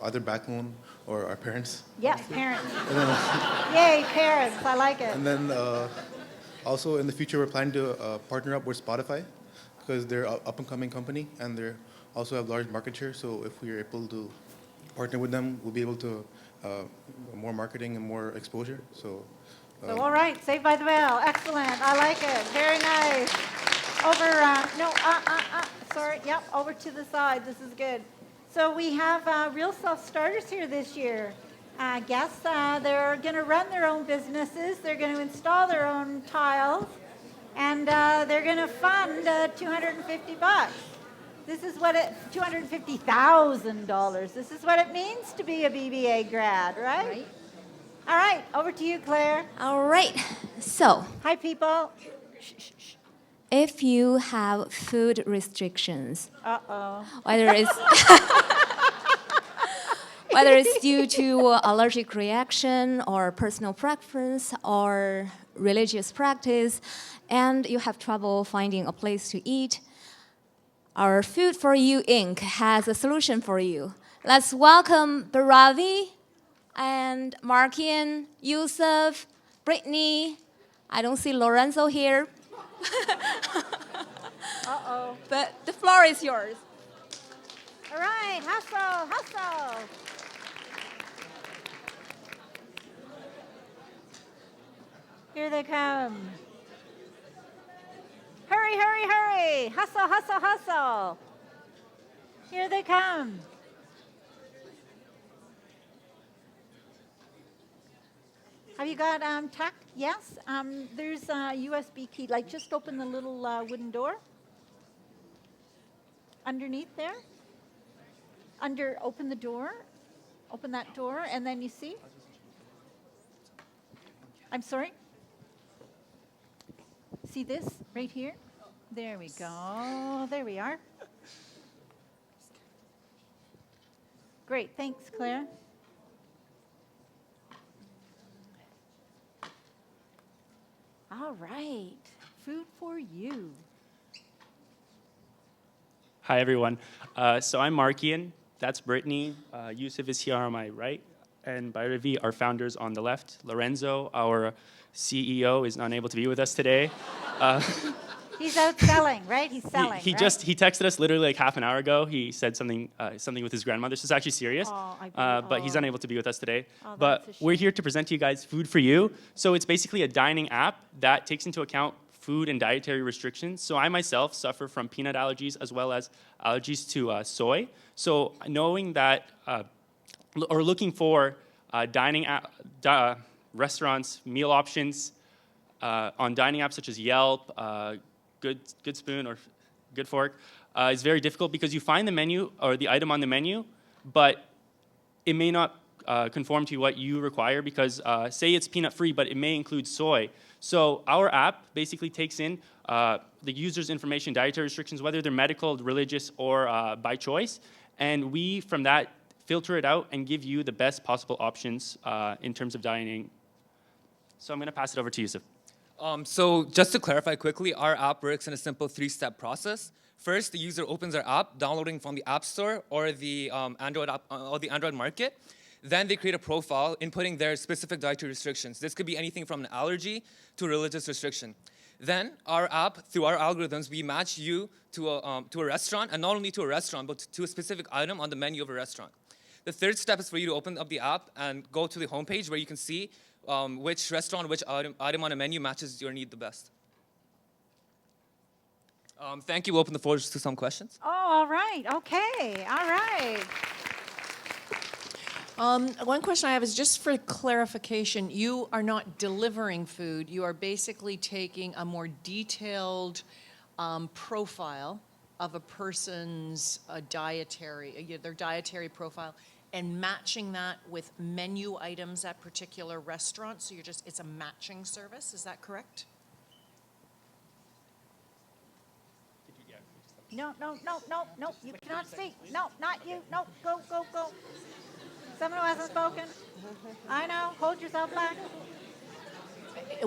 Speaker 24: either back loan or our parents.
Speaker 1: Yes, parents. Yay, parents. I like it.
Speaker 24: And then also in the future, we're planning to partner up with Spotify because they're an up-and-coming company and they also have large market share. So if we're able to partner with them, we'll be able to more marketing and more exposure. So
Speaker 1: all right, Saved by the Bell. Excellent. I like it. Very nice. Over, sorry. Yep, over to the side. This is good. So we have real self-starters here this year. Guests, they're going to run their own businesses. They're going to install their own tiles. And they're going to fund $250. This is what $250,000. This is what it means to be a BBA grad, right? All right, over to you, Claire.
Speaker 3: All right. So,
Speaker 1: hi, people.
Speaker 3: If you have food restrictions,
Speaker 1: Uh-oh.
Speaker 3: whether it's due to allergic reaction or personal preference or religious practice, and you have trouble finding a place to eat, our Food for You Inc. has a solution for you. Let's welcome Baravi and Markian, Yusuf, Brittany. I don't see Lorenzo here.
Speaker 1: Uh-oh.
Speaker 3: But the floor is yours.
Speaker 1: All right, hustle, hustle. Here they come. Hurry, hurry, hurry. Hustle, hustle, hustle. Here they come. Have you got tech? Yes. There's a USB key. Like, just open the little wooden door. Underneath there. Open the door. Open that door, and then you see. I'm sorry? See this right here? There we go. There we are. Great. Thanks, Claire. All right. Food for you.
Speaker 23: Hi, everyone. So I'm Markian. That's Brittany. Yusuf is here on my right. And Bhairavi, our founders, on the left. Lorenzo, our CEO, is unable to be with us today.
Speaker 1: He's out selling, right? He's selling.
Speaker 23: He
Speaker 1: right?
Speaker 23: he texted us literally like half an hour ago. He said something with his grandmother. So it's actually serious. But he's unable to be with us today. But we're here to present to you guys Food for You. So it's basically a dining app that takes into account food and dietary restrictions. So I myself suffer from peanut allergies as well as allergies to soy. So knowing that, or looking for dining restaurants, meal options on dining apps such as Yelp, Good Spoon, or Good Fork, is very difficult because you find the menu or the item on the menu, but it may not conform to what you require because say it's peanut free, but it may include soy. So our app basically takes in the user's information, dietary restrictions, whether they're medical, religious, or by choice, and we, from that, filter it out and give you the best possible options in terms of dining. So I'm going to pass it over to Yusuf.
Speaker 11: So just to clarify quickly, our app works in a simple 3-step process. First, the user opens our app, downloading from the App Store or the Android app or the Android market. Then they create a profile, inputting their specific dietary restrictions. This could be anything from an allergy to a religious restriction. Then our app, through our algorithms, we match you to a restaurant, and not only to a restaurant, but to a specific item on the menu of a restaurant. The third step is for you to open up the app and go to the homepage where you can see which restaurant, which item on a menu matches your need the best. Thank you. We'll open the floor to some questions.
Speaker 1: Oh, all right. Okay. All right.
Speaker 14: One question I have is just for clarification. You are not delivering food. You are basically taking a more detailed profile of a person's their dietary profile, and matching that with menu items at particular restaurants. So it's a matching service. Is that correct?
Speaker 1: No. You cannot speak. No, not you. No, go. Someone who hasn't spoken. I know. Hold yourself back.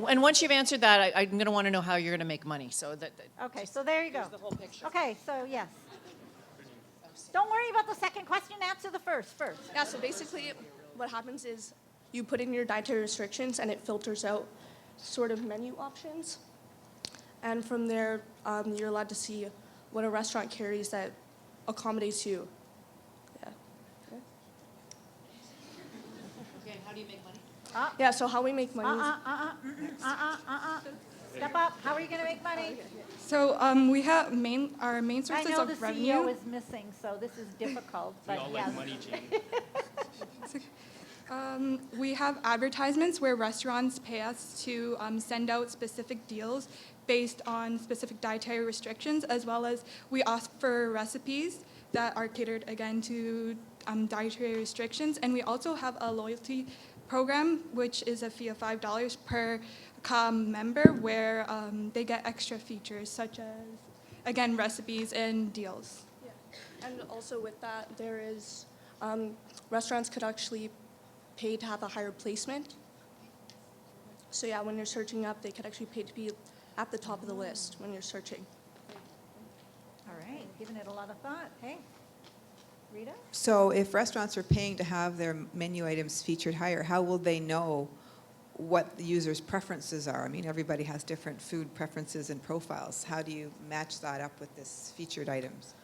Speaker 14: And once you've answered that, I'm going to want to know how you're going to make money. So
Speaker 1: Okay, so there you go.
Speaker 14: The whole picture.
Speaker 1: Okay, so yes. Don't worry about the second question. Answer the first.
Speaker 22: Yeah, so basically what happens is you put in your dietary restrictions and it filters out sort of menu options. And from there, you're allowed to see what a restaurant carries that accommodates you. Yeah.
Speaker 14: Okay, how do you make money?
Speaker 22: Yeah, so how we make money is...
Speaker 1: Step up. How are you going to make money?
Speaker 6: So we have our main
Speaker 1: I
Speaker 6: sources
Speaker 1: know the
Speaker 6: of revenue.
Speaker 1: CEO is missing, so this is difficult.
Speaker 5: We
Speaker 1: But
Speaker 5: all
Speaker 1: yes.
Speaker 5: like money, Gene.
Speaker 6: We have advertisements where restaurants pay us to send out specific deals based on specific dietary restrictions, as well as we ask for recipes that are catered again to dietary restrictions. And we also have a loyalty program, which is a fee of $5 per member, where they get extra features such as, again, recipes and deals.
Speaker 15: Yeah. And also with that, there is restaurants could actually pay to have a higher placement. So yeah, when you're searching up, they could actually pay to be at the top of the list when you're searching.
Speaker 1: All right, giving it a lot of thought. Hey, Rita?
Speaker 19: So if restaurants are paying to have their menu items featured higher, how will they know what the user's preferences are? I mean, everybody has different food preferences and profiles. How do you match that up with this featured items?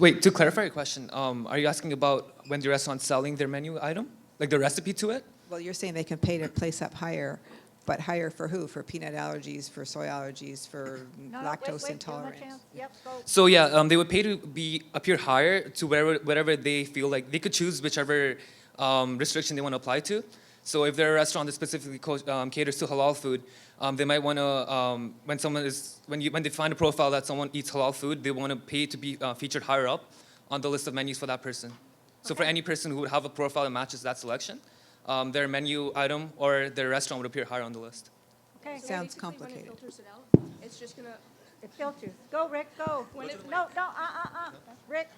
Speaker 11: Wait, to clarify your question, are you asking about when the restaurant's selling their menu item? Like the recipe to it?
Speaker 19: Well, you're saying they can pay to place up higher, but higher for who? For peanut allergies, for soy allergies, for lactose intolerance?
Speaker 1: Yep, go.
Speaker 11: So yeah, they would pay to appear higher to wherever they feel like they could choose whichever restriction they want to apply to. So if they're a restaurant that specifically caters to halal food, they might want to when they find a profile that someone eats halal food, they want to pay to be featured higher up on the list of menus for that person. So for any person who would have a profile that matches that selection, their menu item or their restaurant would appear higher on the list.
Speaker 1: Okay.
Speaker 19: Sounds
Speaker 15: When it
Speaker 19: complicated.
Speaker 15: filters it out, it's just gonna.
Speaker 1: It filters. Go, Rick, go. No, Rick.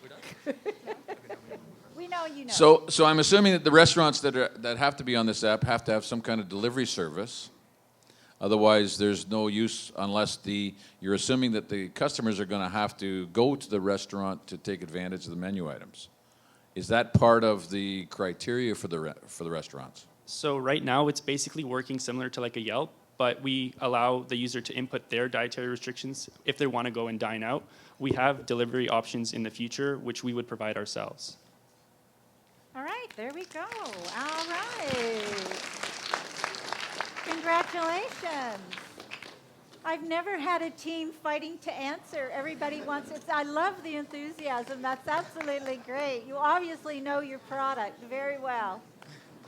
Speaker 1: We know you know.
Speaker 16: So I'm assuming that the restaurants that have to be on this app have to have some kind of delivery service. Otherwise, there's no use unless you're assuming that the customers are going to have to go to the restaurant to take advantage of the menu items. Is that part of the criteria for the restaurants?
Speaker 23: So right now, it's basically working similar to like a Yelp, but we allow the user to input their dietary restrictions if they want to go and dine out. We have delivery options in the future, which we would provide ourselves.
Speaker 1: All right, there we go. All right. Congratulations. I've never had a team fighting to answer. Everybody wants it. I love the enthusiasm. That's absolutely great. You obviously know your product very well.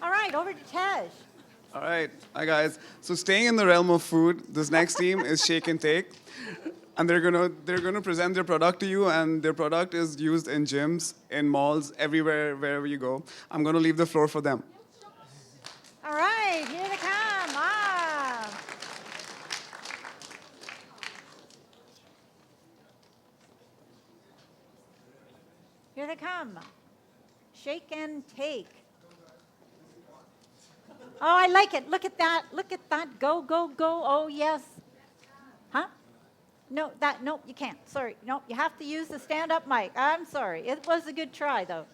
Speaker 1: All right, over to Tej.
Speaker 17: All right. Hi, guys. So staying in the realm of food, this next team is Shake and Take. And they're gonna present their product to you, and their product is used in gyms, in malls, everywhere, wherever you go. I'm gonna leave the floor for them.
Speaker 1: All right, here they come. Here they come. Shake and Take. Oh, I like it. Look at that. Look at that. Go, go, go. Oh, yes. Huh? No, you can't. Sorry. No, you have to use the stand-up mic. I'm sorry. It was a good try, though.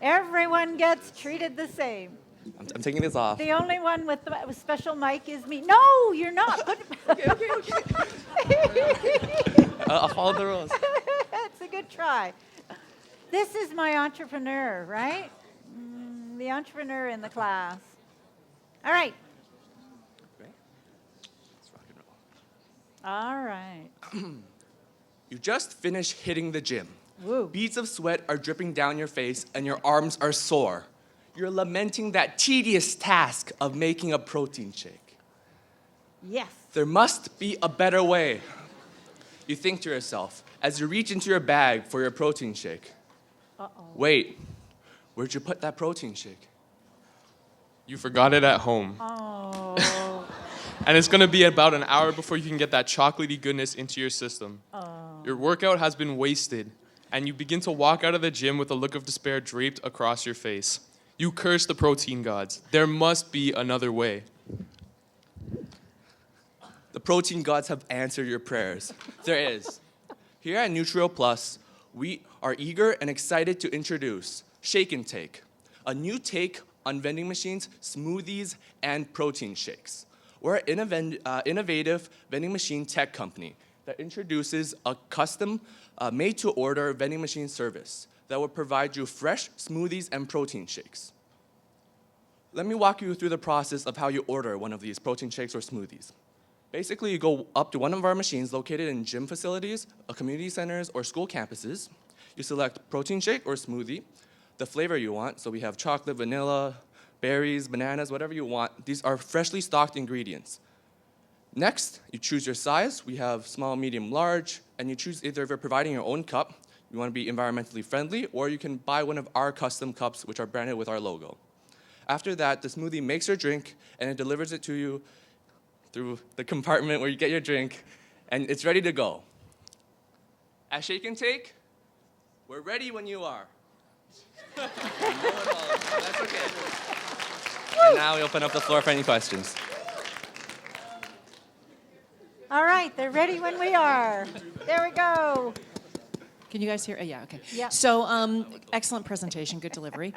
Speaker 1: Everyone gets treated the same.
Speaker 18: I'm taking this off.
Speaker 1: The only one with the special mic is me. No, you're not. Okay.
Speaker 18: I'll follow the rules.
Speaker 1: It's a good try. This is my entrepreneur, right? The entrepreneur in the class. All right. All right.
Speaker 18: You just finished hitting the gym.
Speaker 1: Woo.
Speaker 18: Beads of sweat are dripping down your face and your arms are sore. You're lamenting that tedious task of making a protein shake.
Speaker 1: Yes.
Speaker 18: There must be a better way. You think to yourself as you reach into your bag for your protein shake.
Speaker 1: Uh-oh.
Speaker 18: Wait, where'd you put that protein shake?
Speaker 25: You forgot it at home.
Speaker 1: Oh.
Speaker 25: And it's gonna be about an hour before you can get that chocolatey goodness into your system.
Speaker 1: Oh.
Speaker 25: Your workout has been wasted, and you begin to walk out of the gym with a look of despair draped across your face. You curse the protein gods. There must be another way.
Speaker 18: The protein gods have answered your prayers. There is. Here at Nutrio Plus, we are eager and excited to introduce Shake and Take, a new take on vending machines, smoothies, and protein shakes. We're an innovative vending machine tech company that introduces a custom made-to-order vending machine service that will provide you fresh smoothies and protein shakes. Let me walk you through the process of how you order one of these protein shakes or smoothies. Basically, you go up to one of our machines located in gym facilities, community centers, or school campuses. You select protein shake or smoothie, the flavor you want. So we have chocolate, vanilla, berries, bananas, whatever you want. These are freshly stocked ingredients. Next, you choose your size. We have small, medium, large, and you choose either if you're providing your own cup, you want to be environmentally friendly, or you can buy one of our custom cups, which are branded with our logo. After that, the smoothie makes your drink, and it delivers it to you through the compartment where you get your drink, and it's ready to go. At Shake and Take, we're ready when you are. That's okay. And now we open up the floor for any questions.
Speaker 1: All right, they're ready when we are. There we go.
Speaker 14: Can you guys hear? Yeah, okay.
Speaker 1: Yeah.
Speaker 14: So, excellent presentation, good delivery.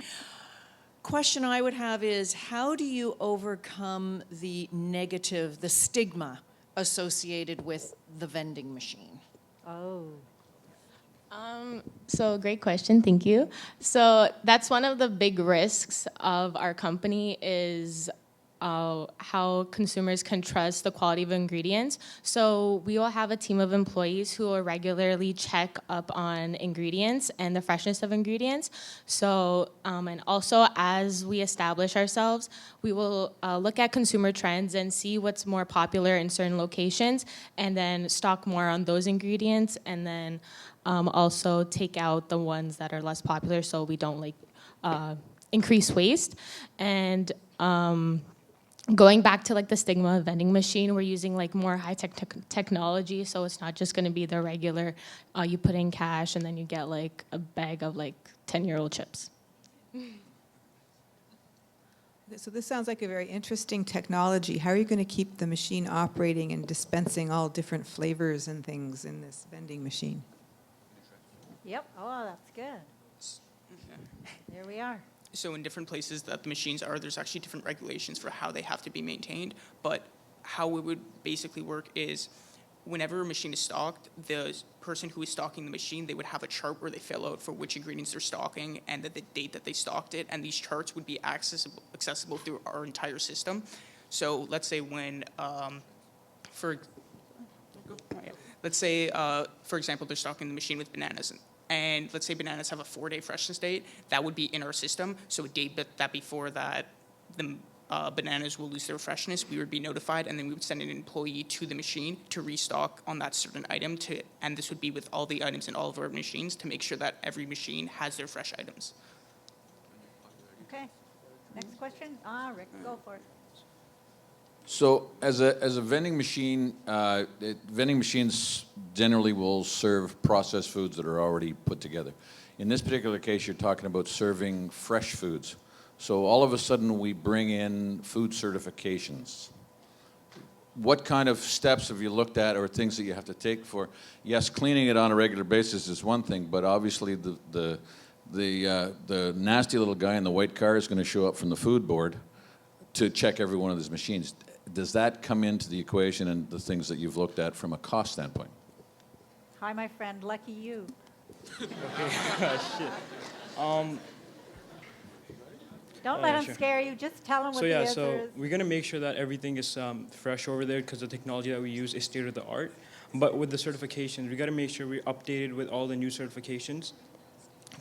Speaker 14: Question I would have is, how do you overcome the negative, the stigma associated with the vending machine?
Speaker 1: Oh.
Speaker 12: So great question, thank you. So that's one of the big risks of our company is how consumers can trust the quality of ingredients. So we will have a team of employees who will regularly check up on ingredients and the freshness of ingredients. So, and also as we establish ourselves, we will look at consumer trends and see what's more popular in certain locations and then stock more on those ingredients and then also take out the ones that are less popular so we don't like increase waste. And going back to like the stigma of vending machine, we're using like more high-tech technology, so it's not just going to be the regular, you put in cash and then you get like a bag of like 10-year-old chips.
Speaker 19: So this sounds like a very interesting technology. How are you going to keep the machine operating and dispensing all different flavors and things in this vending machine?
Speaker 1: Yep. Oh, that's good. There we are.
Speaker 2: So in different places that the machines are, there's actually different regulations for how they have to be maintained. But how it would basically work is whenever a machine is stocked, the person who is stocking the machine, they would have a chart where they fill out for which ingredients they're stocking and the date that they stocked it. And these charts would be accessible through our entire system. So let's say when, for example, they're stocking the machine with bananas. And let's say bananas have a 4-day freshness date, that would be in our system. So a day that before that, the bananas will lose their freshness, we would be notified, and then we would send an employee to the machine to restock on that certain item. And this would be with all the items in all of our machines to make sure that every machine has their fresh items.
Speaker 1: Okay. Next question. Rick, go for it.
Speaker 16: So as a vending machine, vending machines generally will serve processed foods that are already put together. In this particular case, you're talking about serving fresh foods. So all of a sudden we bring in food certifications. What kind of steps have you looked at or things that you have to take for, yes, cleaning it on a regular basis is one thing, but obviously the nasty little guy in the white car is going to show up from the food board to check every one of these machines. Does that come into the equation and the things that you've looked at from a cost standpoint?
Speaker 1: Hi, my friend. Lucky you.
Speaker 5: Okay. Shit.
Speaker 1: Don't let them scare you. Just tell them what the answer is.
Speaker 4: We're gonna make sure that everything is fresh over there because the technology that we use is state of the art. But with the certifications, we gotta make sure we're updated with all the new certifications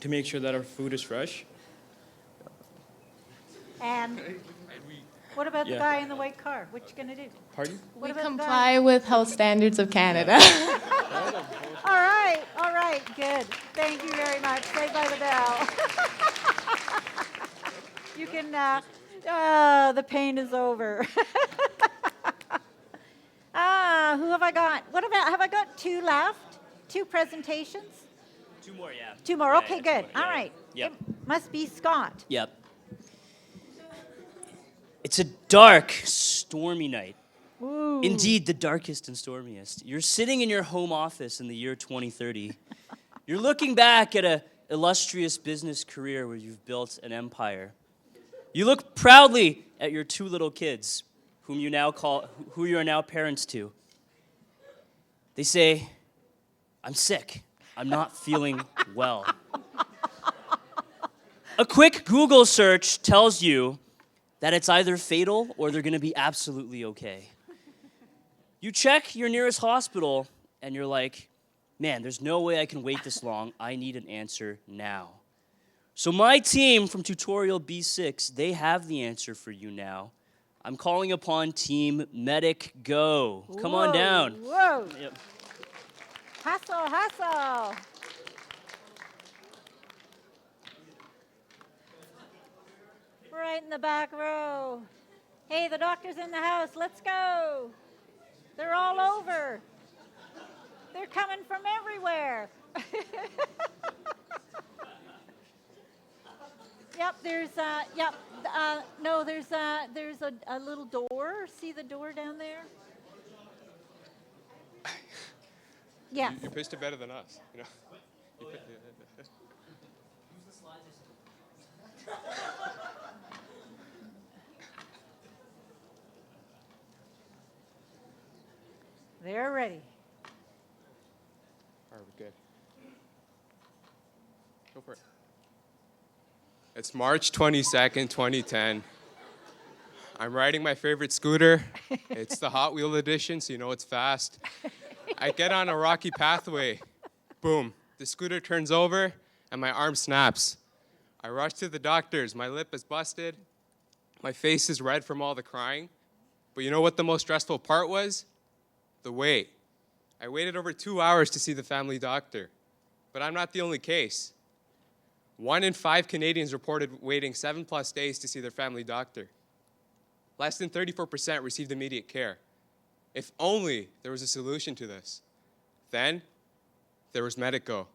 Speaker 4: to make sure that our food is fresh.
Speaker 1: And what about the guy in the white car? What you gonna do?
Speaker 4: Pardon?
Speaker 1: What
Speaker 12: We
Speaker 1: about the guy?
Speaker 12: comply with health standards of Canada.
Speaker 1: All right, good. Thank you very much. Saved by the bell. You can, the pain is over. Who have I got? Have I got 2 left? 2 presentations?
Speaker 8: 2 more, yeah.
Speaker 1: 2 more,
Speaker 8: Yeah,
Speaker 1: okay,
Speaker 8: yeah, 2
Speaker 1: good.
Speaker 8: more,
Speaker 1: All
Speaker 8: yeah.
Speaker 1: right.
Speaker 8: Yep.
Speaker 1: It must be Scott.
Speaker 8: Yep. It's a dark, stormy night.
Speaker 1: Ooh.
Speaker 8: Indeed, the darkest and stormiest. You're sitting in your home office in the year 2030. You're looking back at an illustrious business career where you've built an empire. You look proudly at your 2 little kids, who you are now parents to. They say, "I'm sick. I'm not feeling well." A quick Google search tells you that it's either fatal or they're going to be absolutely okay. You check your nearest hospital and you're like, man, there's no way I can wait this long. I need an answer now. So my team from Tutorial B6, they have the answer for you now. I'm calling upon Team Medic Go. Come on down.
Speaker 1: Whoa.
Speaker 8: Yep.
Speaker 1: Hustle, hustle. Right in the back row. Hey, the doctor's in the house. Let's go. They're all over. They're coming from everywhere. Yep, there's a little door. See the door down there? Yeah.
Speaker 25: You pitched it better than us. You know.
Speaker 1: They're ready.
Speaker 25: All right, we're good. Go for it. It's March 22nd, 2010. I'm riding my favorite scooter. It's the Hot Wheel edition, so you know it's fast. I get on a rocky pathway. Boom. The scooter turns over, and my arm snaps. I rush to the doctor's. My lip is busted. My face is red from all the crying. But you know what the most stressful part was? The wait. I waited over 2 hours to see the family doctor. But I'm not the only case. 1 in 5 Canadians reported waiting 7+ days to see their family doctor. Less than 34% received immediate care. If only there was a solution to this. Then, there was Medico.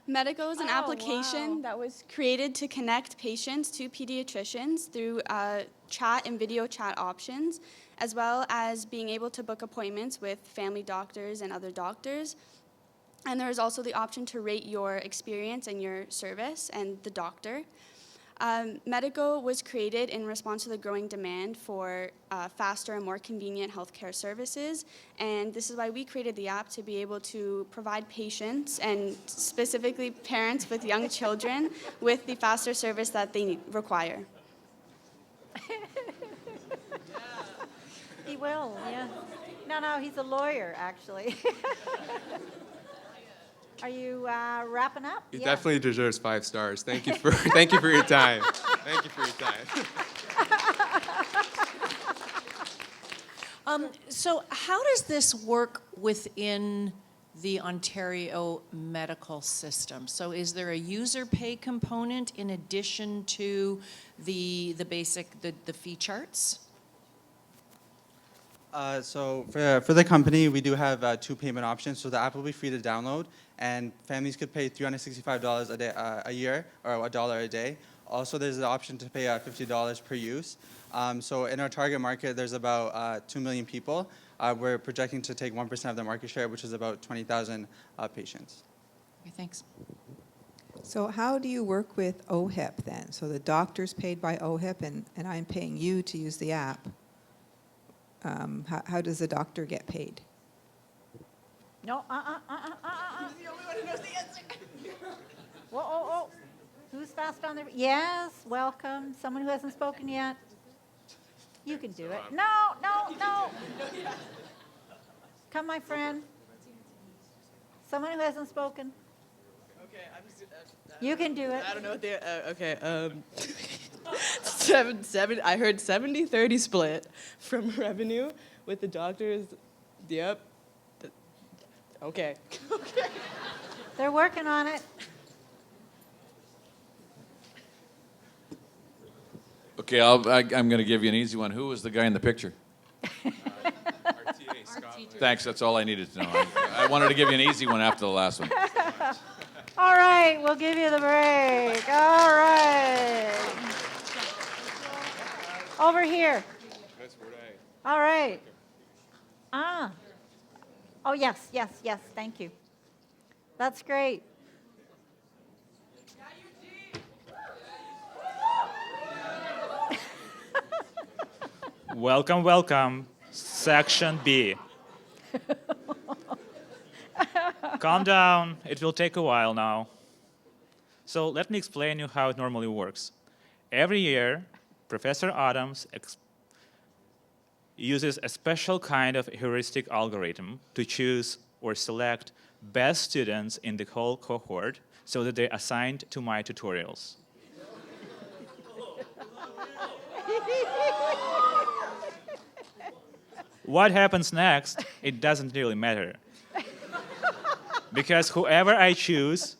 Speaker 9: Medico is an application that was created to connect patients to pediatricians through chat and video chat options, as well as being able to book appointments with family doctors and other doctors. And there is also the option to rate your experience and your service and the doctor. Medico was created in response to the growing demand for faster and more convenient healthcare services, and this is why we created the app to be able to provide patients and specifically parents with young children with the faster service that they require.
Speaker 1: He will, yeah. No, he's a lawyer, actually. Are you wrapping up?
Speaker 25: He definitely deserves 5 stars. Thank you for your time. Thank you for your time.
Speaker 14: So how does this work within the Ontario medical system? So is there a user pay component in addition to the basic, the fee charts?
Speaker 10: So for the company, we do have 2 payment options. So the app will be free to download, and families could pay $365 a day, a year, or $1 a day. Also, there's the option to pay $50 per use. So in our target market, there's about 2 million people. We're projecting to take 1% of the market share, which is about 20,000 patients.
Speaker 14: Okay, thanks.
Speaker 19: So how do you work with OHIP then? So the doctor's paid by OHIP, and I'm paying you to use the app. How does the doctor get paid?
Speaker 1: No, He's the only one who knows the answer. Whoa. Who's fast on the... Yes, welcome. Someone who hasn't spoken yet. You can do it. No. Come, my friend. Someone who hasn't spoken.
Speaker 13: Okay, I'm just...
Speaker 1: You can do it.
Speaker 13: I don't know what the... okay, 7, I heard 70-30 split from revenue with the doctors. Yep. Okay.
Speaker 1: They're working on it.
Speaker 16: Okay, I'm going to give you an easy one. Who was the guy in the picture? Thanks, that's all I needed to know. I wanted to give you an easy one after the last one.
Speaker 1: All right, we'll give you the break. All right. Over here. All right. Oh, yes, thank you. That's great.
Speaker 20: Welcome, Section B. Calm down, it will take a while now. So let me explain you how it normally works. Every year, Professor Adams uses a special kind of heuristic algorithm to choose or select best students in the whole cohort so that they're assigned to my tutorials. What happens next, it doesn't really matter. Because whoever I choose,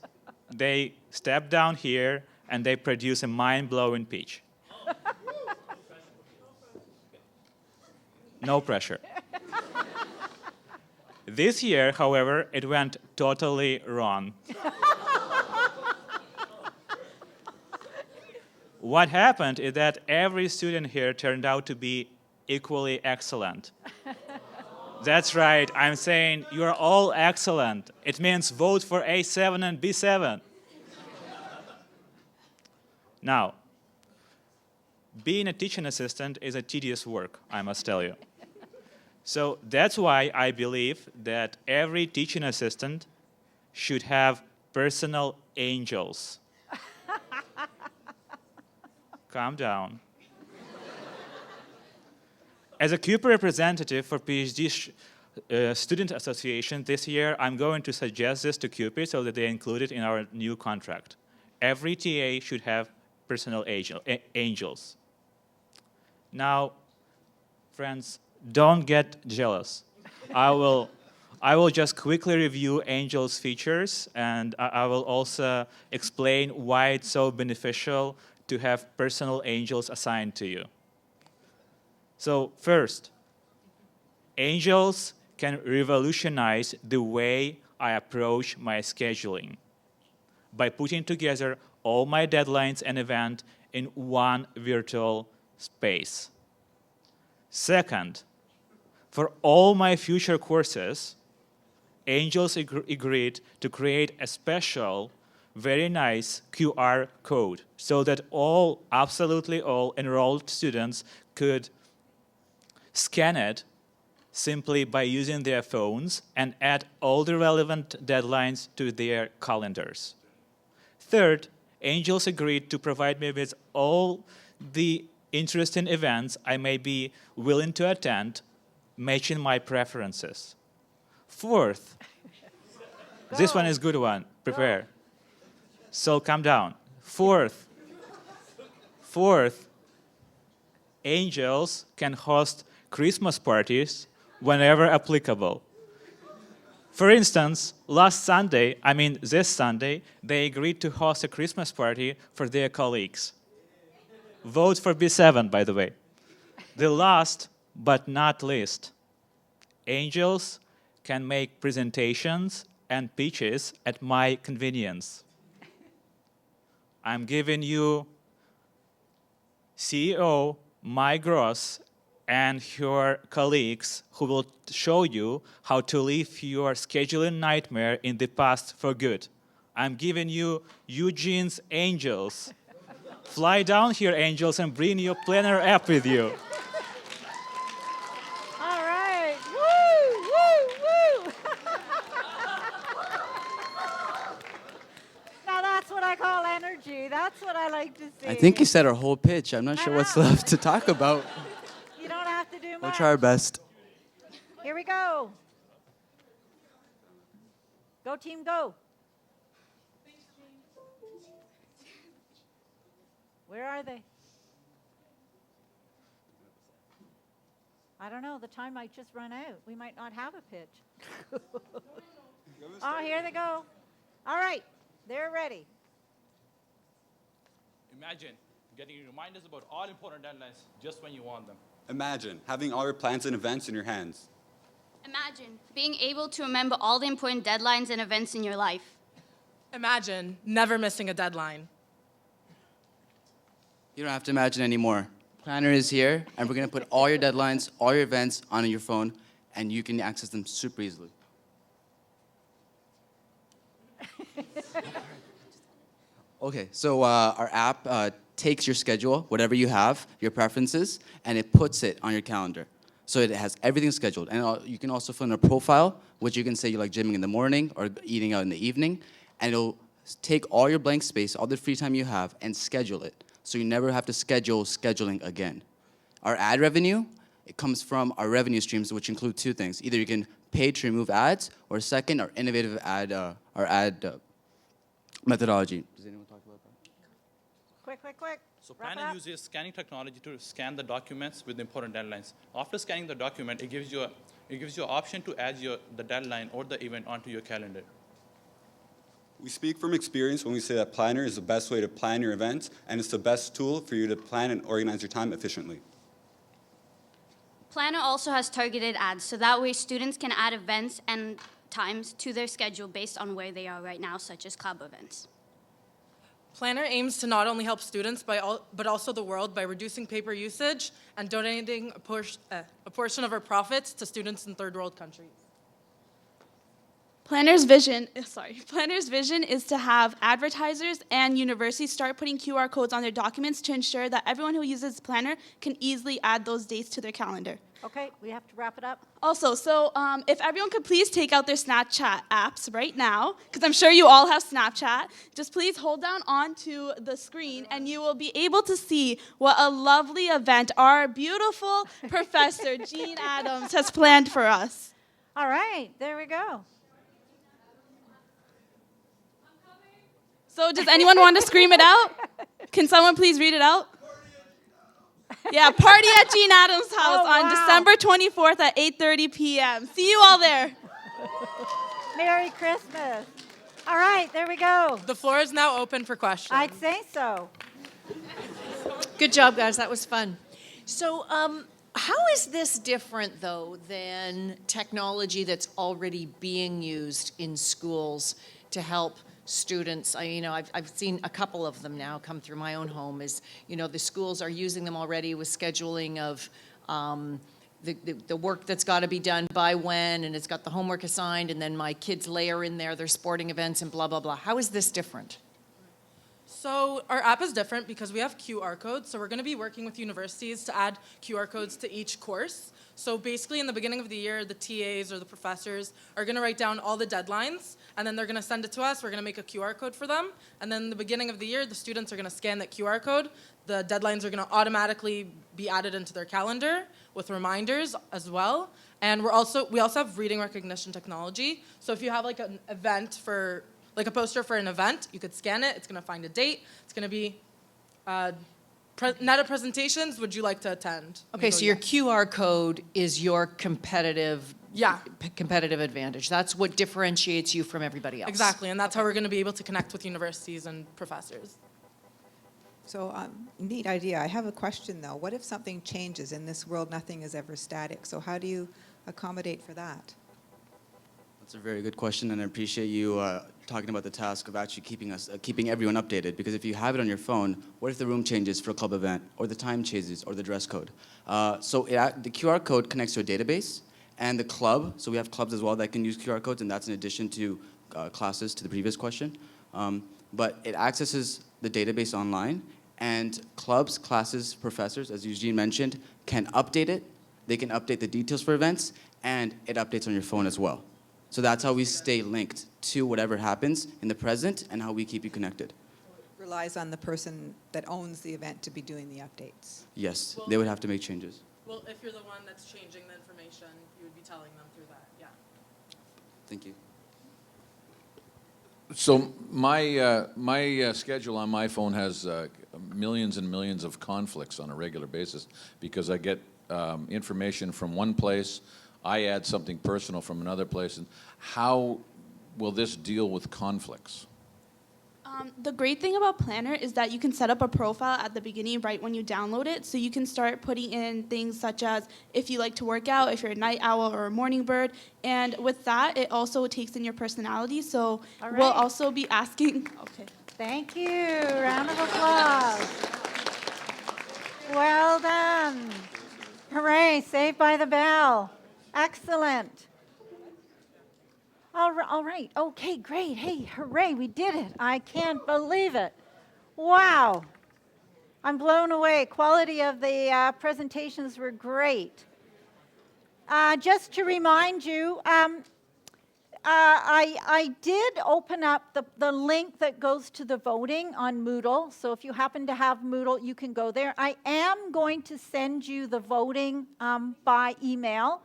Speaker 20: they step down here and they produce a mind-blowing pitch. No pressure. This year, however, it went totally wrong. What happened is that every student here turned out to be equally excellent. That's right, I'm saying you're all excellent. It means vote for A7 and B7. Now, being a teaching assistant is a tedious work, I must tell you. So that's why I believe that every teaching assistant should have personal angels. Calm down. As a CUPE representative for PhD Student Association this year, I'm going to suggest this to CUPE so that they include it in our new contract. Every TA should have personal angels. Now, friends, don't get jealous. I will just quickly review angels' features, and I will also explain why it's so beneficial to have personal angels assigned to you. So first, angels can revolutionize the way I approach my scheduling by putting together all my deadlines and events in one virtual space. Second, for all my future courses, angels agreed to create a special, very nice QR code so that absolutely all enrolled students could scan it simply by using their phones and add all the relevant deadlines to their calendars. Third, angels agreed to provide me with all the interesting events I may be willing to attend, matching my preferences. Fourth, this one is a good one, prepare. So calm down. Fourth, angels can host Christmas parties whenever applicable. For instance, this Sunday, they agreed to host a Christmas party for their colleagues. Vote for B7, by the way. The last but not least, angels can make presentations and pitches at my convenience. I'm giving you CEO Mike Gross and her colleagues who will show you how to leave your scheduling nightmare in the past for good. I'm giving you Eugene's angels. Fly down here, angels, and bring your planner app with you.
Speaker 1: All right. Woo, woo, woo. Now that's what I call energy. That's what I like to see.
Speaker 3: I think you said our whole pitch. I'm not sure what's left to talk about.
Speaker 1: You don't have to do much.
Speaker 3: We'll try our best.
Speaker 1: Here we go. Go team, go. Where are they? I don't know. The time might just run out. We might not have a pitch. Oh, here they go. All right. They're ready.
Speaker 7: Imagine getting reminders about all important deadlines just when you want them.
Speaker 21: Imagine having all your plans and events in your hands.
Speaker 9: Imagine being able to remember all the important deadlines and events in your life.
Speaker 13: Imagine never missing a deadline.
Speaker 3: You don't have to imagine anymore. Planner is here, and we're going to put all your deadlines, all your events on your phone, and you can access them super easily. Okay, so our app takes your schedule, whatever you have, your preferences, and it puts it on your calendar. So it has everything scheduled. And you can also fill in a profile, which you can say you like gymming in the morning or eating out in the evening, and it'll take all your blank space, all the free time you have, and schedule it. so you never have to schedule scheduling again. Our ad revenue, it comes from our revenue streams, which include two things. Either you can pay to remove ads, or second, our innovative ad methodology. Does anyone talk about that?
Speaker 1: Quick.
Speaker 7: So
Speaker 1: Wrap it
Speaker 7: Planner
Speaker 1: up.
Speaker 7: uses scanning technology to scan the documents with important deadlines. After scanning the document, it gives you an option to add the deadline or the event onto your calendar.
Speaker 21: We speak from experience when we say that Planner is the best way to plan your events, and it's the best tool for you to plan and organize your time efficiently.
Speaker 6: Planner also has targeted ads, so that way students can add events and times to their schedule based on where they are right now, such as club events.
Speaker 13: Planner aims to not only help students but also the world by reducing paper usage and donating a portion of our profits to students in third world countries.
Speaker 9: Planner's vision is to have advertisers and universities start putting QR codes on their documents to ensure that everyone who uses Planner can easily add those dates to their calendar.
Speaker 1: Okay, we have to wrap it up.
Speaker 9: Also, if everyone could please take out their Snapchat apps right now, because I'm sure you all have Snapchat, just please hold down onto the screen and you will be able to see what a lovely event our beautiful professor, Jean Adams, has planned for us.
Speaker 1: All right, there we go.
Speaker 9: So does anyone want to scream it out? Can someone please read it out? Yeah, party at Jean Adams' house on December 24th at 8:30 p.m. See you all there.
Speaker 1: Merry Christmas. All right, there we go.
Speaker 13: The floor is now open for questions.
Speaker 1: I'd say so.
Speaker 14: Good job, guys. That was fun. So, how is this different, though, than technology that's already being used in schools to help students? I've seen a couple of them now come through my own home. The schools are using them already with scheduling of the work that's got to be done by when, and it's got the homework assigned, and then my kids layer in there their sporting events and blah, blah, blah. How is this different?
Speaker 13: So our app is different because we have QR codes. So we're going to be working with universities to add QR codes to each course. So basically in the beginning of the year, the TAs or the professors are going to write down all the deadlines, and then they're going to send it to us. We're going to make a QR code for them. And then in the beginning of the year, the students are going to scan that QR code. The deadlines are going to automatically be added into their calendar with reminders as well. And we also have reading recognition technology. So if you have like an event for, like a poster for an event, you could scan it. It's going to find a date. It's going to be Netta presentations, would you like to attend?
Speaker 14: Okay, so your QR code is your competitive advantage. That's what differentiates you from everybody else.
Speaker 13: Exactly, and that's how we're going to be able to connect with universities and professors.
Speaker 19: So, neat idea. I have a question, though. What if something changes? In this world, nothing is ever static. So how do you accommodate for that?
Speaker 3: That's a very good question, and I appreciate you talking about the task of actually keeping everyone updated. Because if you have it on your phone, what if the room changes for a club event, or the time changes, or the dress code? The QR code connects to a database, and the club. So we have clubs as well that can use QR codes, and that's in addition to classes. To the previous question, but it accesses the database online, and clubs, classes, professors, as Eugene mentioned, can update it. They can update the details for events, and it updates on your phone as well. So that's how we stay linked to whatever happens in the present and how we keep you connected.
Speaker 19: Relies on the person that owns the event to be doing the updates.
Speaker 3: Yes, they would have to make changes.
Speaker 13: Well, if you're the one that's changing the information, you would be telling them through that, yeah.
Speaker 3: Thank you.
Speaker 16: So my schedule on my phone has millions and millions of conflicts on a regular basis because I get information from one place, I add something personal from another place. And how will this deal with conflicts?
Speaker 9: The great thing about Planner is that you can set up a profile at the beginning right when you download it, so you can start putting in things such as if you like to work out, if you're a night owl or a morning bird, and with that, it also takes in your personality, so we'll also be asking... Okay.
Speaker 1: Thank you. Round of applause. Well done. Hooray, Saved by the Bell. Excellent. All right. Okay, great. Hey, hooray, we did it. I can't believe it. Wow. I'm blown away. Quality of the presentations were great. Just to remind you, I did open up the link that goes to the voting on Moodle. So if you happen to have Moodle, you can go there. I am going to send you the voting by email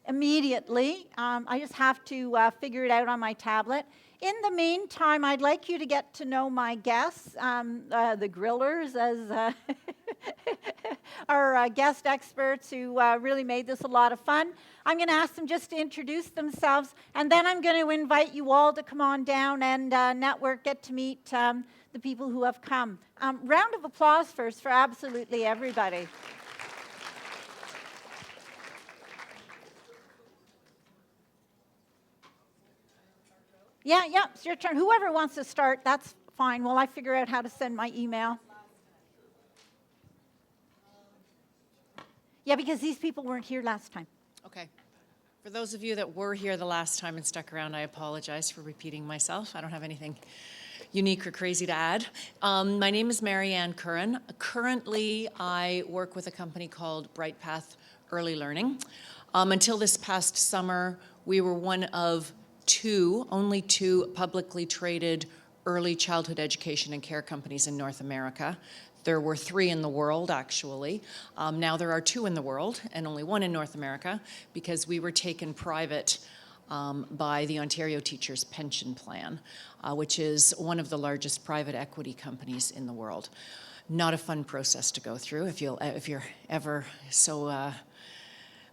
Speaker 1: immediately. I just have to figure it out on my tablet. In the meantime, I'd like you to get to know my guests, the grillers, as our guest experts who really made this a lot of fun. I'm going to ask them just to introduce themselves, and then I'm going to invite you all to come on down and network, get to meet the people who have come. Round of applause first for absolutely everybody. Yeah, it's your turn. Whoever wants to start, that's fine. While I figure out how to send my email. Yeah, because these people weren't here last time.
Speaker 14: Okay. For those of you that were here the last time and stuck around, I apologize for repeating myself. I don't have anything unique or crazy to add. My name is Marianne Curran. Currently, I work with a company called Bright Path Early Learning. Until this past summer, we were one of only two publicly traded early childhood education and care companies in North America. There were 3 in the world, actually. Now there are 2 in the world and only 1 in North America because we were taken private by the Ontario Teachers' Pension Plan, which is one of the largest private equity companies in the world. Not a fun process to go through if you're ever so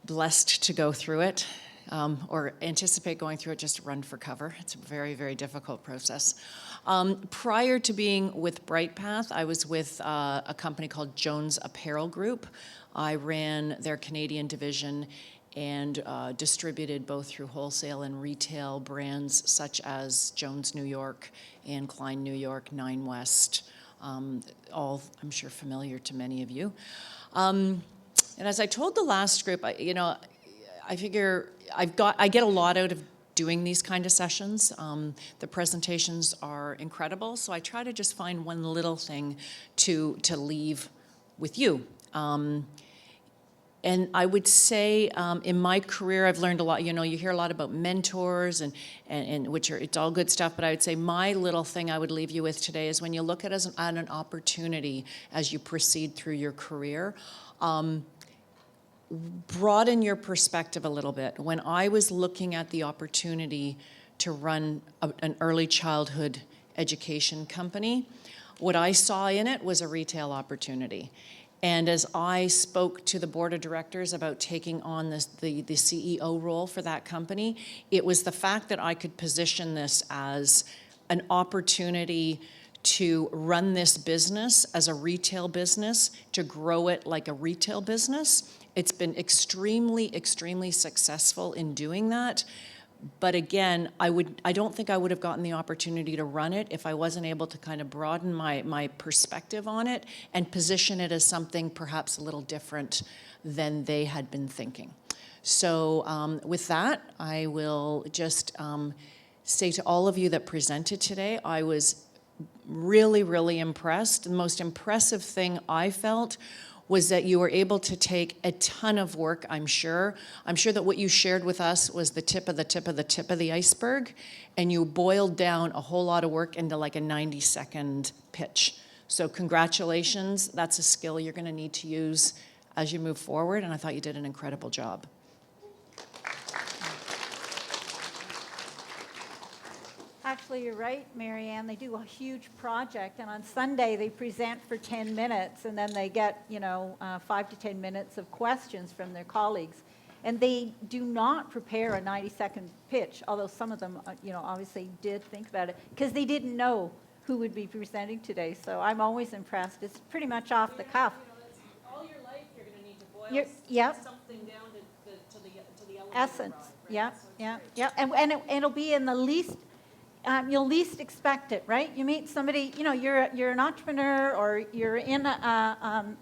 Speaker 14: blessed to go through it. Or anticipate going through it, just run for cover. It's a very, very difficult process. Prior to being with Bright Path, I was with a company called Jones Apparel Group. I ran their Canadian division and distributed both through wholesale and retail brands such as Jones New York, Anne Klein New York, Nine West, all I'm sure familiar to many of you. And as I told the last group, I figure I get a lot out of doing these kind of sessions. The presentations are incredible, so I try to just find one little thing to leave with you. And I would say in my career, I've learned a lot. You hear a lot about mentors and which are, it's all good stuff, but I would say my little thing I would leave you with today is when you look at it as an opportunity as you proceed through your career, broaden your perspective a little bit. When I was looking at the opportunity to run an early childhood education company, what I saw in it was a retail opportunity. And as I spoke to the board of directors about taking on the CEO role for that company, it was the fact that I could position this as an opportunity to run this business as a retail business, to grow it like a retail business. It's been extremely, extremely successful in doing that. But again, I don't think I would have gotten the opportunity to run it if I wasn't able to kind of broaden my perspective on it and position it as something perhaps a little different than they had been thinking. So with that, I will just say to all of you that presented today, I was really, really impressed. The most impressive thing I felt was that you were able to take a ton of work, I'm sure. I'm sure that what you shared with us was the tip of the tip of the tip of the iceberg, and you boiled down a whole lot of work into like a 90-second pitch. So congratulations, that's a skill you're gonna need to use as you move forward, and I thought you did an incredible job.
Speaker 1: Actually, you're right, Marianne. They do a huge project, and on Sunday they present for 10 minutes, and then they get 5 to 10 minutes of questions from their colleagues. And they do not prepare a 90-second pitch, although some of them, obviously did think about it, because they didn't know who would be presenting today. So I'm always impressed. It's pretty much off the cuff.
Speaker 14: All your life, you're going to need to boil something down to the element
Speaker 1: Essence. Yeah. And it'll be in the least. You'll least expect it, right? You meet somebody, you're an entrepreneur or you're in a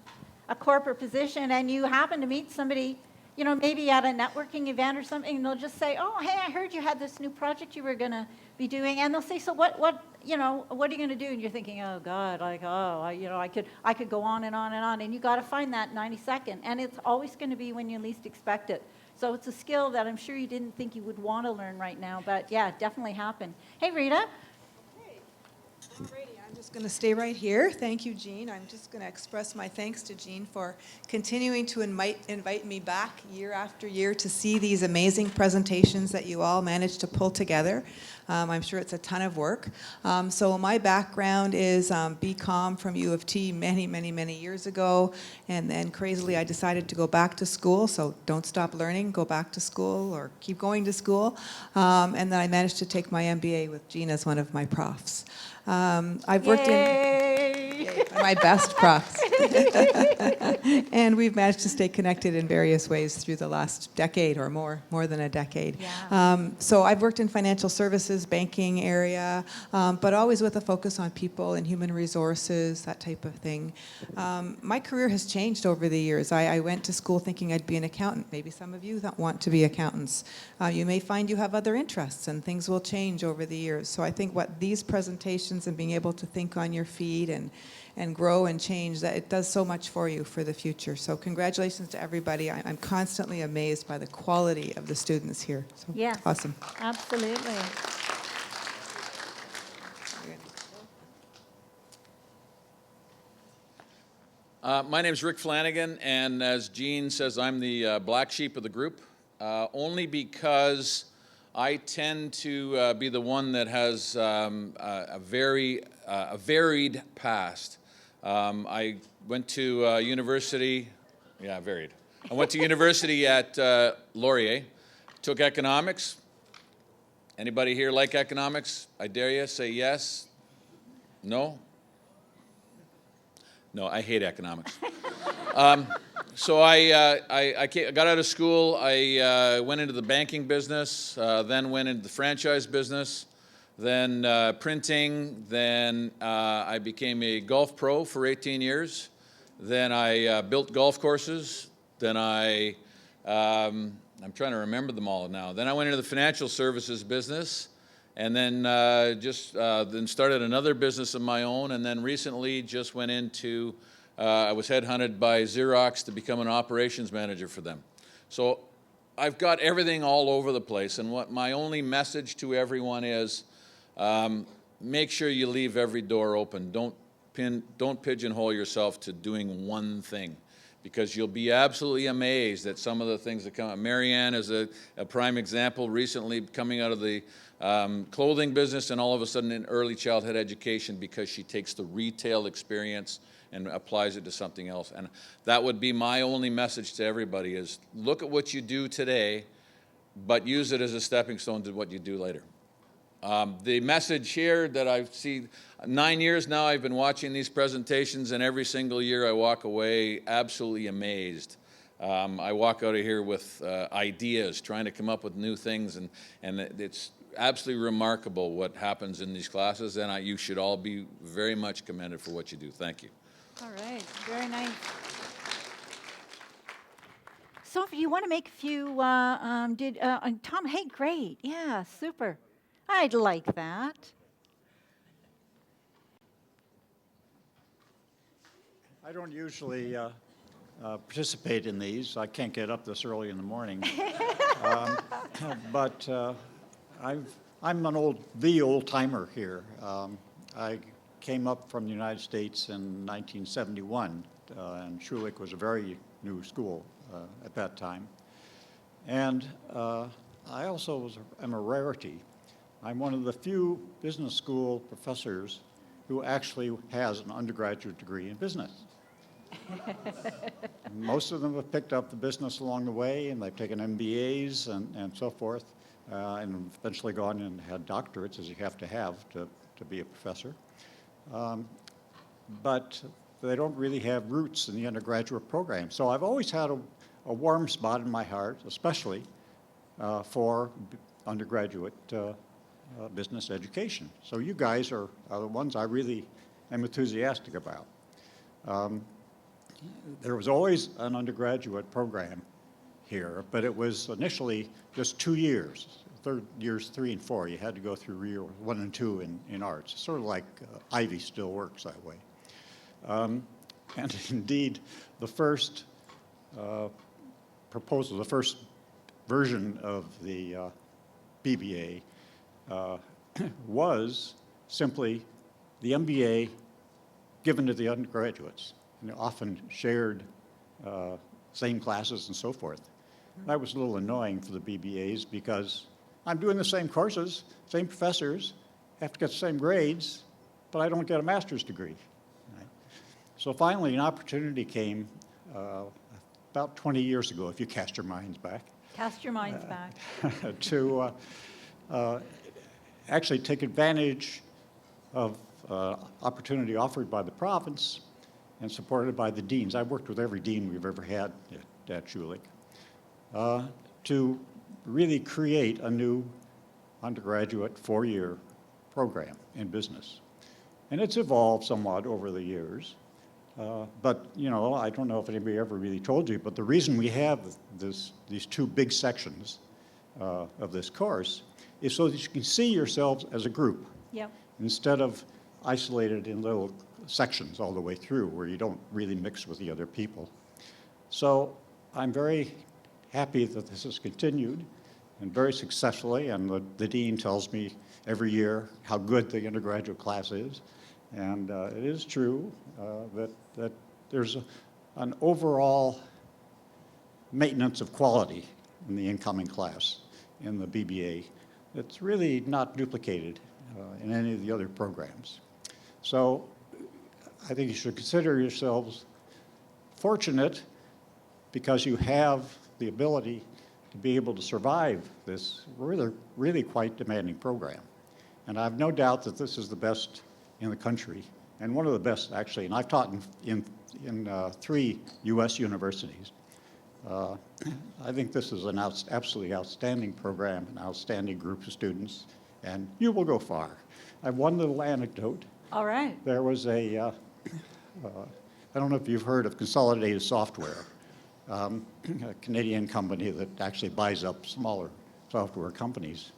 Speaker 1: corporate position and you happen to meet somebody, maybe at a networking event or something, and they'll just say, oh, hey, I heard you had this new project you were going to be doing. And they'll say, so what are you going to do? And you're thinking, oh, God, I could go on and on and on. And you got to find that 90-second. And it's always going to be when you least expect it. So it's a skill that I'm sure you didn't think you would want to learn right now, but yeah, it definitely happened. Hey, Rita.
Speaker 19: Alrighty, I'm just going to stay right here. Thank you, Jean. I'm just going to express my thanks to Jean for continuing to invite me back year after year to see these amazing presentations that you all managed to pull together. I'm sure it's a ton of work. So my background is BCom from U of T many, many, many years ago. And then crazily, I decided to go back to school. So don't stop learning, go back to school or keep going to school. And then I managed to take my MBA with Jean as one of my profs. I've worked in my best profs. And we've managed to stay connected in various ways through the last decade or more than a decade.
Speaker 1: Yeah.
Speaker 19: So I've worked in financial services, banking area, but always with a focus on people and human resources, that type of thing. My career has changed over the years. I went to school thinking I'd be an accountant. Maybe some of you that want to be accountants. You may find you have other interests and things will change over the years. So I think what these presentations and being able to think on your feet and grow and change, that it does so much for you for the future. So congratulations to everybody. I'm constantly amazed by the quality of the students here. So
Speaker 1: Yes.
Speaker 19: awesome.
Speaker 1: Absolutely.
Speaker 16: My name's Rick Flanagan, and as Jean says, I'm the black sheep of the group, only because I tend to be the one that has a varied past. I went to university, varied. I went to university at Laurier, took economics. Anybody here like economics? I dare you, say yes. No? No, I hate economics. So I got out of school. I went into the banking business, then went into the franchise business, then printing. Then I became a golf pro for 18 years. Then I built golf courses. Then I'm trying to remember them all now. Then I went into the financial services business, and then then started another business of my own, and then recently just went into, I was headhunted by Xerox to become an operations manager for them. So I've got everything all over the place, and what my only message to everyone is, make sure you leave every door open. Don't pigeonhole yourself to doing one thing, because you'll be absolutely amazed at some of the things that come up. Marianne is a prime example, recently coming out of the clothing business and all of a sudden in early childhood education, because she takes the retail experience and applies it to something else. And that would be my only message to everybody is look at what you do today, but use it as a stepping stone to what you do later. The message here that I see, 9 years now I've been watching these presentations, and every single year I walk away absolutely amazed. I walk out of here with ideas, trying to come up with new things, and it's absolutely remarkable what happens in these classes, and you should all be very much commended for what you do. Thank you.
Speaker 1: All right, very nice. Sophie, you want to make a few, Tom, hey, great, yeah, super. I'd like that.
Speaker 11: I don't usually participate in these. I can't get up this early in the morning. But I'm the old timer here. I came up from the United States in 1971, and Schulich was a very new school at that time. And I also am a rarity. I'm one of the few business school professors who actually has an undergraduate degree in business. Most of them have picked up the business along the way, and they've taken MBAs and so forth, and eventually gone and had doctorates, as you have to be a professor. But they don't really have roots in the undergraduate program. So I've always had a warm spot in my heart, especially for undergraduate business education. So you guys are the ones I really am enthusiastic about. There was always an undergraduate program here, but it was initially just 2 years. Years 3 and 4, you had to go through year 1 and 2 in arts. Sort of like Ivy still works that way. And indeed, the first proposal, the first version of the BBA was simply the MBA given to the undergraduates, and they often shared same classes and so forth. That was a little annoying for the BBAs because I'm doing the same courses, same professors, have to get the same grades, but I don't get a master's degree. Right? So finally, an opportunity came about 20 years ago, if you cast your minds back.
Speaker 1: Cast your minds back.
Speaker 11: To actually take advantage of opportunity offered by the province and supported by the deans. I've worked with every dean we've ever had at Schulich to really create a new undergraduate four-year program in business. And it's evolved somewhat over the years. But, you know, I don't know if anybody ever really told you, but the reason we have these two big sections of this course is so that you can see yourselves as a group.
Speaker 1: Yep.
Speaker 11: Instead of isolated in little sections all the way through where you don't really mix with the other people. So I'm very happy that this has continued and very successfully, and the dean tells me every year how good the undergraduate class is. And it is true that there's an overall maintenance of quality in the incoming class in the BBA that's really not duplicated in any of the other programs. So I think you should consider yourselves fortunate because you have the ability to be able to survive this really quite demanding program. And I have no doubt that this is the best in the country, and one of the best, actually. And I've taught in 3 U.S. universities. I think this is an absolutely outstanding program, an outstanding group of students, and you will go far. I have one little anecdote.
Speaker 1: All right.
Speaker 11: There was I don't know if you've heard of Consolidated Software, a Canadian company that actually buys up smaller software companies.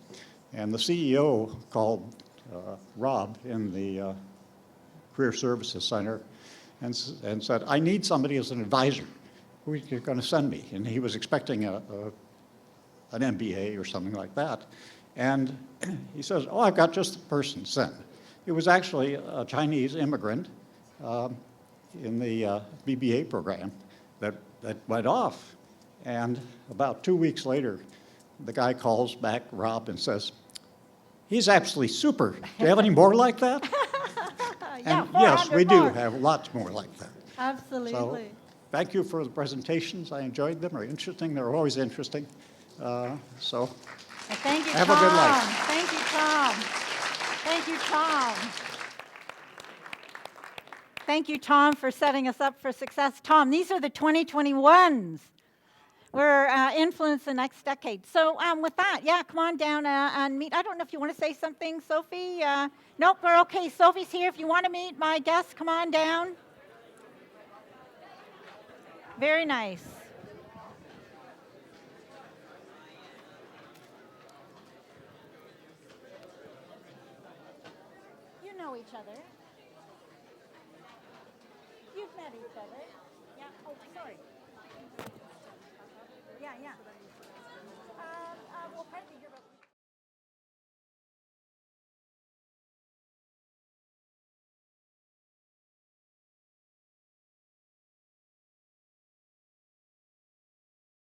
Speaker 11: And the CEO called Rob in the Career Services Center and said, I need somebody as an advisor. Who are you going to send me? And he was expecting an MBA or something like that. And he says, oh, I've got just the person, send. It was actually a Chinese immigrant in the BBA program that went off. And about 2 weeks later, the guy calls back Rob and says, he's absolutely super. Do you have any more like that?
Speaker 1: Yeah,
Speaker 11: and yes, we do
Speaker 1: more.
Speaker 11: have lots more like that.
Speaker 1: Absolutely.
Speaker 11: So, thank you for the presentations. I enjoyed them. They're interesting. They're always interesting. So
Speaker 1: thank you,
Speaker 11: have
Speaker 1: Tom.
Speaker 11: a good life.
Speaker 1: Thank you, Tom. Thank you, Tom. Thank you, Tom, for setting us up for success. Tom, these are the 2021s. We're influence the next decade. So with that, yeah, come on down and meet. I don't know if you want to say something, Sophie. Nope, we're okay. Sophie's here. If you want to meet my guests, come on down. Very nice. You know each other. You've met each other. Yeah. Oh, sorry. Yeah, yeah. Well, partly